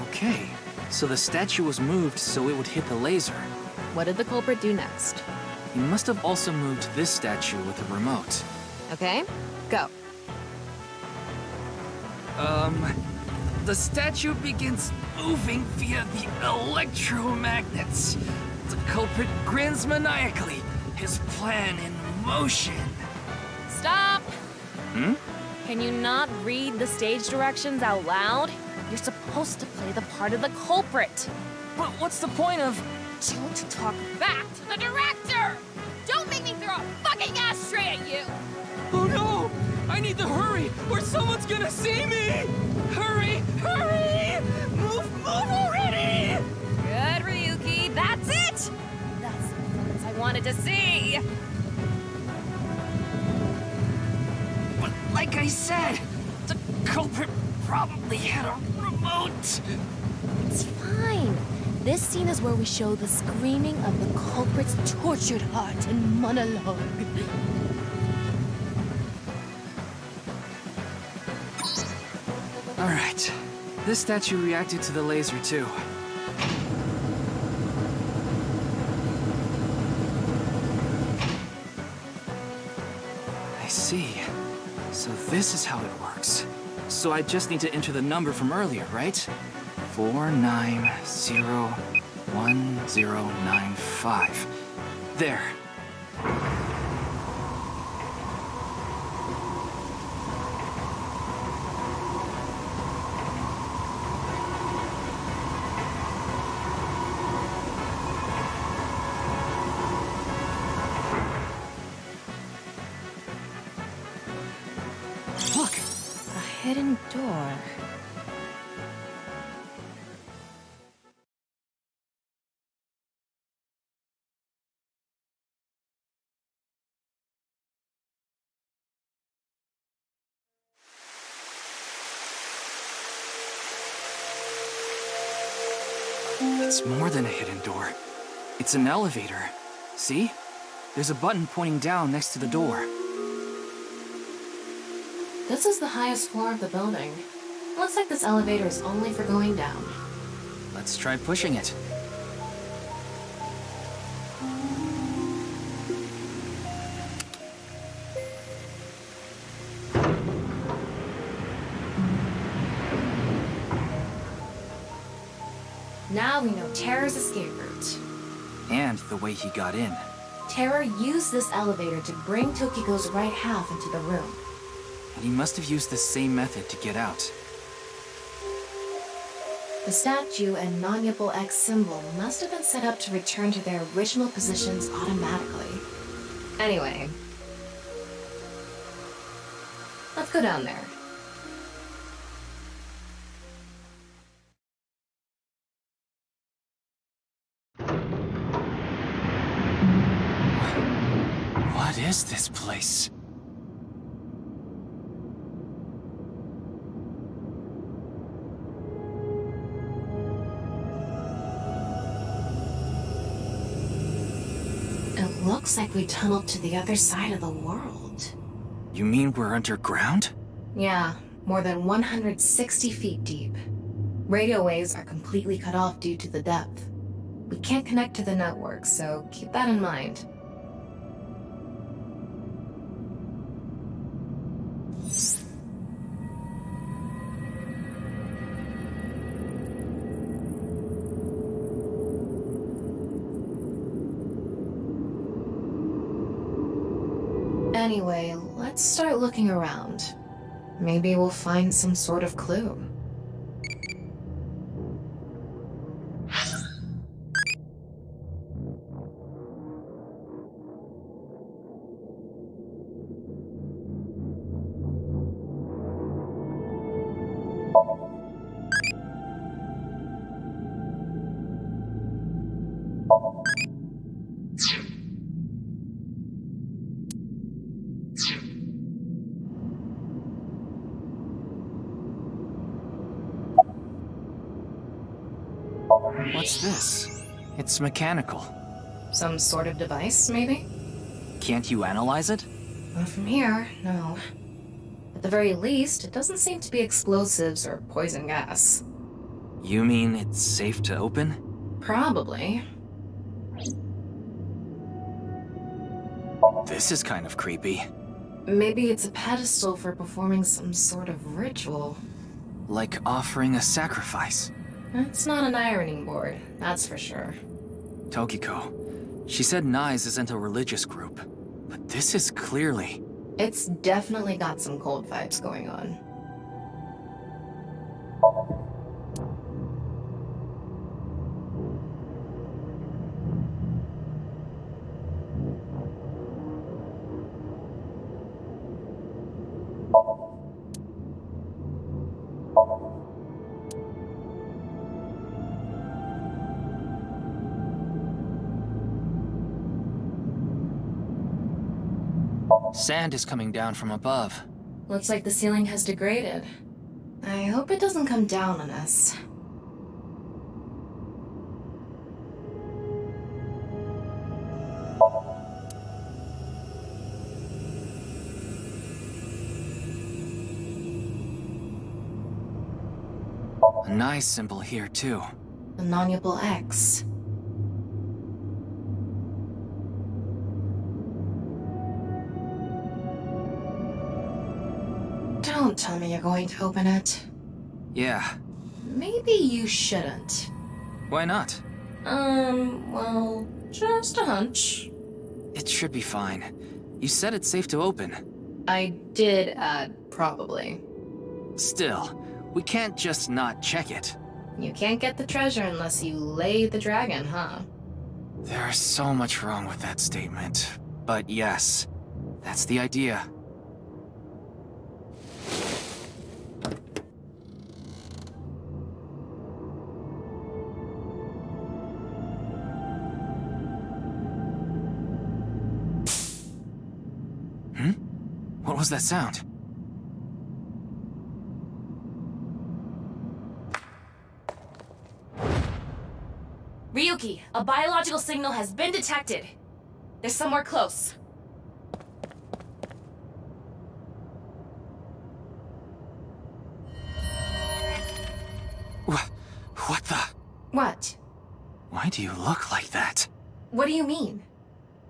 Okay, so the statue was moved so it would hit the laser. What did the culprit do next? He must have also moved this statue with a remote. Okay, go. The statue begins moving via the electromagnets. The culprit grins maniacally, his plan in motion. Stop! Hmm? Can you not read the stage directions out loud? You're supposed to play the part of the culprit. But what's the point of... Don't talk back to the director! Don't make me throw a fucking ashtray at you! Oh no! I need to hurry, or someone's gonna see me! Hurry! Hurry! Move already! Good, Ryuki, that's it! That's the performance I wanted to see! But like I said, the culprit probably had a remote. It's fine. This scene is where we show the screaming of the culprit's tortured heart and monologue. All right. This statue reacted to the laser too. I see. So this is how it works. So I just need to enter the number from earlier, right? 49011095. There. hidden door. It's more than a hidden door. It's an elevator. See? There's a button pointing down next to the door. This is the highest floor of the building. Looks like this elevator is only for going down. Let's try pushing it. Now we know Terror's escape route. And the way he got in. Terror used this elevator to bring Tokiko's right half into the room. And he must have used the same method to get out. The statue and non-Yipple X symbol must have been set up to return to their original positions automatically. Anyway, let's go down there. What is this place? It looks like we tunneled to the other side of the world. You mean we're underground? Yeah, more than 160 feet deep. Radio waves are completely cut off due to the depth. We can't connect to the network, so keep that in mind. Anyway, let's start looking around. Maybe we'll find some sort of clue. What's this? It's mechanical. Some sort of device, maybe? Can't you analyze it? Not from here, no. At the very least, it doesn't seem to be explosives or poison gas. You mean it's safe to open? Probably. This is kind of creepy. Maybe it's a pedestal for performing some sort of ritual. Like offering a sacrifice. It's not an ironing board, that's for sure. Tokiko. She said Nyes isn't a religious group, but this is clearly... It's definitely got some cold vibes going on. Sand is coming down from above. Looks like the ceiling has degraded. I hope it doesn't come down on us. A nice symbol here, too. The non-Yipple X. Don't tell me you're going to open it. Yeah. Maybe you shouldn't. Why not? Well, just a hunch. It should be fine. You said it's safe to open. I did add probably. Still, we can't just not check it. You can't get the treasure unless you lay the dragon, huh? There's so much wrong with that statement. But yes, that's the idea. What was that sound? Ryuki, a biological signal has been detected. They're somewhere close. What the? What? Why do you look like that? What do you mean?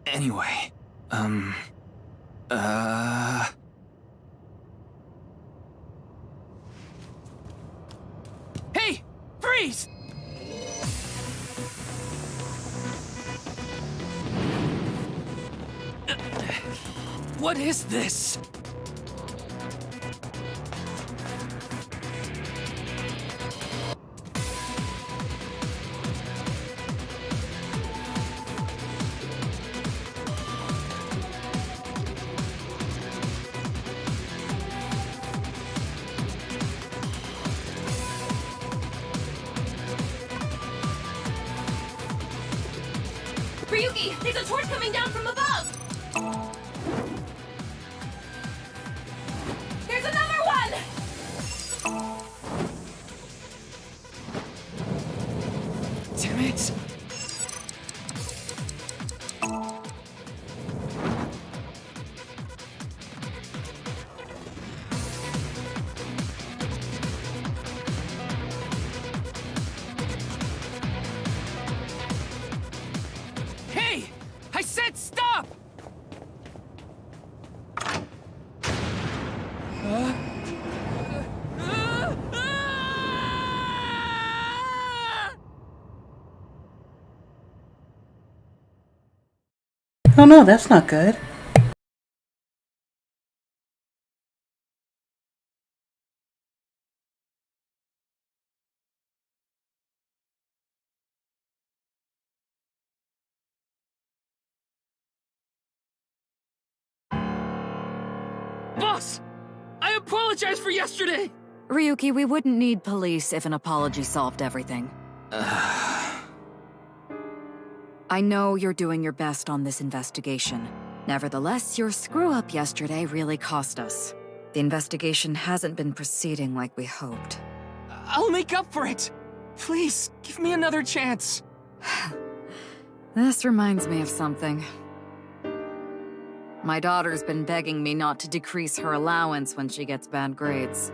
Anyway, Hey! Freeze! What is this? Ryuki, there's a torch coming down from above! There's another one! Damn it! Hey! I said stop! Oh no, that's not good. Boss! I apologize for yesterday! Ryuki, we wouldn't need police if an apology solved everything. I know you're doing your best on this investigation. Nevertheless, your screw-up yesterday really cost us. The investigation hasn't been proceeding like we hoped. I'll make up for it! Please, give me another chance. This reminds me of something. My daughter's been begging me not to decrease her allowance when she gets bad grades.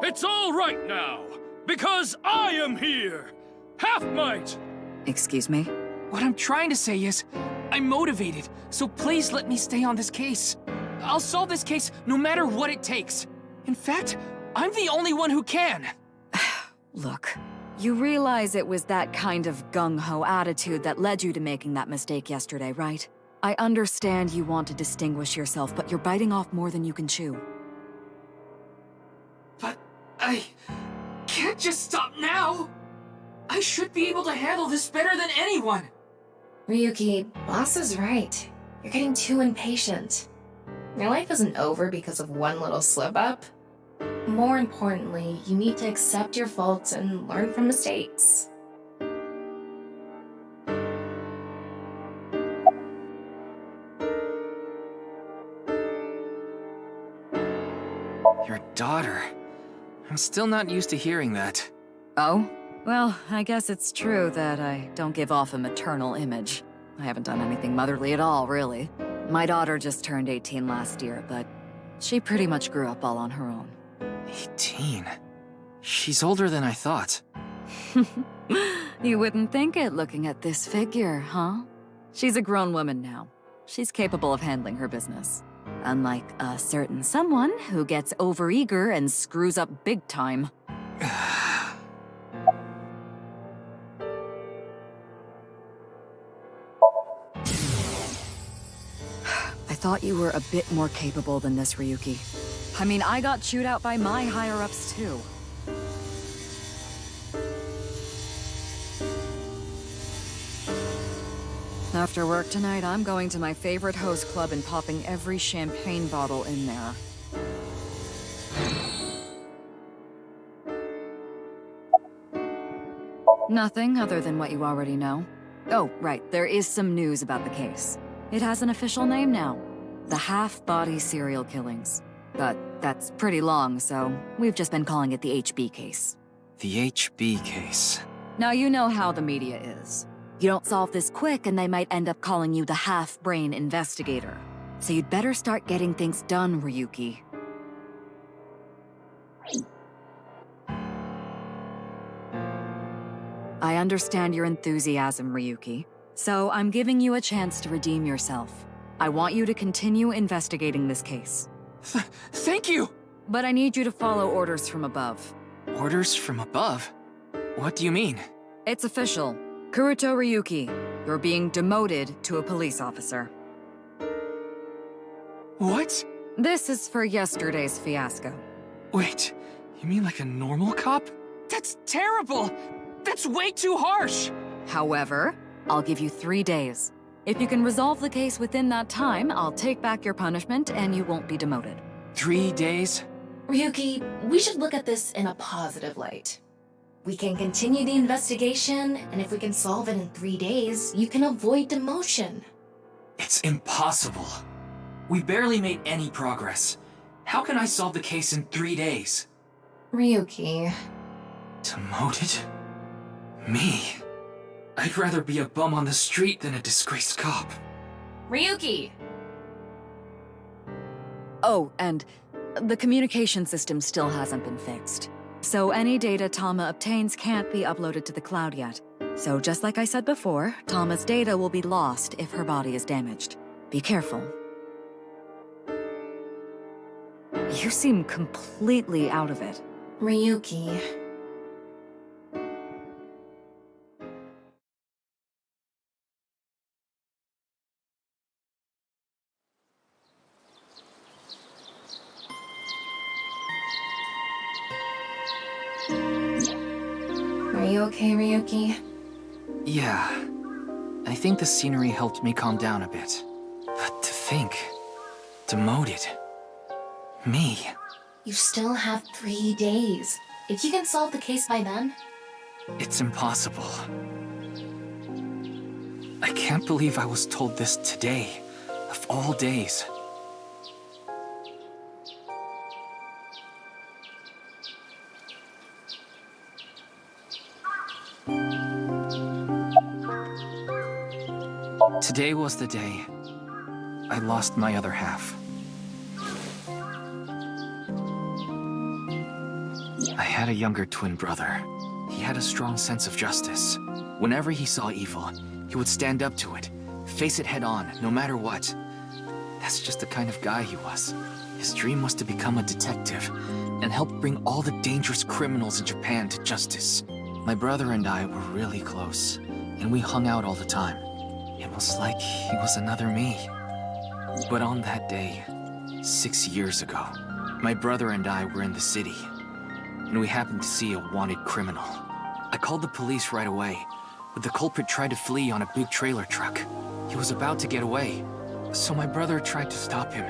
It's all right now, because I am here! Half-Might! Excuse me? What I'm trying to say is, I'm motivated, so please let me stay on this case. I'll solve this case no matter what it takes. In fact, I'm the only one who can. Look, you realize it was that kind of gung-ho attitude that led you to making that mistake yesterday, right? I understand you want to distinguish yourself, but you're biting off more than you can chew. But I can't just stop now. I should be able to handle this better than anyone. Ryuki, boss is right. You're getting too impatient. Your life isn't over because of one little slip-up. More importantly, you need to accept your faults and learn from mistakes. Your daughter. I'm still not used to hearing that. Oh? Well, I guess it's true that I don't give off a maternal image. I haven't done anything motherly at all, really. My daughter just turned 18 last year, but she pretty much grew up all on her own. 18? She's older than I thought. You wouldn't think it looking at this figure, huh? She's a grown woman now. She's capable of handling her business. Unlike a certain someone who gets overeager and screws up big time. I thought you were a bit more capable than this, Ryuki. I mean, I got chewed out by my higher-ups, too. After work tonight, I'm going to my favorite host club and popping every champagne bottle in there. Nothing other than what you already know. Oh, right, there is some news about the case. It has an official name now. The half-body serial killings. But that's pretty long, so we've just been calling it the HB case. The HB case. Now you know how the media is. You don't solve this quick and they might end up calling you the half-brain investigator. So you'd better start getting things done, Ryuki. I understand your enthusiasm, Ryuki. So I'm giving you a chance to redeem yourself. I want you to continue investigating this case. Thank you! But I need you to follow orders from above. Orders from above? What do you mean? It's official. Kuruto Ryuki, you're being demoted to a police officer. What? This is for yesterday's fiasco. Wait, you mean like a normal cop? That's terrible! That's way too harsh! However, I'll give you 3 days. If you can resolve the case within that time, I'll take back your punishment and you won't be demoted. 3 days? Ryuki, we should look at this in a positive light. We can continue the investigation, and if we can solve it in 3 days, you can avoid demotion. It's impossible. We barely made any progress. How can I solve the case in 3 days? Ryuki. Demoted? Me? I'd rather be a bum on the street than a disgraced cop. Ryuki! Oh, and the communication system still hasn't been fixed. So any data Tama obtains can't be uploaded to the cloud yet. So just like I said before, Tama's data will be lost if her body is damaged. Be careful. You seem completely out of it. Ryuki. Are you okay, Ryuki? Yeah. I think the scenery helped me calm down a bit. But to think... demoted. Me. You still have 3 days. If you can solve the case by then... It's impossible. I can't believe I was told this today, of all days. Today was the day I lost my other half. I had a younger twin brother. He had a strong sense of justice. Whenever he saw evil, he would stand up to it, face it head on, no matter what. That's just the kind of guy he was. His dream was to become a detective and help bring all the dangerous criminals in Japan to justice. My brother and I were really close, and we hung out all the time. It was like he was another me. But on that day, 6 years ago, my brother and I were in the city, and we happened to see a wanted criminal. I called the police right away, but the culprit tried to flee on a big trailer truck. He was about to get away, so my brother tried to stop him,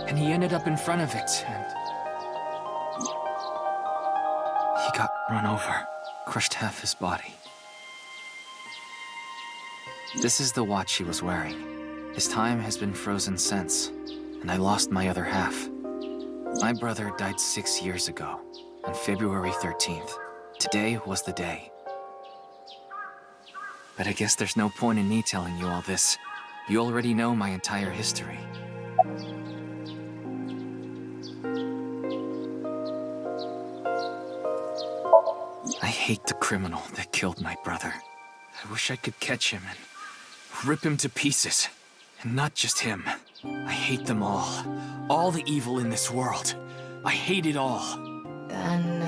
and he ended up in front of it, and... he got run over, crushed half his body. This is the watch he was wearing. His time has been frozen since, and I lost my other half. My brother died 6 years ago, on February 13th. Today was the day. But I guess there's no point in me telling you all this. You already know my entire history. I hate the criminal that killed my brother. I wish I could catch him and rip him to pieces. And not just him. I hate them all the evil in this world. I hate it all. Then...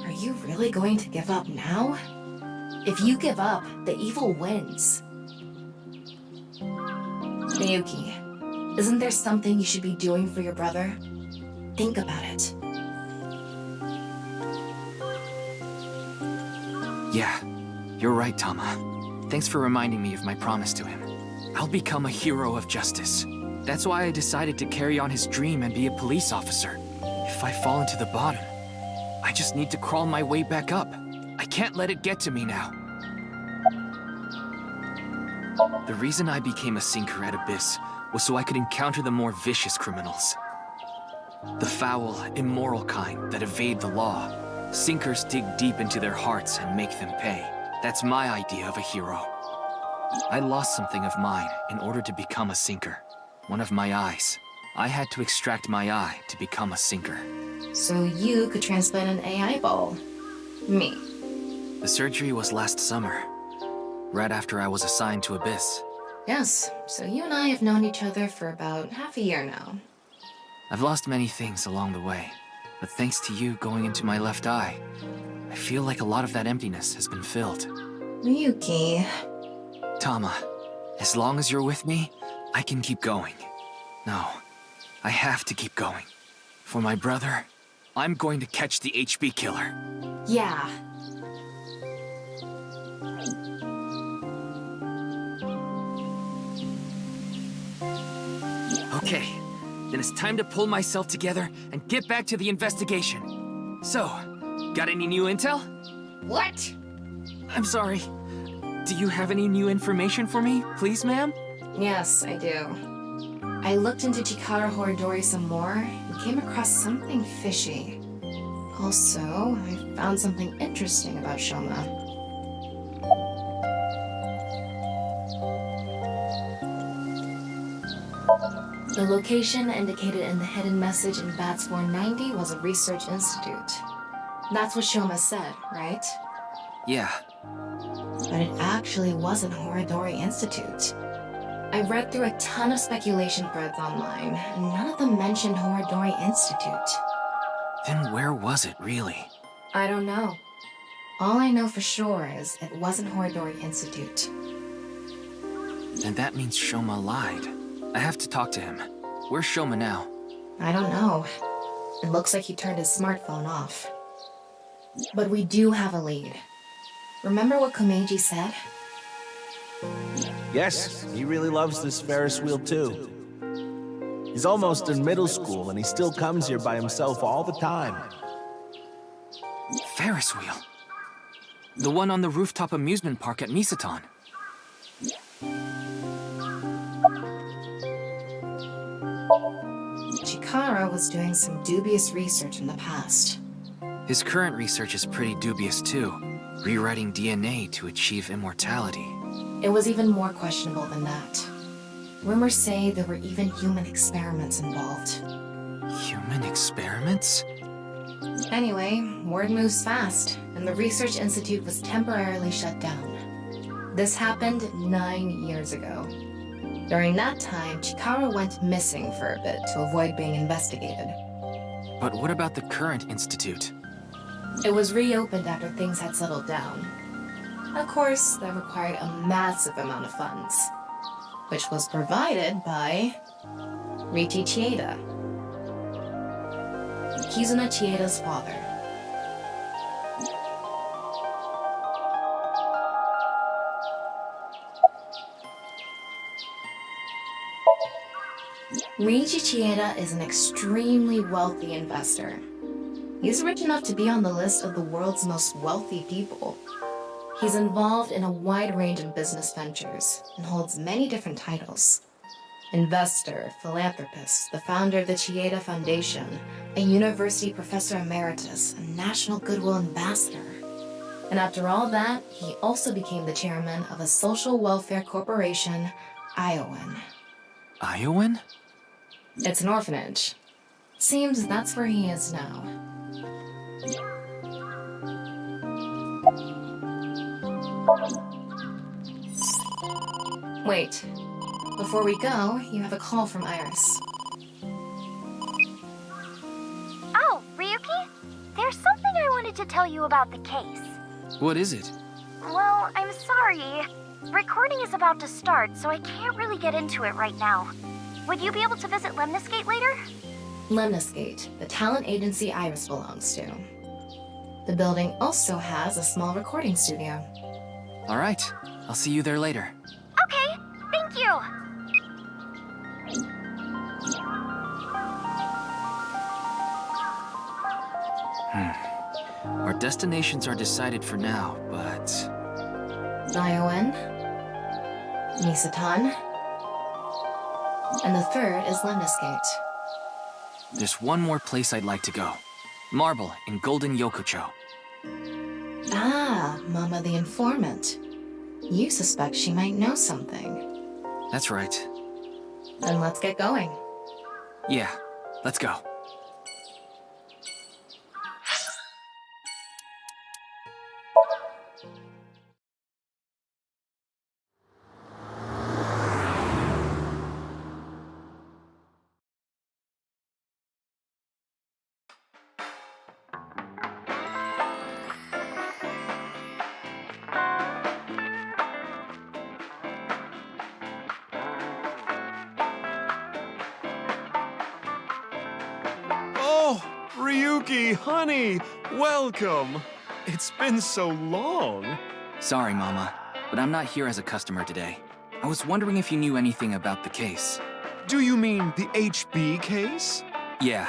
are you really going to give up now? If you give up, the evil wins. Ryuki, isn't there something you should be doing for your brother? Think about it. Yeah, you're right, Tama. Thanks for reminding me of my promise to him. I'll become a hero of justice. That's why I decided to carry on his dream and be a police officer. If I fall into the bottom, I just need to crawl my way back up. I can't let it get to me now. The reason I became a sinker at Abyss was so I could encounter the more vicious criminals. The foul, immoral kind that evade the law. Sinkers dig deep into their hearts and make them pay. That's my idea of a hero. I lost something of mine in order to become a sinker. One of my eyes. I had to extract my eye to become a sinker. So you could transplant an AI ball. Me. The surgery was last summer, right after I was assigned to Abyss. Yes, so you and I have known each other for about half a year now. I've lost many things along the way, but thanks to you going into my left eye, I feel like a lot of that emptiness has been filled. Ryuki. Tama, as long as you're with me, I can keep going. No, I have to keep going. For my brother, I'm going to catch the HB killer. Yeah. Okay, then it's time to pull myself together and get back to the investigation. So, got any new intel? What? I'm sorry. Do you have any new information for me, please, ma'am? Yes, I do. I looked into Chikara Horidori some more and came across something fishy. Also, I found something interesting about Shoma. The location indicated in the hidden message in Bats 490 was a research institute. That's what Shoma said, right? Yeah. But it actually wasn't Horidori Institute. I read through a ton of speculation threads online, and none of them mentioned Horidori Institute. Then where was it, really? I don't know. All I know for sure is it wasn't Horidori Institute. Then that means Shoma lied. I have to talk to him. Where's Shoma now? I don't know. It looks like he turned his smartphone off. But we do have a lead. Remember what Komeiji said? Yes, he really loves this Ferris wheel too. He's almost in middle school and he still comes here by himself all the time. Ferris wheel? The one on the rooftop amusement park at Misaton. Chikara was doing some dubious research in the past. His current research is pretty dubious too. Rewriting DNA to achieve immortality. It was even more questionable than that. Rumors say there were even human experiments involved. Human experiments? Anyway, word moves fast, and the Research Institute was temporarily shut down. This happened 9 years ago. During that time, Chikara went missing for a bit to avoid being investigated. But what about the current institute? It was reopened after things had settled down. Of course, that required a massive amount of funds, which was provided by Riichi Chieda. Kizuna Chieda's father. Riichi Chieda is an extremely wealthy investor. He's rich enough to be on the list of the world's most wealthy people. He's involved in a wide range of business ventures and holds many different titles. Investor, philanthropist, the founder of the Chieda Foundation, a university professor emeritus, and national goodwill ambassador. And after all that, he also became the chairman of a social welfare corporation, Iowan. Iowan? It's an orphanage. Seems that's where he is now. Wait. Before we go, you have a call from Iris. Oh, Ryuki? There's something I wanted to tell you about the case. What is it? Well, I'm sorry. Recording is about to start, so I can't really get into it right now. Would you be able to visit Lemniscate later? Lemniscate, the talent agency Iris belongs to. The building also has a small recording studio. All right, I'll see you there later. Okay, thank you. Our Destinations are decided for now, but... Niowen, Misatan, and the third is Lemniscate. There's one more place I'd like to go. Marble in Golden Yokocho. Ah, Mama the Informant. You suspect she might know something. That's right. Then let's get going. Yeah, let's go. Oh, Ryuki, honey, welcome. It's been so long. Sorry, Mama, but I'm not here as a customer today. I was wondering if you knew anything about the case. Do you mean the HB case? Yeah.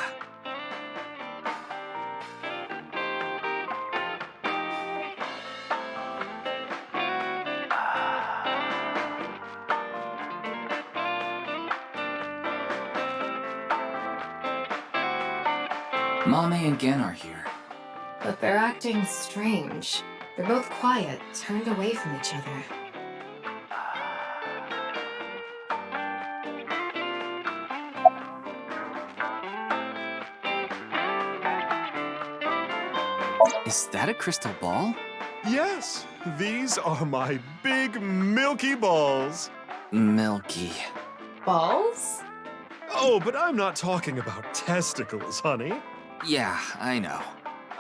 Mame and Gen are here. But they're acting strange. They're both quiet, turned away from each other. Is that a crystal ball? Yes, these are my big milky balls. Milky. Balls? Oh, but I'm not talking about testicles, honey. Yeah, I know.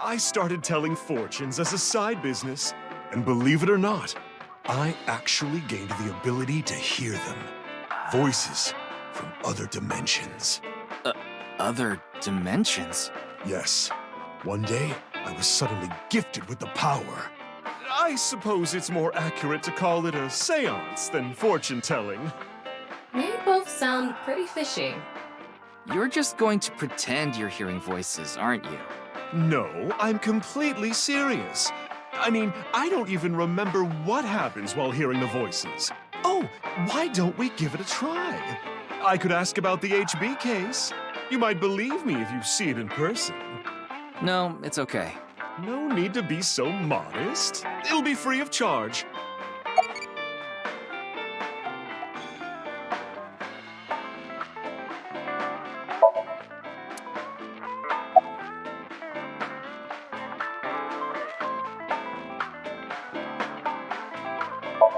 I started telling fortunes as a side business, and believe it or not, I actually gained the ability to hear them. Voices from other dimensions. Other dimensions? Yes. One day, I was suddenly gifted with the power. I suppose it's more accurate to call it a seance than fortune-telling. You both sound pretty fishy. You're just going to pretend you're hearing voices, aren't you? No, I'm completely serious. I mean, I don't even remember what happens while hearing the voices. Oh, why don't we give it a try? I could ask about the HB case. You might believe me if you see it in person. No, it's okay. No need to be so modest. It'll be free of charge.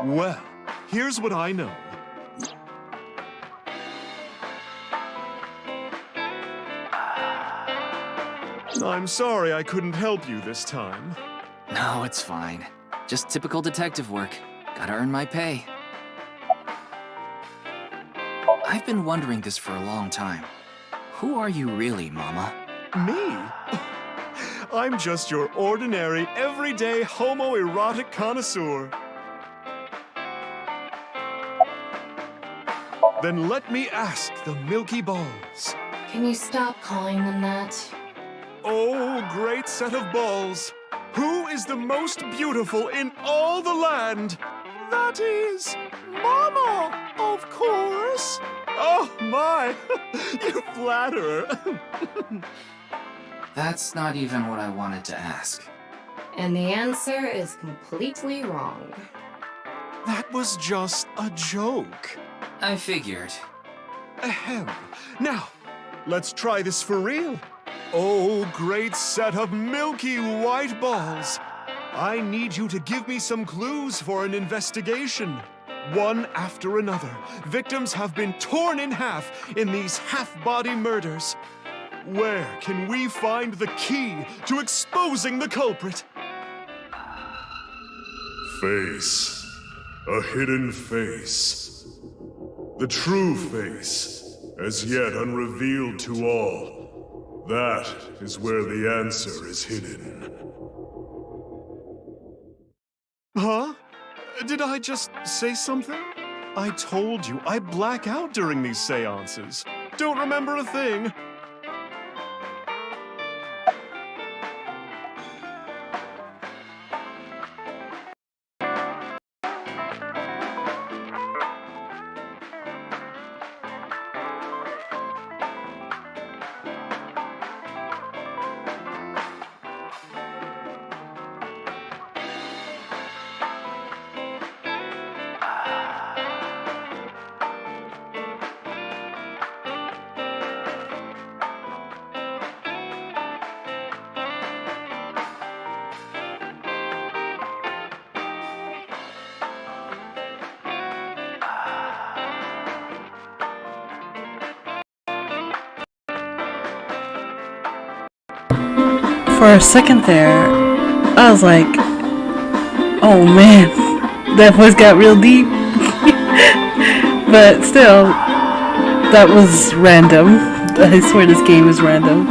Well, here's what I know. I'm sorry I couldn't help you this time. No, it's fine. Just typical detective work. Gotta earn my pay. I've been wondering this for a long time. Who are you really, Mama? Me? I'm just your ordinary, everyday homoerotic connoisseur. Then let me ask the Milky Balls. Can you stop calling them that? Oh, great set of balls. Who is the most beautiful in all the land? That is Mama, of course. Oh, my. You flatterer. That's not even what I wanted to ask. And the answer is completely wrong. That was just a joke. I figured. Ahem. Now, let's try this for real. Oh, great set of milky white balls. I need you to give me some clues for an investigation. One after another, victims have been torn in half in these half-body murders. Where can we find the key to exposing the culprit? Face. A hidden face. The true face, as yet unrevealed to all. That is where the answer is hidden. Huh? Did I just say something? I told you, I black out during these seances. Don't remember a thing. For a second there, I was like, oh man, that voice got real deep. But still, that was random. I swear this game is random.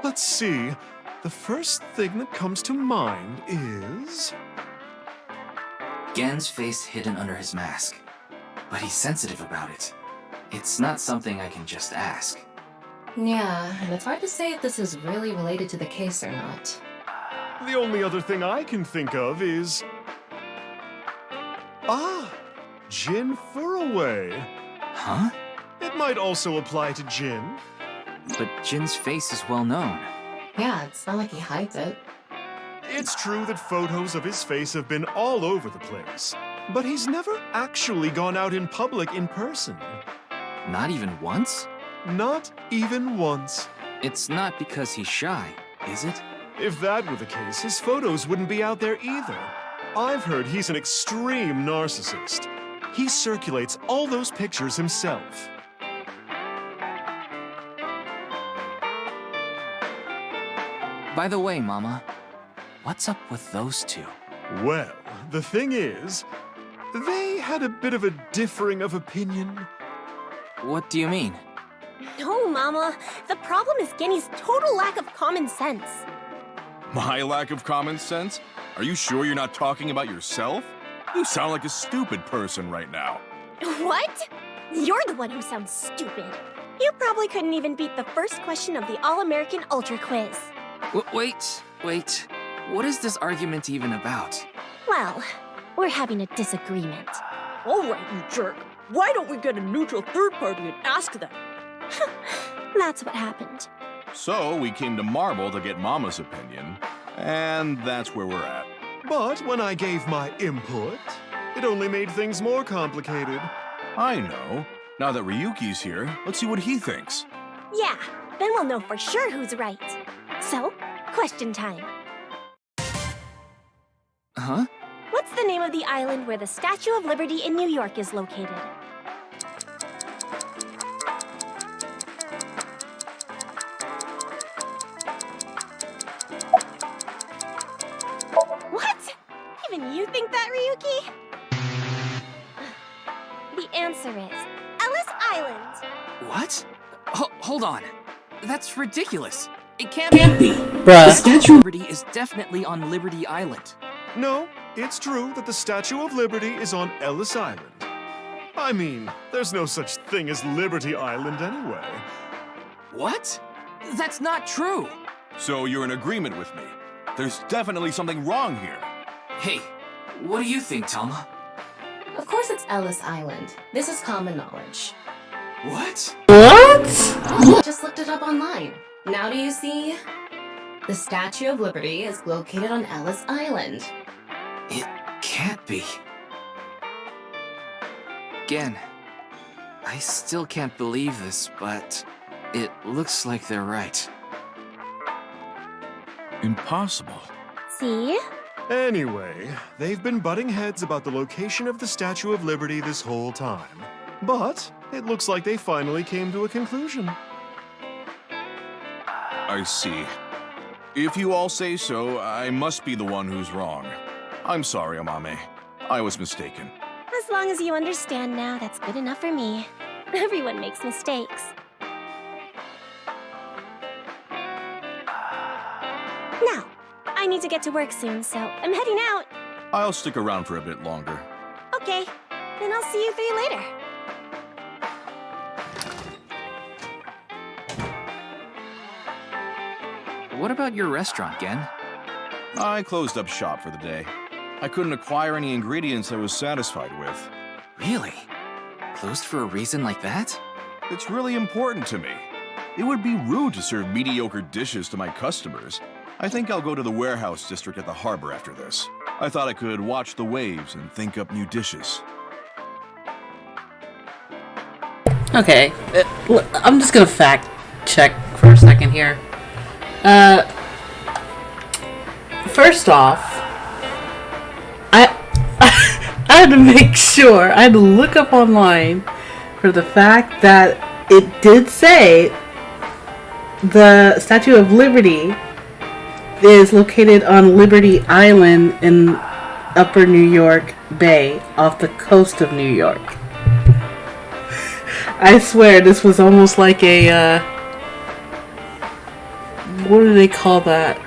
Let's see. The first thing that comes to mind is... Gen's face hidden under his mask. But he's sensitive about it. It's not something I can just ask. Yeah, and it's hard to say if this is really related to the case or not. The only other thing I can think of is... Jin Furaway. Huh? It might also apply to Jin. But Jin's face is well known. Yeah, it's not like he hides it. It's true that photos of his face have been all over the place, but he's never actually gone out in public in person. Not even once? Not even once. It's not because he's shy, is it? If that were the case, his photos wouldn't be out there either. I've heard he's an extreme narcissist. He circulates all those pictures himself. By the way, Mama, what's up with those two? Well, the thing is, they had a bit of a differing of opinion. What do you mean? No, Mama. The problem is Genny's total lack of common sense. My lack of common sense? Are you sure you're not talking about yourself? You sound like a stupid person right now. What? You're the one who sounds stupid. You probably couldn't even beat the first question of the All-American Ultra Quiz. Wait. What is this argument even about? Well, we're having a disagreement. All right, you jerk. Why don't we get a neutral third party and ask them? That's what happened. So we came to Marble to get Mama's opinion, and that's where we're at. But when I gave my input, it only made things more complicated. I know. Now that Ryuki's here, let's see what he thinks. Yeah, then we'll know for sure who's right. So, question time. Huh? What's the name of the island where the Statue of Liberty in New York is located? What? Even you think that, Ryuki? The answer is Ellis Island. What? Hold on. That's ridiculous. It can't be. Bruh. The Statue of Liberty is definitely on Liberty Island. No, it's true that the Statue of Liberty is on Ellis Island. I mean, there's no such thing as Liberty Island anyway. What? That's not true. So you're in agreement with me. There's definitely something wrong here. Hey, what do you think, Thelma? Of course it's Ellis Island. This is common knowledge. What? I just looked it up online. Now do you see? The Statue of Liberty is located on Ellis Island. It can't be. Again, I still can't believe this, but it looks like they're right. Impossible. See? Anyway, they've been butting heads about the location of the Statue of Liberty this whole time. But it looks like they finally came to a conclusion. I see. If you all say so, I must be the one who's wrong. I'm sorry, Amame. I was mistaken. As long as you understand now, that's good enough for me. Everyone makes mistakes. Now, I need to get to work soon, so I'm heading out. I'll stick around for a bit longer. Okay, then I'll see you three later. What about your restaurant, Gen? I closed up shop for the day. I couldn't acquire any ingredients I was satisfied with. Really? Closed for a reason like that? It's really important to me. It would be rude to serve mediocre dishes to my customers. I think I'll go to the warehouse district at the harbor after this. I thought I could watch the waves and think up new dishes. Okay, I'm just gonna fact check for a second here. First off, I I had to make sure. I had to look up online for the fact that it did say the Statue of Liberty is located on Liberty Island in Upper New York Bay off the coast of New York. I swear this was almost like a what do they call that?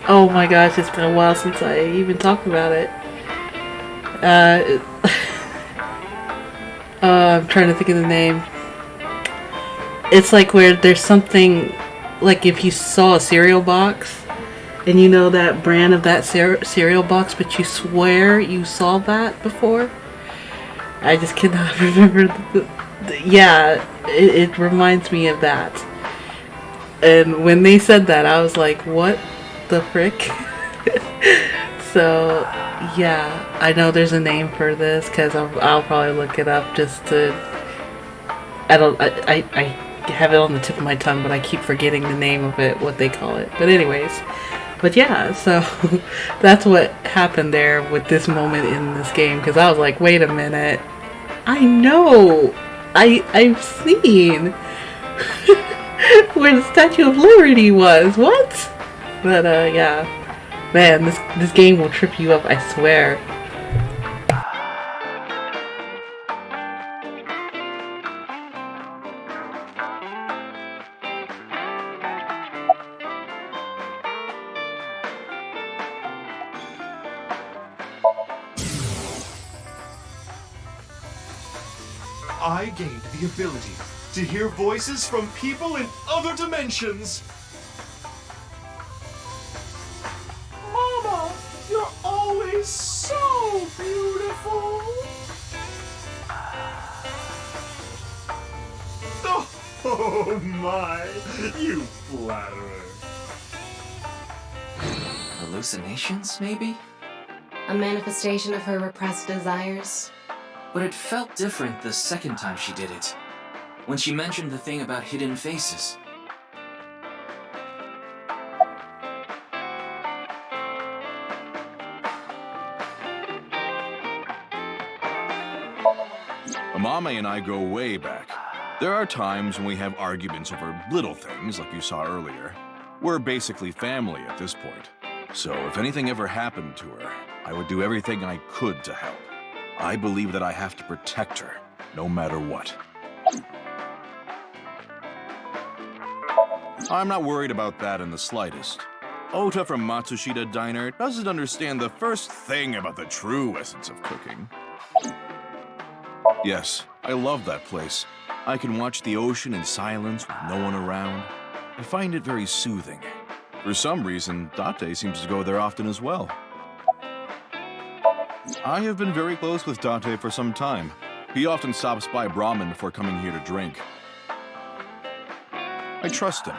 Oh my gosh, it's been a while since I even talked about it. I'm trying to think of the name. It's like where there's something, like if you saw a cereal box and you know that brand of that cereal box, but you swear you saw that before. I just cannot remember. Yeah, it reminds me of that. And when they said that, I was like, what the frick? So, yeah, I know there's a name for this because I'll probably look it up just to. I have it on the tip of my tongue, but I keep forgetting the name of it, what they call it. But anyways, but yeah, so that's what happened there with this moment in this game, because I was like, wait a minute, I know, I've seen where the Statue of Liberty was. What? But yeah, man, this game will trip you up, I swear. I gained the ability to hear voices from people in other dimensions. Mama, you're always so beautiful. Oh my, you flatterer. Hallucinations, maybe? A manifestation of her repressed desires. But it felt different the second time she did it. When she mentioned the thing about hidden faces. Amame and I go way back. There are times when we have arguments over little things, like you saw earlier. We're basically family at this point. So if anything ever happened to her, I would do everything I could to help. I believe that I have to protect her, no matter what. I'm not worried about that in the slightest. Ota from Matsushita Diner doesn't understand the first thing about the true essence of cooking. Yes, I love that place. I can watch the ocean in silence with no one around. I find it very soothing. For some reason, Date seems to go there often as well. I have been very close with Date for some time. He often stops by Brahmin before coming here to drink. I trust him.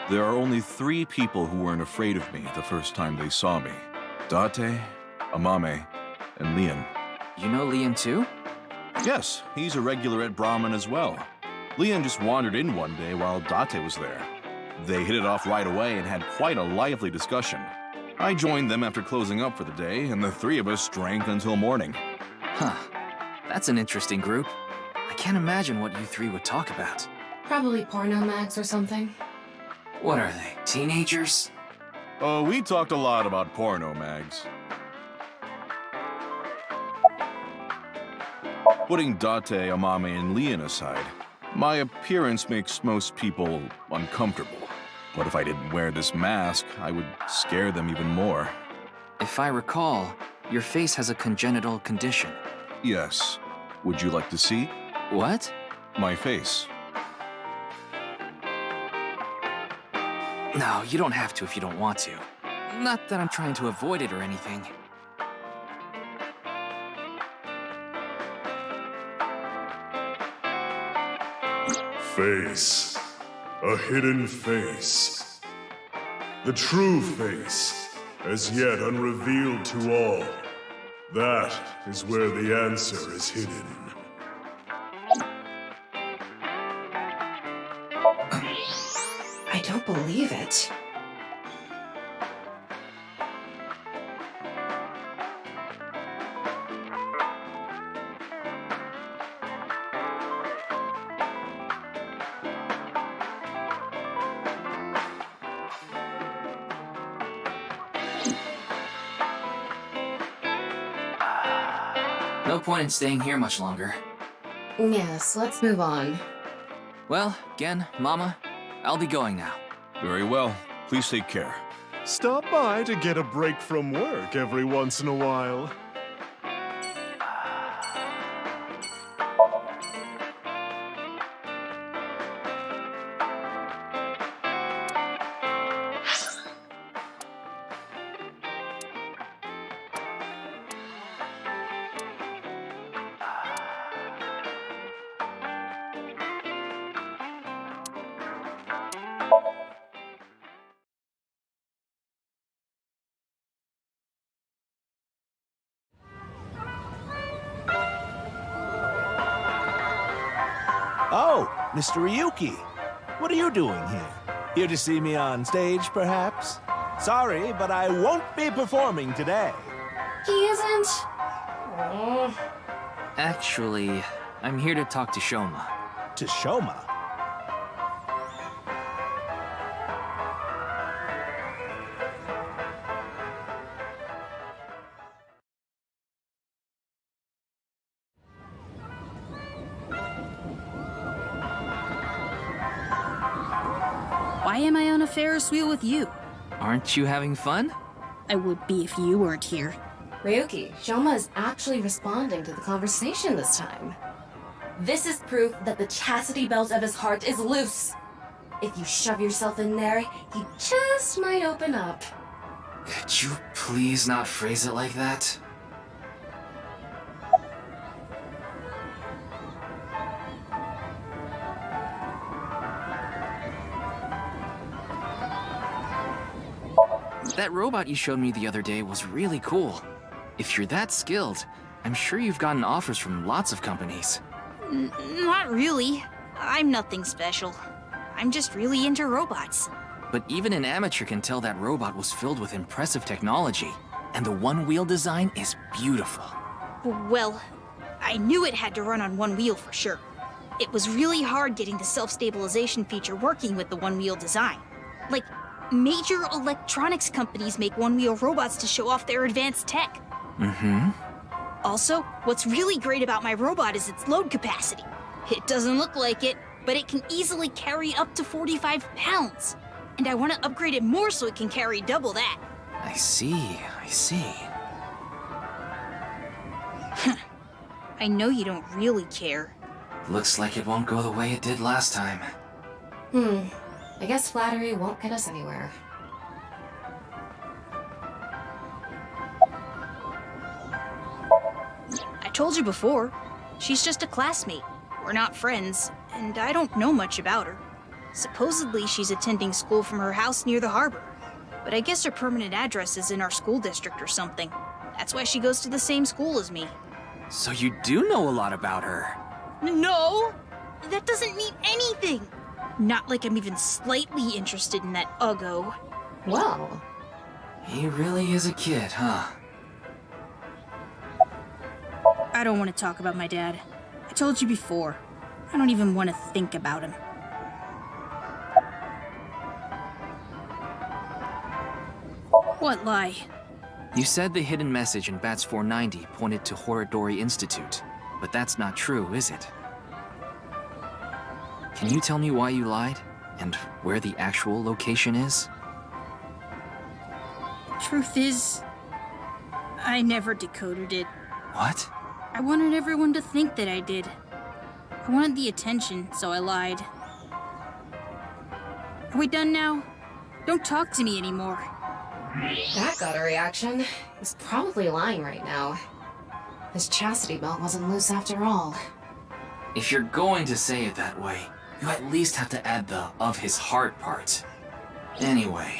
There are only 3 people who weren't afraid of me the first time they saw me. Date, Amame, and Leon. You know Leon too? Yes, he's a regular at Brahmin as well. Leon just wandered in one day while Date was there. They hit it off right away and had quite a lively discussion. I joined them after closing up for the day, and the 3 of us drank until morning. Huh. That's an interesting group. I can't imagine what you 3 would talk about. Probably porno mags or something. What are they, teenagers? Oh, we talked a lot about porno mags. Putting Date, Amame, and Leon aside, my appearance makes most people uncomfortable. But if I didn't wear this mask, I would scare them even more. If I recall, your face has a congenital condition. Yes. Would you like to see? What? My face. No, you don't have to if you don't want to. Not that I'm trying to avoid it or anything. Face. A hidden face. The true face, as yet unrevealed to all. That is where the answer is hidden. I don't believe it. No point in staying here much longer. Yes, let's move on. Well, Gen, Mama, I'll be going now. Very well. Please take care. Stop by to get a break from work every once in a while. Oh, Mr. Ryuki. What are you doing here? Here to see me on stage, perhaps? Sorry, but I won't be performing today. He isn't. Actually, I'm here to talk to Shoma. To Shoma? Why am I on a Ferris wheel with you? Aren't you having fun? I would be if you weren't here. Ryuki, Shoma is actually responding to the conversation this time. This is proof that the chastity belt of his heart is loose. If you shove yourself in there, he just might open up. Could you please not phrase it like that? That robot you showed me the other day was really cool. If you're that skilled, I'm sure you've gotten offers from lots of companies. Not really. I'm nothing special. I'm just really into robots. But even an amateur can tell that robot was filled with impressive technology, and the one-wheel design is beautiful. Well, I knew it had to run on one wheel for sure. It was really hard getting the self-stabilization feature working with the one-wheel design. Like, major electronics companies make one-wheel robots to show off their advanced tech. Mm-hmm. Also, what's really great about my robot is its load capacity. It doesn't look like it, but it can easily carry up to 45 pounds. And I want to upgrade it more so it can carry double that. I see. I know you don't really care. Looks like it won't go the way it did last time. I guess flattery won't get us anywhere. I told you before, she's just a classmate. We're not friends, and I don't know much about her. Supposedly she's attending school from her house near the harbor, but I guess her permanent address is in our school district or something. That's why she goes to the same school as me. So you do know a lot about her. No! That doesn't mean anything! Not like I'm even slightly interested in that Uggo. Well, he really is a kid, huh? I don't want to talk about my dad. I told you before. I don't even want to think about him. What lie? You said the hidden message in Bats 490 pointed to Horodori Institute, but that's not true, is it? Can you tell me why you lied? And where the actual location is? Truth is, I never decoded it. What? I wanted everyone to think that I did. I wanted the attention, so I lied. Are we done now? Don't talk to me anymore. that got a reaction. He's probably lying right now. His chastity belt wasn't loose after all. If you're going to say it that way, you at least have to add the "of his heart" part. Anyway,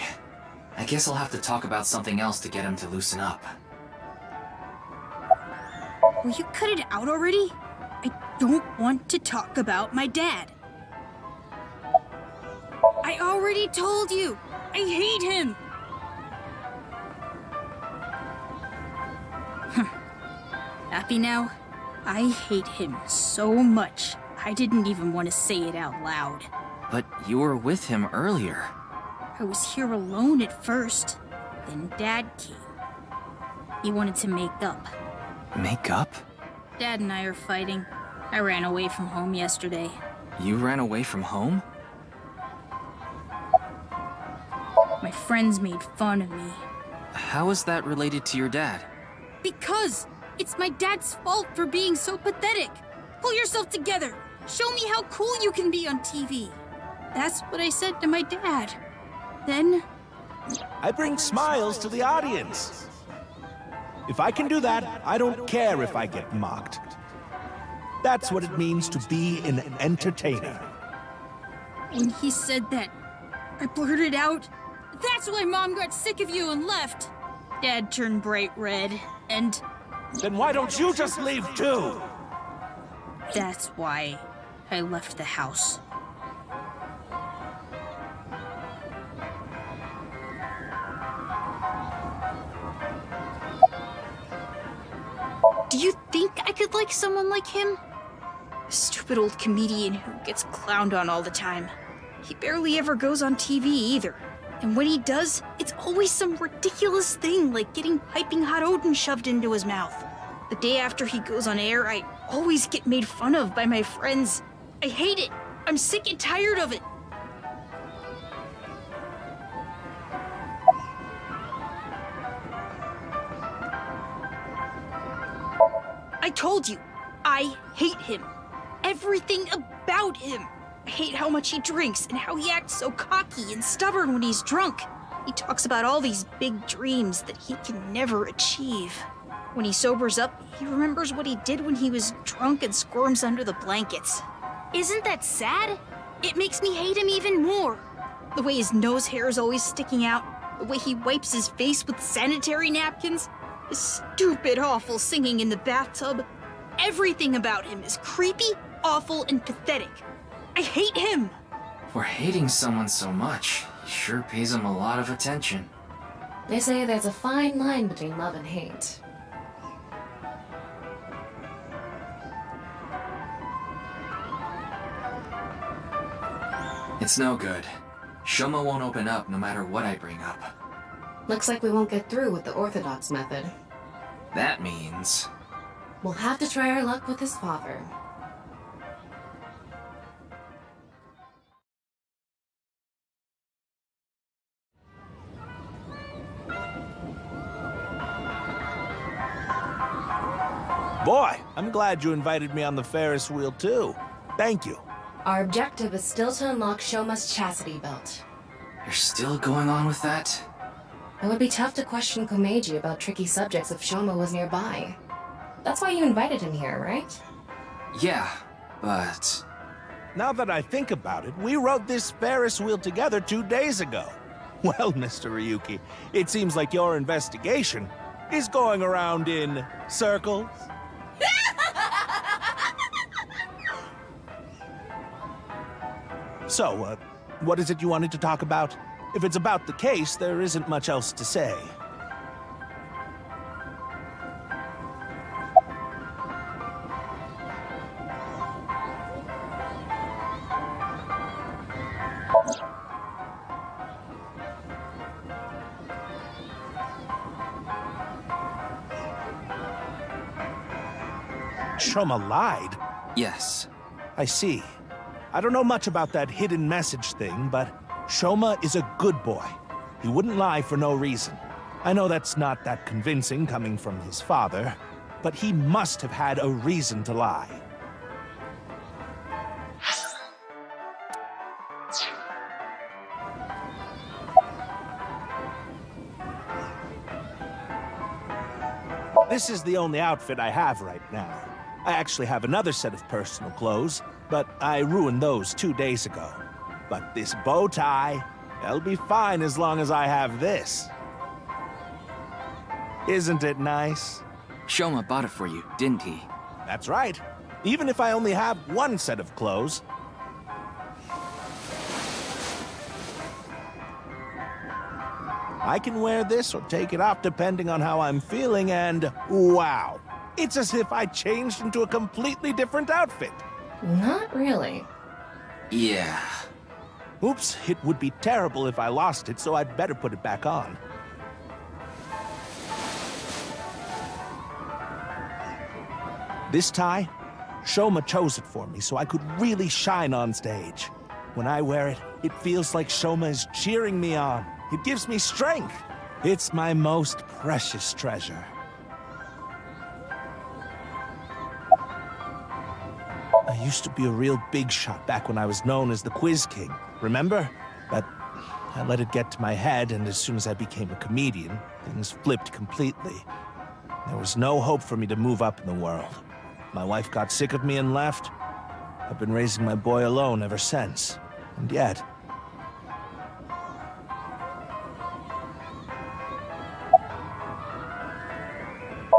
I guess I'll have to talk about something else to get him to loosen up. Will you cut it out already? I don't want to talk about my dad. I already told you! I hate him! Happy now? I hate him so much, I didn't even want to say it out loud. But you were with him earlier. I was here alone at first, then Dad came. He wanted to make up. Make up? Dad and I are fighting. I ran away from home yesterday. You ran away from home? My friends made fun of me. How is that related to your dad? Because it's my dad's fault for being so pathetic. Pull yourself together. Show me how cool you can be on TV. That's what I said to my dad. Then... I bring smiles to the audience. If I can do that, I don't care if I get mocked. That's what it means to be an entertainer. When he said that, I blurted out, "That's why Mom got sick of you and left." Dad turned bright red, and... Then why don't you just leave too? That's why I left the house. Do you think I could like someone like him? A stupid old comedian who gets clowned on all the time. He barely ever goes on TV either. And when he does, it's always some ridiculous thing like getting piping hot Odin shoved into his mouth. The day after he goes on air, I always get made fun of by my friends. I hate it. I'm sick and tired of it. I told you, I hate him. Everything about him. I hate how much he drinks and how he acts so cocky and stubborn when he's drunk. He talks about all these big dreams that he can never achieve. When he sobers up, he remembers what he did when he was drunk and squirms under the blankets. Isn't that sad? It makes me hate him even more. The way his nose hair is always sticking out, the way he wipes his face with sanitary napkins, his stupid, awful singing in the bathtub. Everything about him is creepy, awful, and pathetic. I hate him! For hating someone so much, he sure pays him a lot of attention. They say there's a fine line between love and hate. It's no good. Shoma won't open up no matter what I bring up. Looks like we won't get through with the orthodox method. That means... we'll have to try our luck with his father. Boy, I'm glad you invited me on the Ferris wheel too. Thank you. Our objective is still to unlock Shoma's chastity belt. You're still going on with that? It would be tough to question Komeiji about tricky subjects if Shoma was nearby. That's why you invited him here, right? Yeah, but... Now that I think about it, we rode this Ferris wheel together 2 days ago. Well, Mr. Ryuki, it seems like your investigation is going around in circles. So, what is it you wanted to talk about? If it's about the case, there isn't much else to say. Shoma lied? Yes. I see. I don't know much about that hidden message thing, but Shoma is a good boy. He wouldn't lie for no reason. I know that's not that convincing coming from his father, but he must have had a reason to lie. This is the only outfit I have right now. I actually have another set of personal clothes, but I ruined those 2 days ago. But this bow tie, that'll be fine as long as I have this. Isn't it nice? Shoma bought it for you, didn't he? That's right. Even if I only have one set of clothes. I can wear this or take it off depending on how I'm feeling, and wow! It's as if I changed into a completely different outfit. Not really. Yeah. Oops, it would be terrible if I lost it, so I'd better put it back on. This tie, Shoma chose it for me so I could really shine on stage. When I wear it, it feels like Shoma is cheering me on. It gives me strength. It's my most precious treasure. I used to be a real big shot back when I was known as the Quiz King, remember? But I let it get to my head, and as soon as I became a comedian, things flipped completely. There was no hope for me to move up in the world. My wife got sick of me and left. I've been raising my boy alone ever since. And yet...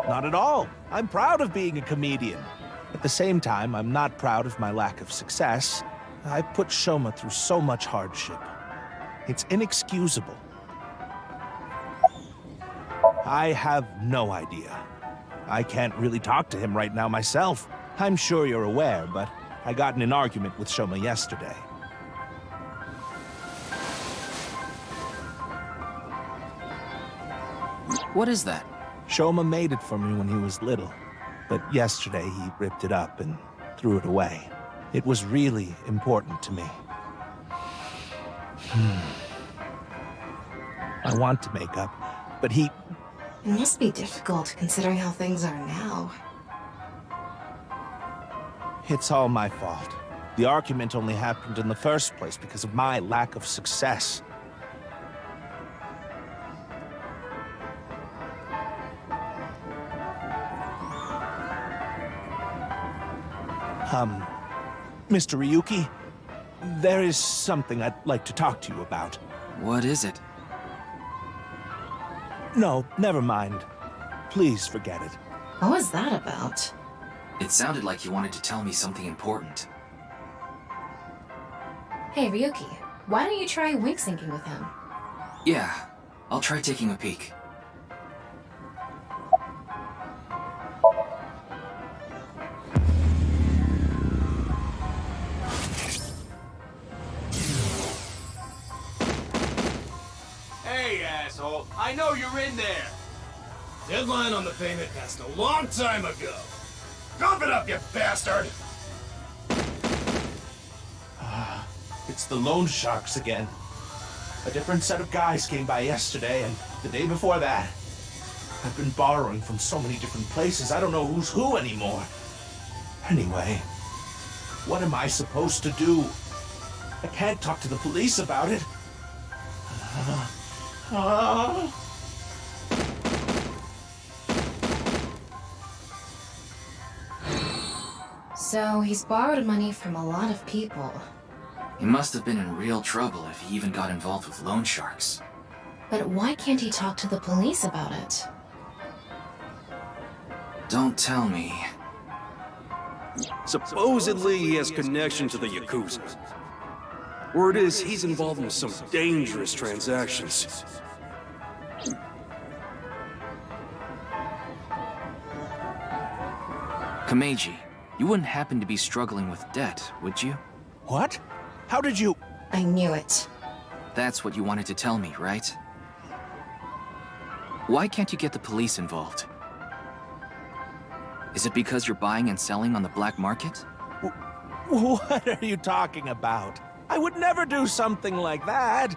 Not at all. I'm proud of being a comedian. At the same time, I'm not proud of my lack of success. I put Shoma through so much hardship. It's inexcusable. I have no idea. I can't really talk to him right now myself. I'm sure you're aware, but I got in an argument with Shoma yesterday. What is that? Shoma made it for me when he was little, but yesterday he ripped it up and threw it away. It was really important to me. I want to make up, but he... It must be difficult considering how things are now. It's all my fault. The argument only happened in the first place because of my lack of success. Mr. Ryuki, there is something I'd like to talk to you about. What is it? No, never mind. Please forget it. What was that about? It sounded like you wanted to tell me something important. Hey, Ryuki, why don't you try wink syncing with him? Yeah, I'll try taking a peek. Hey, asshole, I know you're in there. Deadline on the payment passed a long time ago. Drop it up, you bastard! It's the loan sharks again. A different set of guys came by yesterday and the day before that. I've been borrowing from so many different places, I don't know who's who anymore. Anyway, what am I supposed to do? I can't talk to the police about it. So he's borrowed money from a lot of people. He must have been in real trouble if he even got involved with loan sharks. But why can't he talk to the police about it? Don't tell me. Supposedly he has connection to the Yakuza. Word is he's involved in some dangerous transactions. Kameji, you wouldn't happen to be struggling with debt, would you? What? How did you... I knew it. That's what you wanted to tell me, right? Why can't you get the police involved? Is it because you're buying and selling on the black market? What are you talking about? I would never do something like that.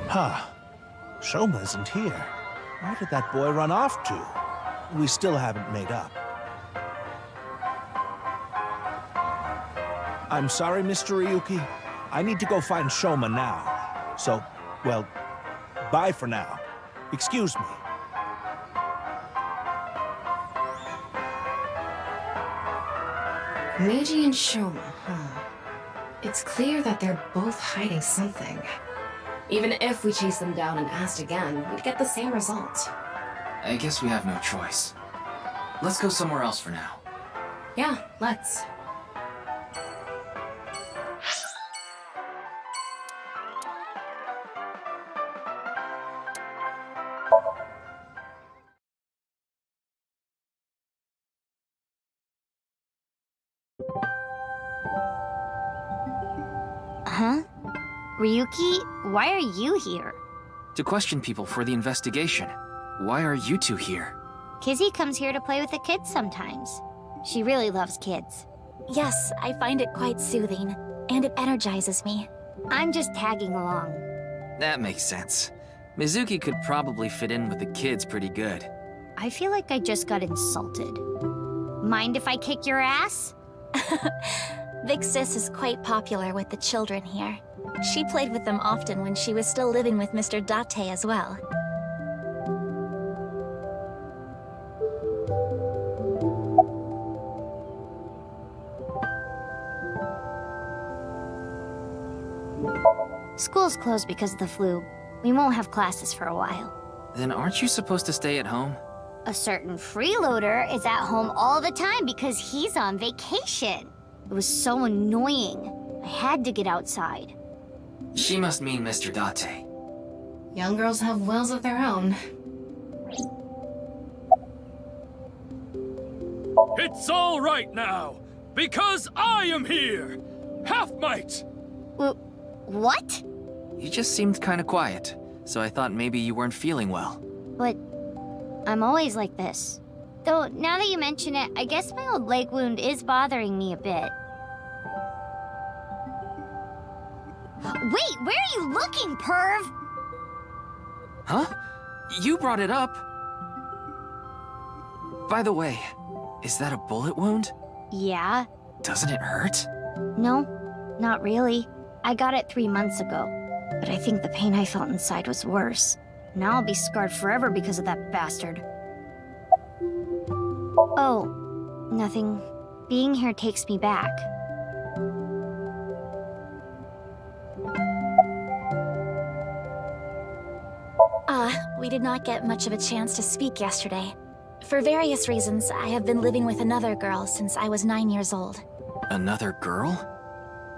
Huh. Shoma isn't here. Where did that boy run off to? We still haven't made up. I'm sorry, Mr. Ryuki. I need to go find Shoma now. So, well, bye for now. Excuse me. Meiji and Shoma, huh? It's clear that they're both hiding something. Even if we chased them down and asked again, we'd get the same result. I guess we have no choice. Let's go somewhere else for now. Yeah, let's. Ryuki, why are you here? To question people for the investigation. Why are you two here? Kizzy comes here to play with the kids sometimes. She really loves kids. Yes, I find it quite soothing, and it energizes me. I'm just tagging along. That makes sense. Mizuki could probably fit in with the kids pretty good. I feel like I just got insulted. Mind if I kick your ass? Big Sis is quite popular with the children here. She played with them often when she was still living with Mr. Date as well. School's closed because of the flu. We won't have classes for a while. Then aren't you supposed to stay at home? A certain freeloader is at home all the time because he's on vacation. It was so annoying. I had to get outside. She must mean Mr. Date. Young girls have wills of their own. It's all right now, because I am here! Half-mite! What? You just seemed kinda quiet, so I thought maybe you weren't feeling well. But I'm always like this. Though, now that you mention it, I guess my old leg wound is bothering me a bit. Wait, where are you looking, perv? Huh? You brought it up. By the way, is that a bullet wound? Yeah. Doesn't it hurt? No, not really. I got it 3 months ago, but I think the pain I felt inside was worse. Now I'll be scarred forever because of that bastard. Oh, nothing. Being here takes me back. We did not get much of a chance to speak yesterday. For various reasons, I have been living with another girl since I was 9 years old. Another girl?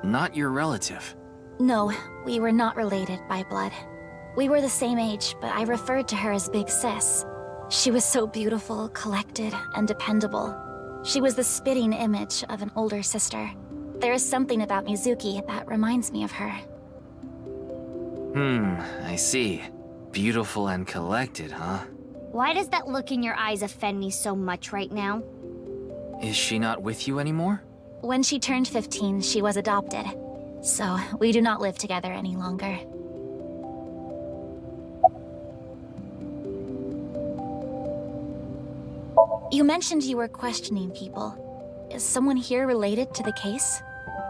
Not your relative. No, we were not related by blood. We were the same age, but I referred to her as Big Sis. She was so beautiful, collected, and dependable. She was the spitting image of an older sister. There is something about Mizuki that reminds me of her. I see. Beautiful and collected, huh? Why does that look in your eyes offend me so much right now? Is she not with you anymore? When she turned 15, she was adopted. So, we do not live together any longer. You mentioned you were questioning people. Is someone here related to the case?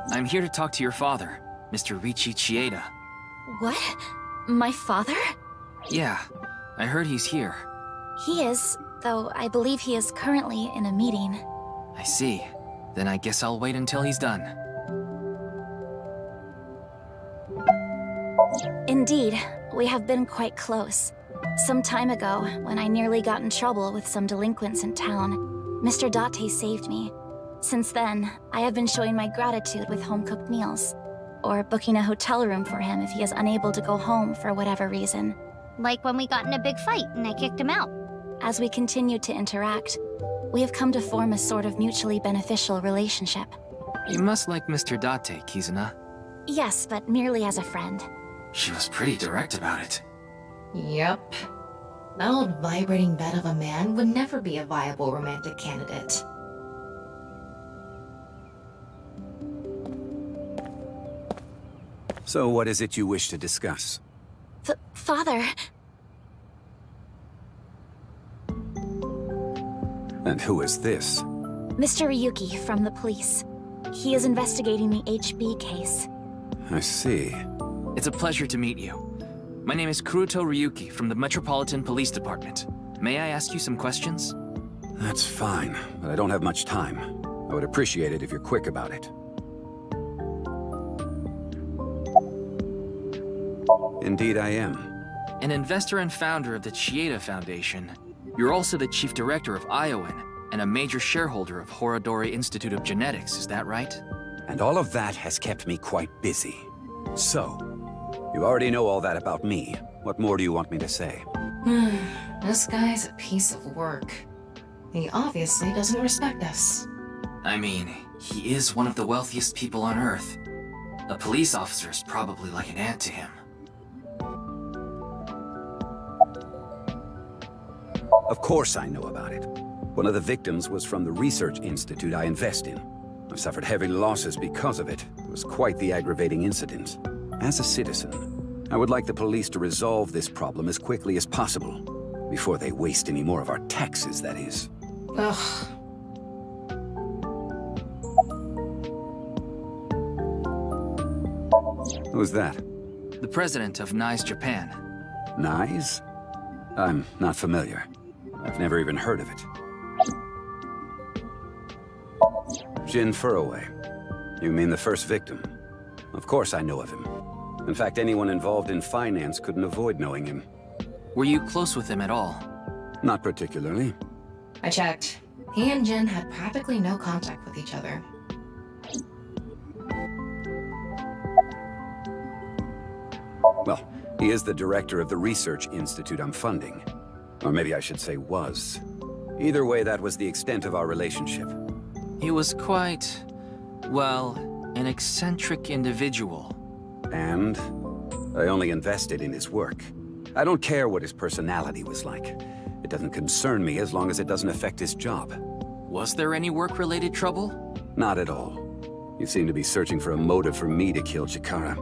I'm here to talk to your father, Mr. Riichi Chieda. What? My father? Yeah, I heard he's here. He is, though I believe he is currently in a meeting. I see. Then I guess I'll wait until he's done. Indeed, we have been quite close. Some time ago, when I nearly got in trouble with some delinquents in town, Mr. Date saved me. Since then, I have been showing my gratitude with home-cooked meals, or booking a hotel room for him if he is unable to go home for whatever reason. Like when we got in a big fight and I kicked him out. As we continue to interact, we have come to form a sort of mutually beneficial relationship. You must like Mr. Date, Kizuna. Yes, but merely as a friend. She was pretty direct about it. Yep. That old vibrating bed of a man would never be a viable romantic candidate. So what is it you wish to discuss? Father... And who is this? Mr. Ryuki from the police. He is investigating the HB case. I see. It's a pleasure to meet you. My name is Kuruto Ryuki from the Metropolitan Police Department. May I ask you some questions? That's fine, but I don't have much time. I would appreciate it if you're quick about it. Indeed I am. An investor and founder of the Chieda Foundation, you're also the chief director of Iowan and a major shareholder of Horodori Institute of Genetics, is that right? And all of that has kept me quite busy. So, you already know all that about me. What more do you want me to say? This guy's a piece of work. He obviously doesn't respect us. I mean, he is one of the wealthiest people on Earth. A police officer is probably like an aunt to him. Of course I know about it. One of the victims was from the research institute I invest in. I've suffered heavy losses because of it. It was quite the aggravating incident. As a citizen, I would like the police to resolve this problem as quickly as possible. Before they waste any more of our taxes, that is. Ugh. Who's that? The president of NICE Japan. NICE? I'm not familiar. I've never even heard of it. Jin Furroway. You mean the first victim? Of course I know of him. In fact, anyone involved in finance couldn't avoid knowing him. Were you close with him at all? Not particularly. I checked. He and Jin had practically no contact with each other. Well, he is the director of the research institute I'm funding. Or maybe I should say was. Either way, that was the extent of our relationship. He was quite, well, an eccentric individual. And I only invested in his work. I don't care what his personality was like. It doesn't concern me as long as it doesn't affect his job. Was there any work-related trouble? Not at all. You seem to be searching for a motive for me to kill Chikara.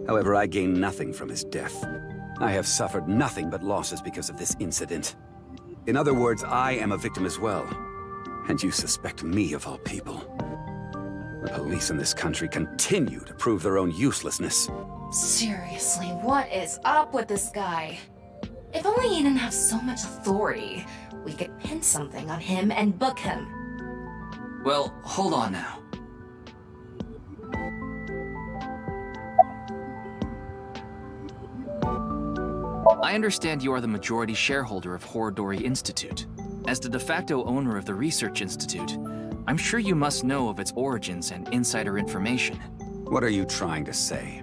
However, I gain nothing from his death. I have suffered nothing but losses because of this incident. In other words, I am a victim as well. And you suspect me of all people. The police in this country continue to prove their own uselessness. Seriously, what is up with this guy? If only he didn't have so much authority, we could pin something on him and book him. Well, hold on now. I understand you are the majority shareholder of Horodori Institute. As the de facto owner of the Research Institute, I'm sure you must know of its origins and insider information. What are you trying to say?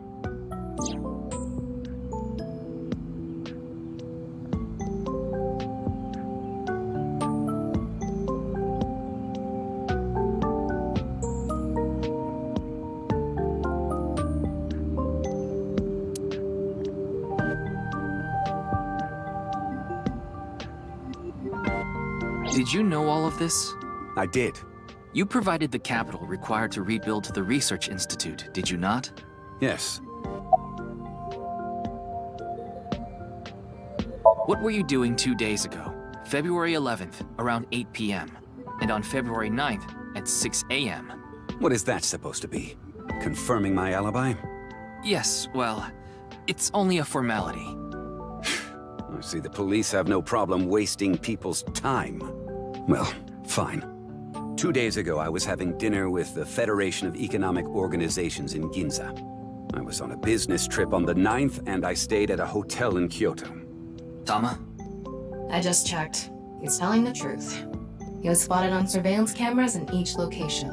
Did you know all of this? I did. You provided the capital required to rebuild the Research Institute, did you not? Yes. What were you doing 2 days ago, February 11th, around 8 p.m., and on February 9th at 6 a.m.? What is that supposed to be? Confirming my alibi? Yes, well, it's only a formality. I see the police have no problem wasting people's time. Well, fine. 2 days ago, I was having dinner with the Federation of Economic Organizations in Ginza. I was on a business trip on the 9th, and I stayed at a hotel in Kyoto. Tama? I just checked. He's telling the truth. He was spotted on surveillance cameras in each location.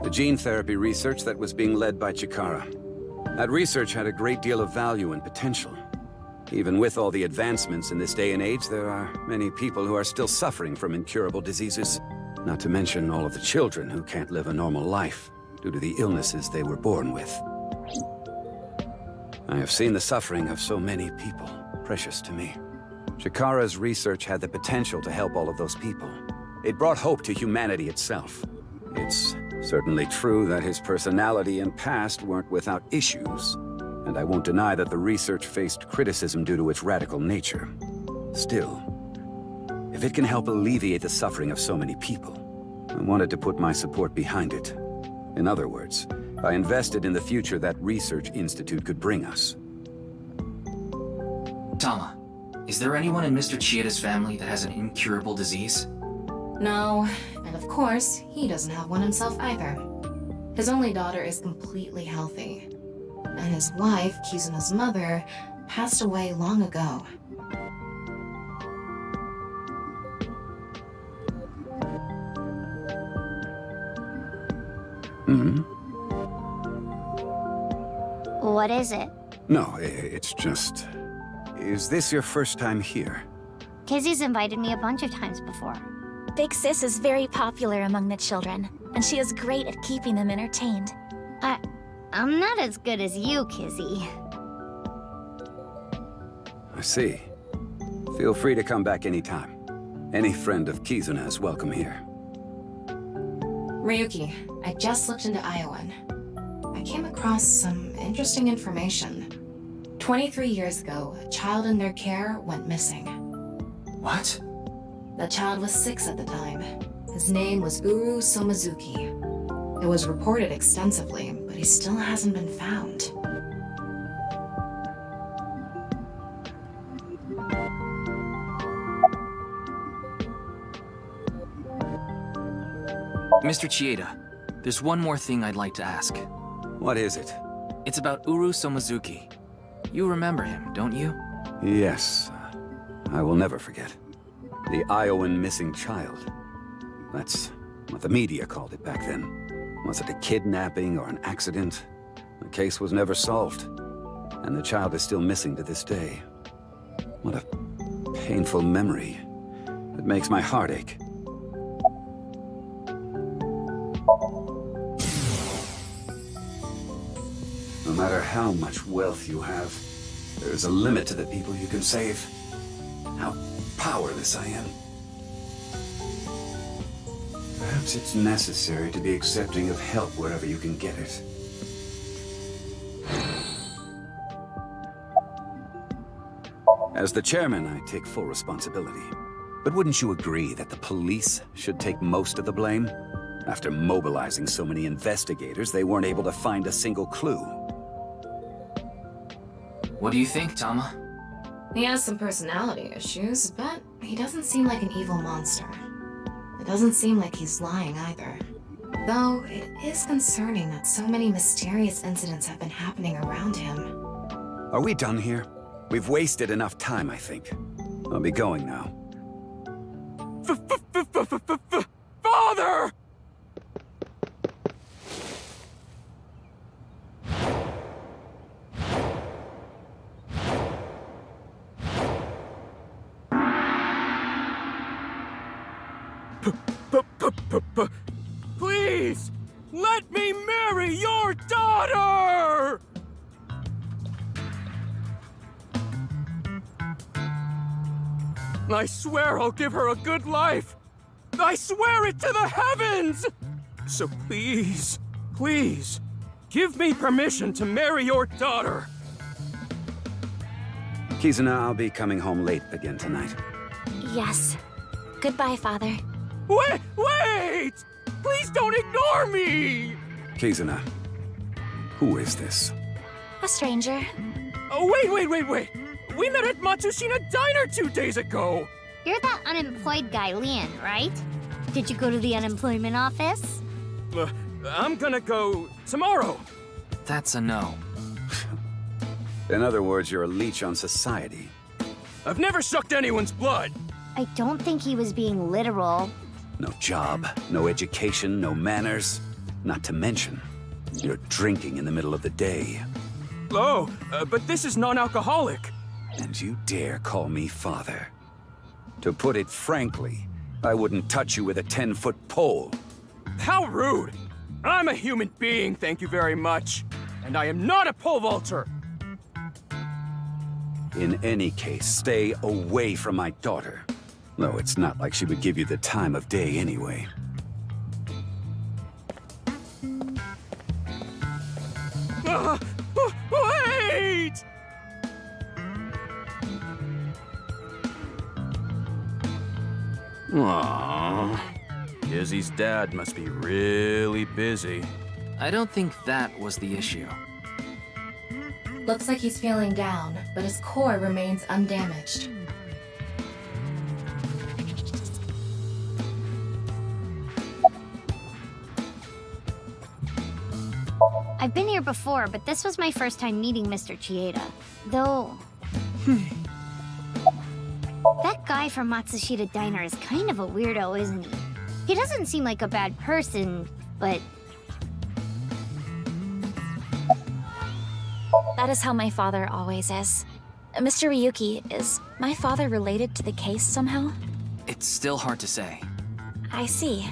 The gene therapy research that was being led by Chikara. That research had a great deal of value and potential. Even with all the advancements in this day and age, there are many people who are still suffering from incurable diseases. Not to mention all of the children who can't live a normal life due to the illnesses they were born with. I have seen the suffering of so many people, precious to me. Chikara's research had the potential to help all of those people. It brought hope to humanity itself. It's certainly true that his personality and past weren't without issues, and I won't deny that the research faced criticism due to its radical nature. Still, if it can help alleviate the suffering of so many people, I wanted to put my support behind it. In other words, I invested in the future that Research Institute could bring us. Tama, is there anyone in Mr. Chieda's family that has an incurable disease? No, and of course, he doesn't have one himself either. His only daughter is completely healthy. And his wife, Kizuna's mother, passed away long ago. What is it? No, it's just... Is this your first time here? Kizzy's invited me a bunch of times before. Big Sis is very popular among the children. and she is great at keeping them entertained. I'm not as good as you, Kizzy. I see. Feel free to come back anytime. Any friend of Kizuna is welcome here. Ryuki, I just looked into Iowan. I came across some interesting information. 23 years ago, a child in their care went missing. What? The child was 6 at the time. His name was Uru Somizuki. It was reported extensively, but he still hasn't been found. Mr. Chieda, there's one more thing I'd like to ask. What is it? It's about Uru Somizuki. You remember him, don't you? Yes. I will never forget. The Iowan missing child. That's what the media called it back then. Was it a kidnapping or an accident? The case was never solved. And the child is still missing to this day. What a painful memory. It makes my heart ache. No matter how much wealth you have, there is a limit to the people you can save. How powerless I am. Perhaps it's necessary to be accepting of help wherever you can get it. As the chairman, I take full responsibility. But wouldn't you agree that the police should take most of the blame? After mobilizing so many investigators, they weren't able to find a single clue. What do you think, Tama? He has some personality issues, but he doesn't seem like an evil monster. It doesn't seem like he's lying either. Though, it is concerning that so many mysterious incidents have been happening around him. Are we done here? We've wasted enough time, I think. I'll be going now. Father! Please, let me marry your daughter! I swear I'll give her a good life. I swear it to the heavens! So please, please, give me permission to marry your daughter. Kizuna, I'll be coming home late again tonight. Yes. Goodbye, Father. Wait! Please don't ignore me! Kizuna, who is this? A stranger. Oh, wait! We met at Matsushina Diner 2 days ago! You're that unemployed guy, Leon, right? Did you go to the unemployment office? I'm gonna go tomorrow. That's a no. In other words, you're a leech on society. I've never sucked anyone's blood. I don't think he was being literal. No job, no education, no manners. Not to mention, you're drinking in the middle of the day. Oh, but this is non-alcoholic. And you dare call me father? To put it frankly, I wouldn't touch you with a 10-foot pole. How rude! I'm a human being, thank you very much. And I am not a pole vaulter. In any case, stay away from my daughter. Though it's not like she would give you the time of day anyway. Wait! Aww. Izzy's dad must be really busy. I don't think that was the issue. Looks like he's feeling down, but his core remains undamaged. I've been here before, but this was my first time meeting Mr. Chieda. Though... That guy from Matsushita Diner is kind of a weirdo, isn't he? He doesn't seem like a bad person, but... That is how my father always is. Mr. Ryuki, is my father related to the case somehow? It's still hard to say. I see.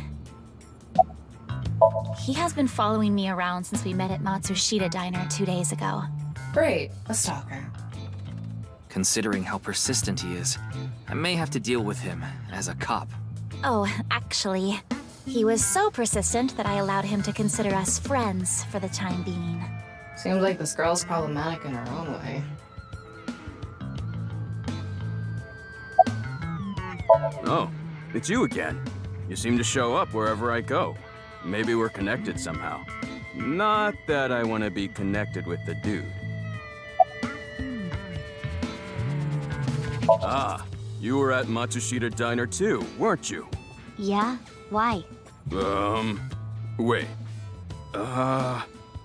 He has been following me around since we met at Matsushita Diner 2 days ago. Great, a stalker. Considering how persistent he is, I may have to deal with him as a cop. Oh, actually, he was so persistent that I allowed him to consider us friends for the time being. Seems like this girl's problematic in her own way. Oh, it's you again. You seem to show up wherever I go. Maybe we're connected somehow. Not that I want to be connected with the dude. Ah, you were at Matsushita Diner too, weren't you? Yeah? Why? Wait.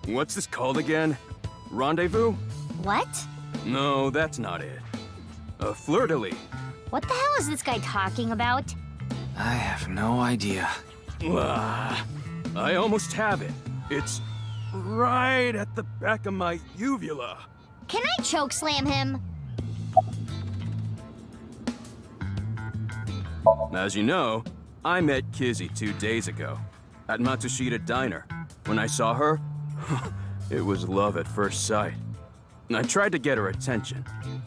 What's this called again? Rendezvous? What? No, that's not it. Fleur-de-lis. What the hell is this guy talking about? I have no idea. I almost have it. It's right at the back of my uvula. Can I chokeslam him? As you know, I met Kizzy 2 days ago at Matsushita Diner. When I saw her, it was love at first sight. I tried to get her attention.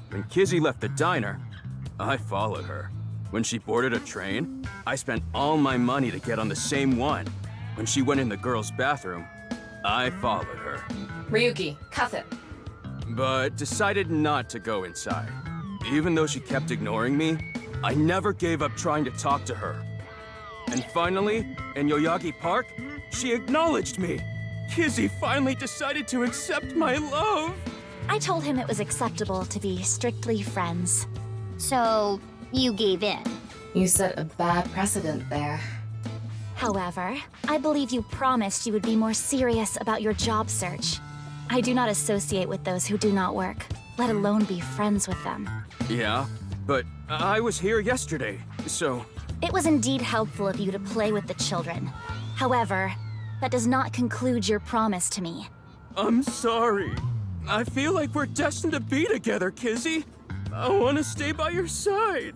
When Kizzy left the diner, I followed her. When she boarded a train, I spent all my money to get on the same one. When she went in the girls' bathroom, I followed her. Ryuki, cuff it. But decided not to go inside. Even though she kept ignoring me, I never gave up trying to talk to her. And finally, in Yoyagi Park, she acknowledged me. Kizzy finally decided to accept my love. I told him it was acceptable to be strictly friends. So, you gave in? You set a bad precedent there. However, I believe you promised you would be more serious about your job search. I do not associate with those who do not work, let alone be friends with them. Yeah, but I was here yesterday, so... It was indeed helpful of you to play with the children. However, that does not conclude your promise to me. I'm sorry. I feel like we're destined to be together, Kizzy. I want to stay by your side.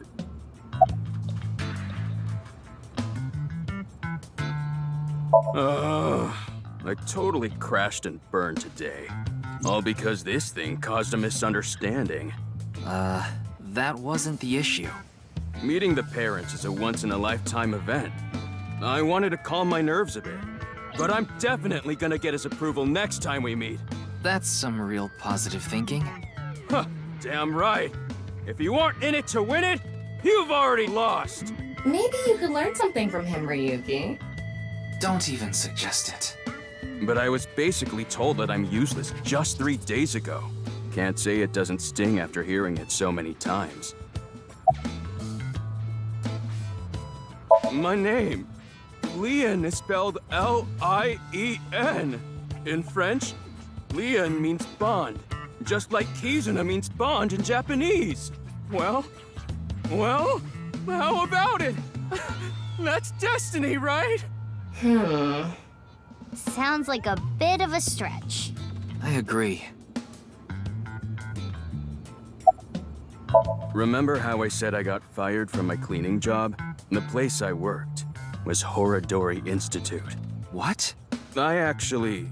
I totally crashed and burned today. All because this thing caused a misunderstanding. That wasn't the issue. Meeting the parents is a once-in-a-lifetime event. I wanted to calm my nerves a bit, but I'm definitely gonna get his approval next time we meet. That's some real positive thinking. Huh, damn right. If you aren't in it to win it, you've already lost. Maybe you could learn something from him, Ryuki. Don't even suggest it. But I was basically told that I'm useless just 3 days ago. Can't say it doesn't sting after hearing it so many times. My name, Lien, is spelled L-I-E-N. In French, Lien means bond, just like Kizuna means bond in Japanese. Well, how about it? That's destiny, right? Sounds like a bit of a stretch. I agree. Remember how I said I got fired from my cleaning job? The place I worked was Horadori Institute. What? I actually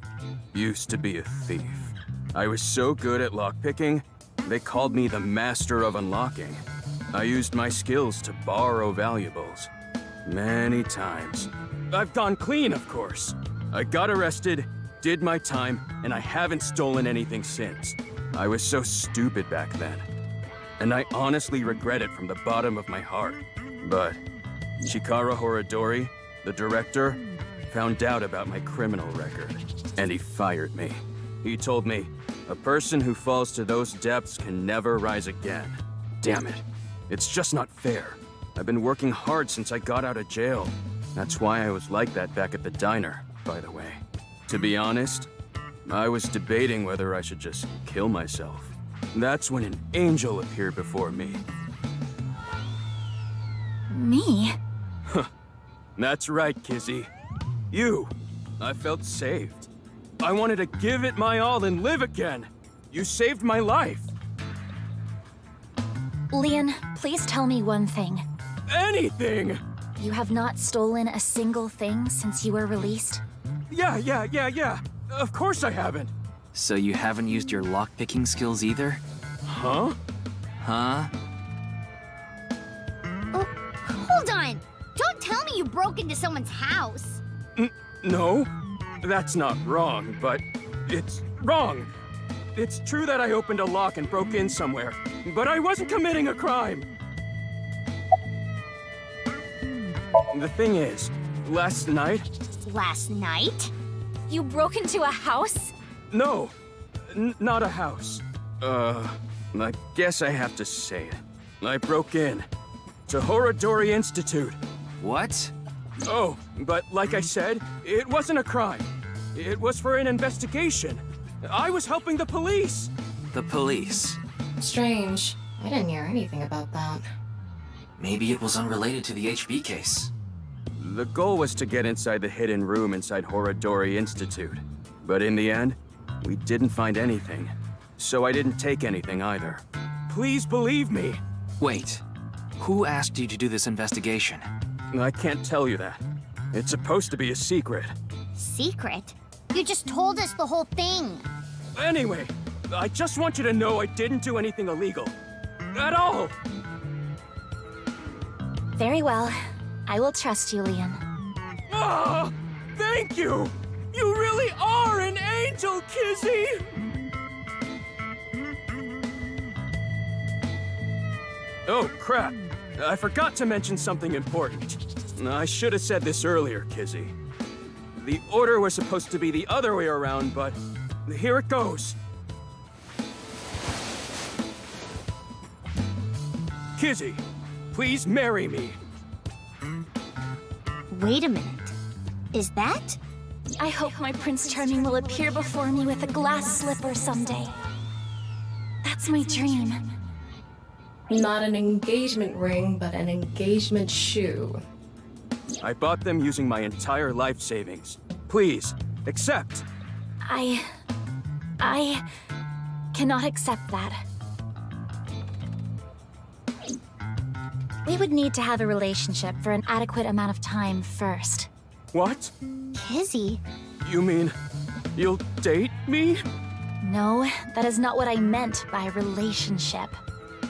used to be a thief. I was so good at lockpicking, they called me the master of unlocking. I used my skills to borrow valuables. Many times. I've gone clean, of course. I got arrested, did my time, and I haven't stolen anything since. I was so stupid back then. And I honestly regret it from the bottom of my heart. But Chikara Horadori, the director, found out about my criminal record, and he fired me. He told me, a person who falls to those depths can never rise again. Damn it. It's just not fair. I've been working hard since I got out of jail. That's why I was like that back at the diner, by the way. To be honest, I was debating whether I should just kill myself. That's when an angel appeared before me. Me? Huh. That's right, Kizzy. You. I felt saved. I wanted to give it my all and live again. You saved my life. Lien, please tell me one thing. Anything! You have not stolen a single thing since you were released? Yeah. Of course I haven't. So you haven't used your lockpicking skills either? Huh? Huh? Oh, hold on! Don't tell me you broke into someone's house! No, that's not wrong, but it's wrong. It's true that I opened a lock and broke in somewhere, but I wasn't committing a crime. The thing is, last night... Last night? You broke into a house? No, not a house. I guess I have to say it. I broke in to Horodori Institute. What? Oh, but like I said, it wasn't a crime. It was for an investigation. I was helping the police. The police? Strange. I didn't hear anything about that. Maybe it was unrelated to the HB case. The goal was to get inside the hidden room inside Horodori Institute. But in the end, we didn't find anything. So I didn't take anything either. Please believe me. Wait. Who asked you to do this investigation? I can't tell you that. It's supposed to be a secret. Secret? You just told us the whole thing. Anyway, I just want you to know I didn't do anything illegal. At all! Very well. I will trust you, Leon. Ah! Thank you! You really are an angel, Kizzy! Oh, crap. I forgot to mention something important. I should have said this earlier, Kizzy. The order was supposed to be the other way around, but here it goes. Kizzy, please marry me. Wait a minute. Is that? I hope my Prince Charming will appear before me with a glass slipper someday. That's my dream. Not an engagement ring, but an engagement shoe. I bought them using my entire life savings. Please, accept. I cannot accept that. We would need to have a relationship for an adequate amount of time first. What? Kizzy? You mean you'll date me? No, that is not what I meant by relationship.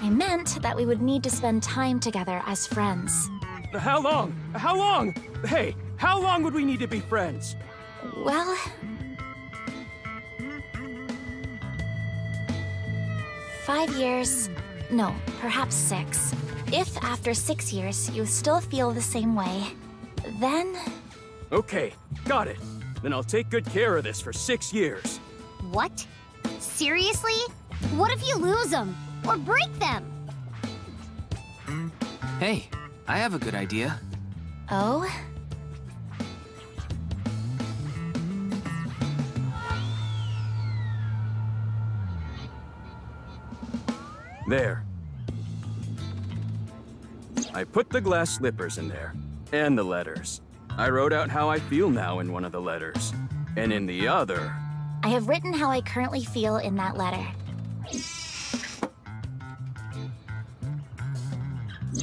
I meant that we would need to spend time together as friends. How long? How long? Hey, how long would we need to be friends? Well... 5 years... No, perhaps 6. If after 6 years you still feel the same way, then... Okay, got it. Then I'll take good care of this for 6 years. What? Seriously? What if you lose them? Or break them? Hey, I have a good idea. Oh? There. I put the glass slippers in there, and the letters. I wrote out how I feel now in one of the letters, and in the other... I have written how I currently feel in that letter.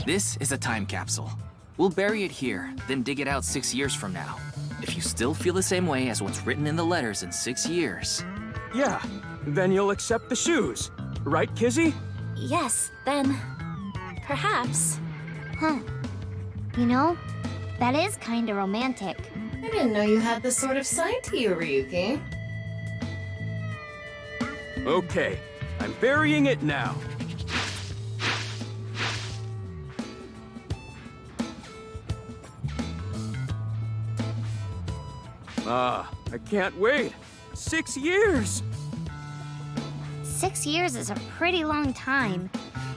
This is a time capsule. We'll bury it here, then dig it out 6 years from now. If you still feel the same way as what's written in the letters in 6 years... Yeah, then you'll accept the shoes. Right, Kizzy? Yes, then... perhaps. Huh. You know, that is kinda romantic. I didn't know you had this sort of side to you, Ryuki. Okay, I'm burying it now. I can't wait. 6 years! 6 years is a pretty long time.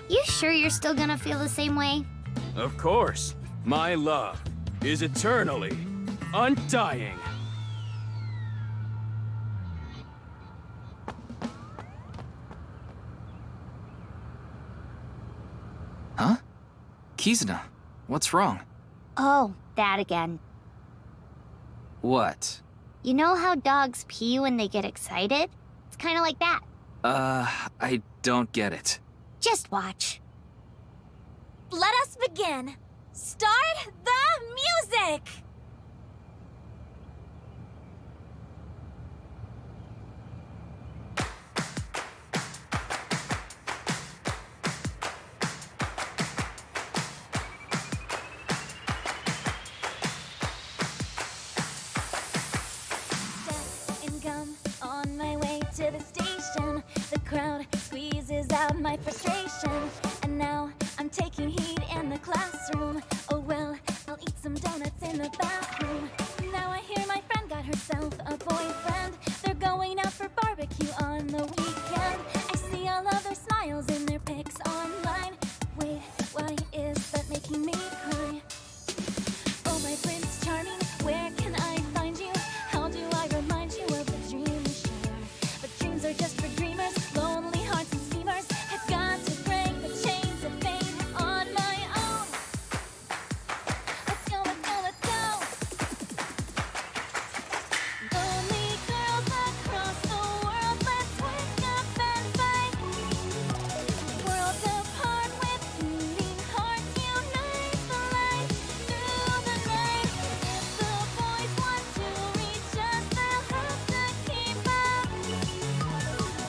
You sure you're still gonna feel the same way? Of course. My love is eternally undying. Huh? Kizuna, what's wrong? Oh, that again. What? You know how dogs pee when they get excited? It's kinda like that. I don't get it. Just watch. Let us begin. Start the music! sensation. The crowd squeezes out my frustration. And now I'm taking heat in the classroom. Oh well, I'll eat some donuts in the bathroom. Now I hear my friend got herself a boyfriend. They're going out for barbecue on the weekend. I see all of their smiles in their pics online. Wait, why is that making me cry? Oh my Prince Charming, where can I find you? How do I remind you of the dream we share? But dreams are just for dreamers, lonely hearts and schemers. I've got to break the chains of fame on my own. Let's go, let's go, let's go. Lonely girls across the world, let's wake up and fight. Worlds apart with beating hearts, unite the light through the night. If the boys want to reach us, they'll have to keep up.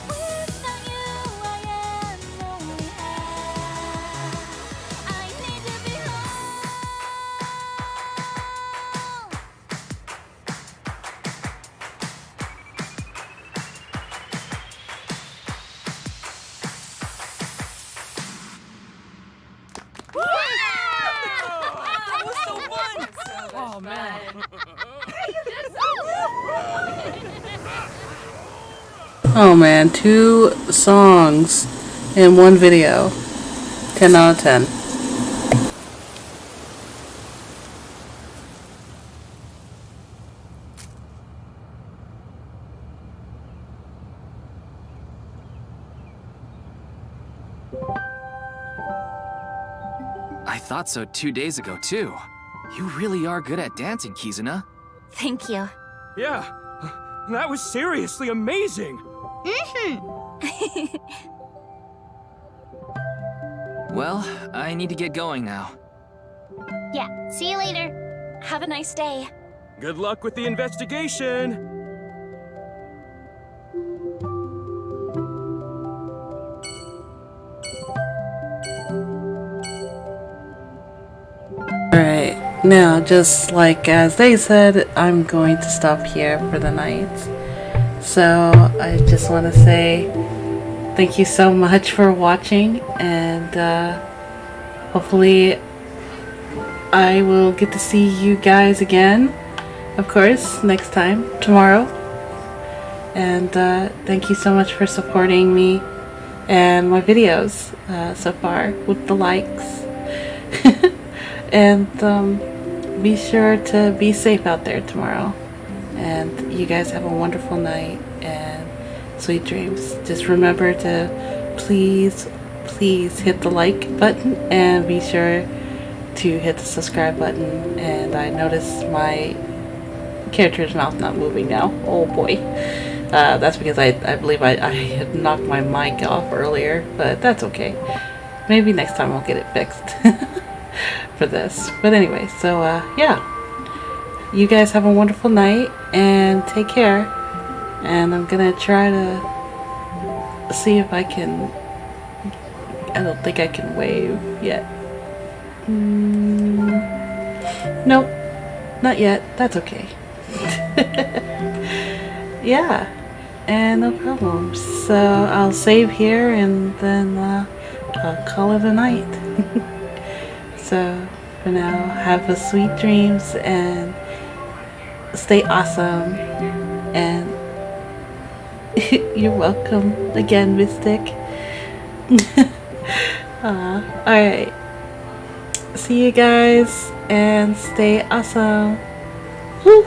Without you, I am lonely. I need to be home. That was so fun! Oh man. Oh man, 2 songs in one video. 10 out of 10. I thought so 2 days ago, too. You really are good at dancing, Kizuna. Thank you. Yeah, that was seriously amazing. Well, I need to get going now. Yeah, see you later. Have a nice day. Good luck with the investigation. Alright, now just like as they said, I'm going to stop here for the night. So I just want to say thank you so much for watching, and hopefully I will get to see you guys again, of course, next time, tomorrow. And thank you so much for supporting me and my videos so far with the likes. And be sure to be safe out there tomorrow. And you guys have a wonderful night and sweet dreams. Just remember to please hit the like button and be sure to hit the subscribe button. And I noticed my character's mouth not moving now. Oh boy. That's because I believe I had knocked my mic off earlier, but that's okay. Maybe next time I'll get it fixed for this. But anyway, so yeah. You guys have a wonderful night and take care. And I'm gonna try to see if I can. I don't think I can wave yet. Nope, not yet. That's okay. Yeah, and no problem. So I'll save here and then I'll call it a night. So for now, have a sweet dreams and stay awesome. And you're welcome again, Mystic. Alright. See you guys and stay awesome. Woo!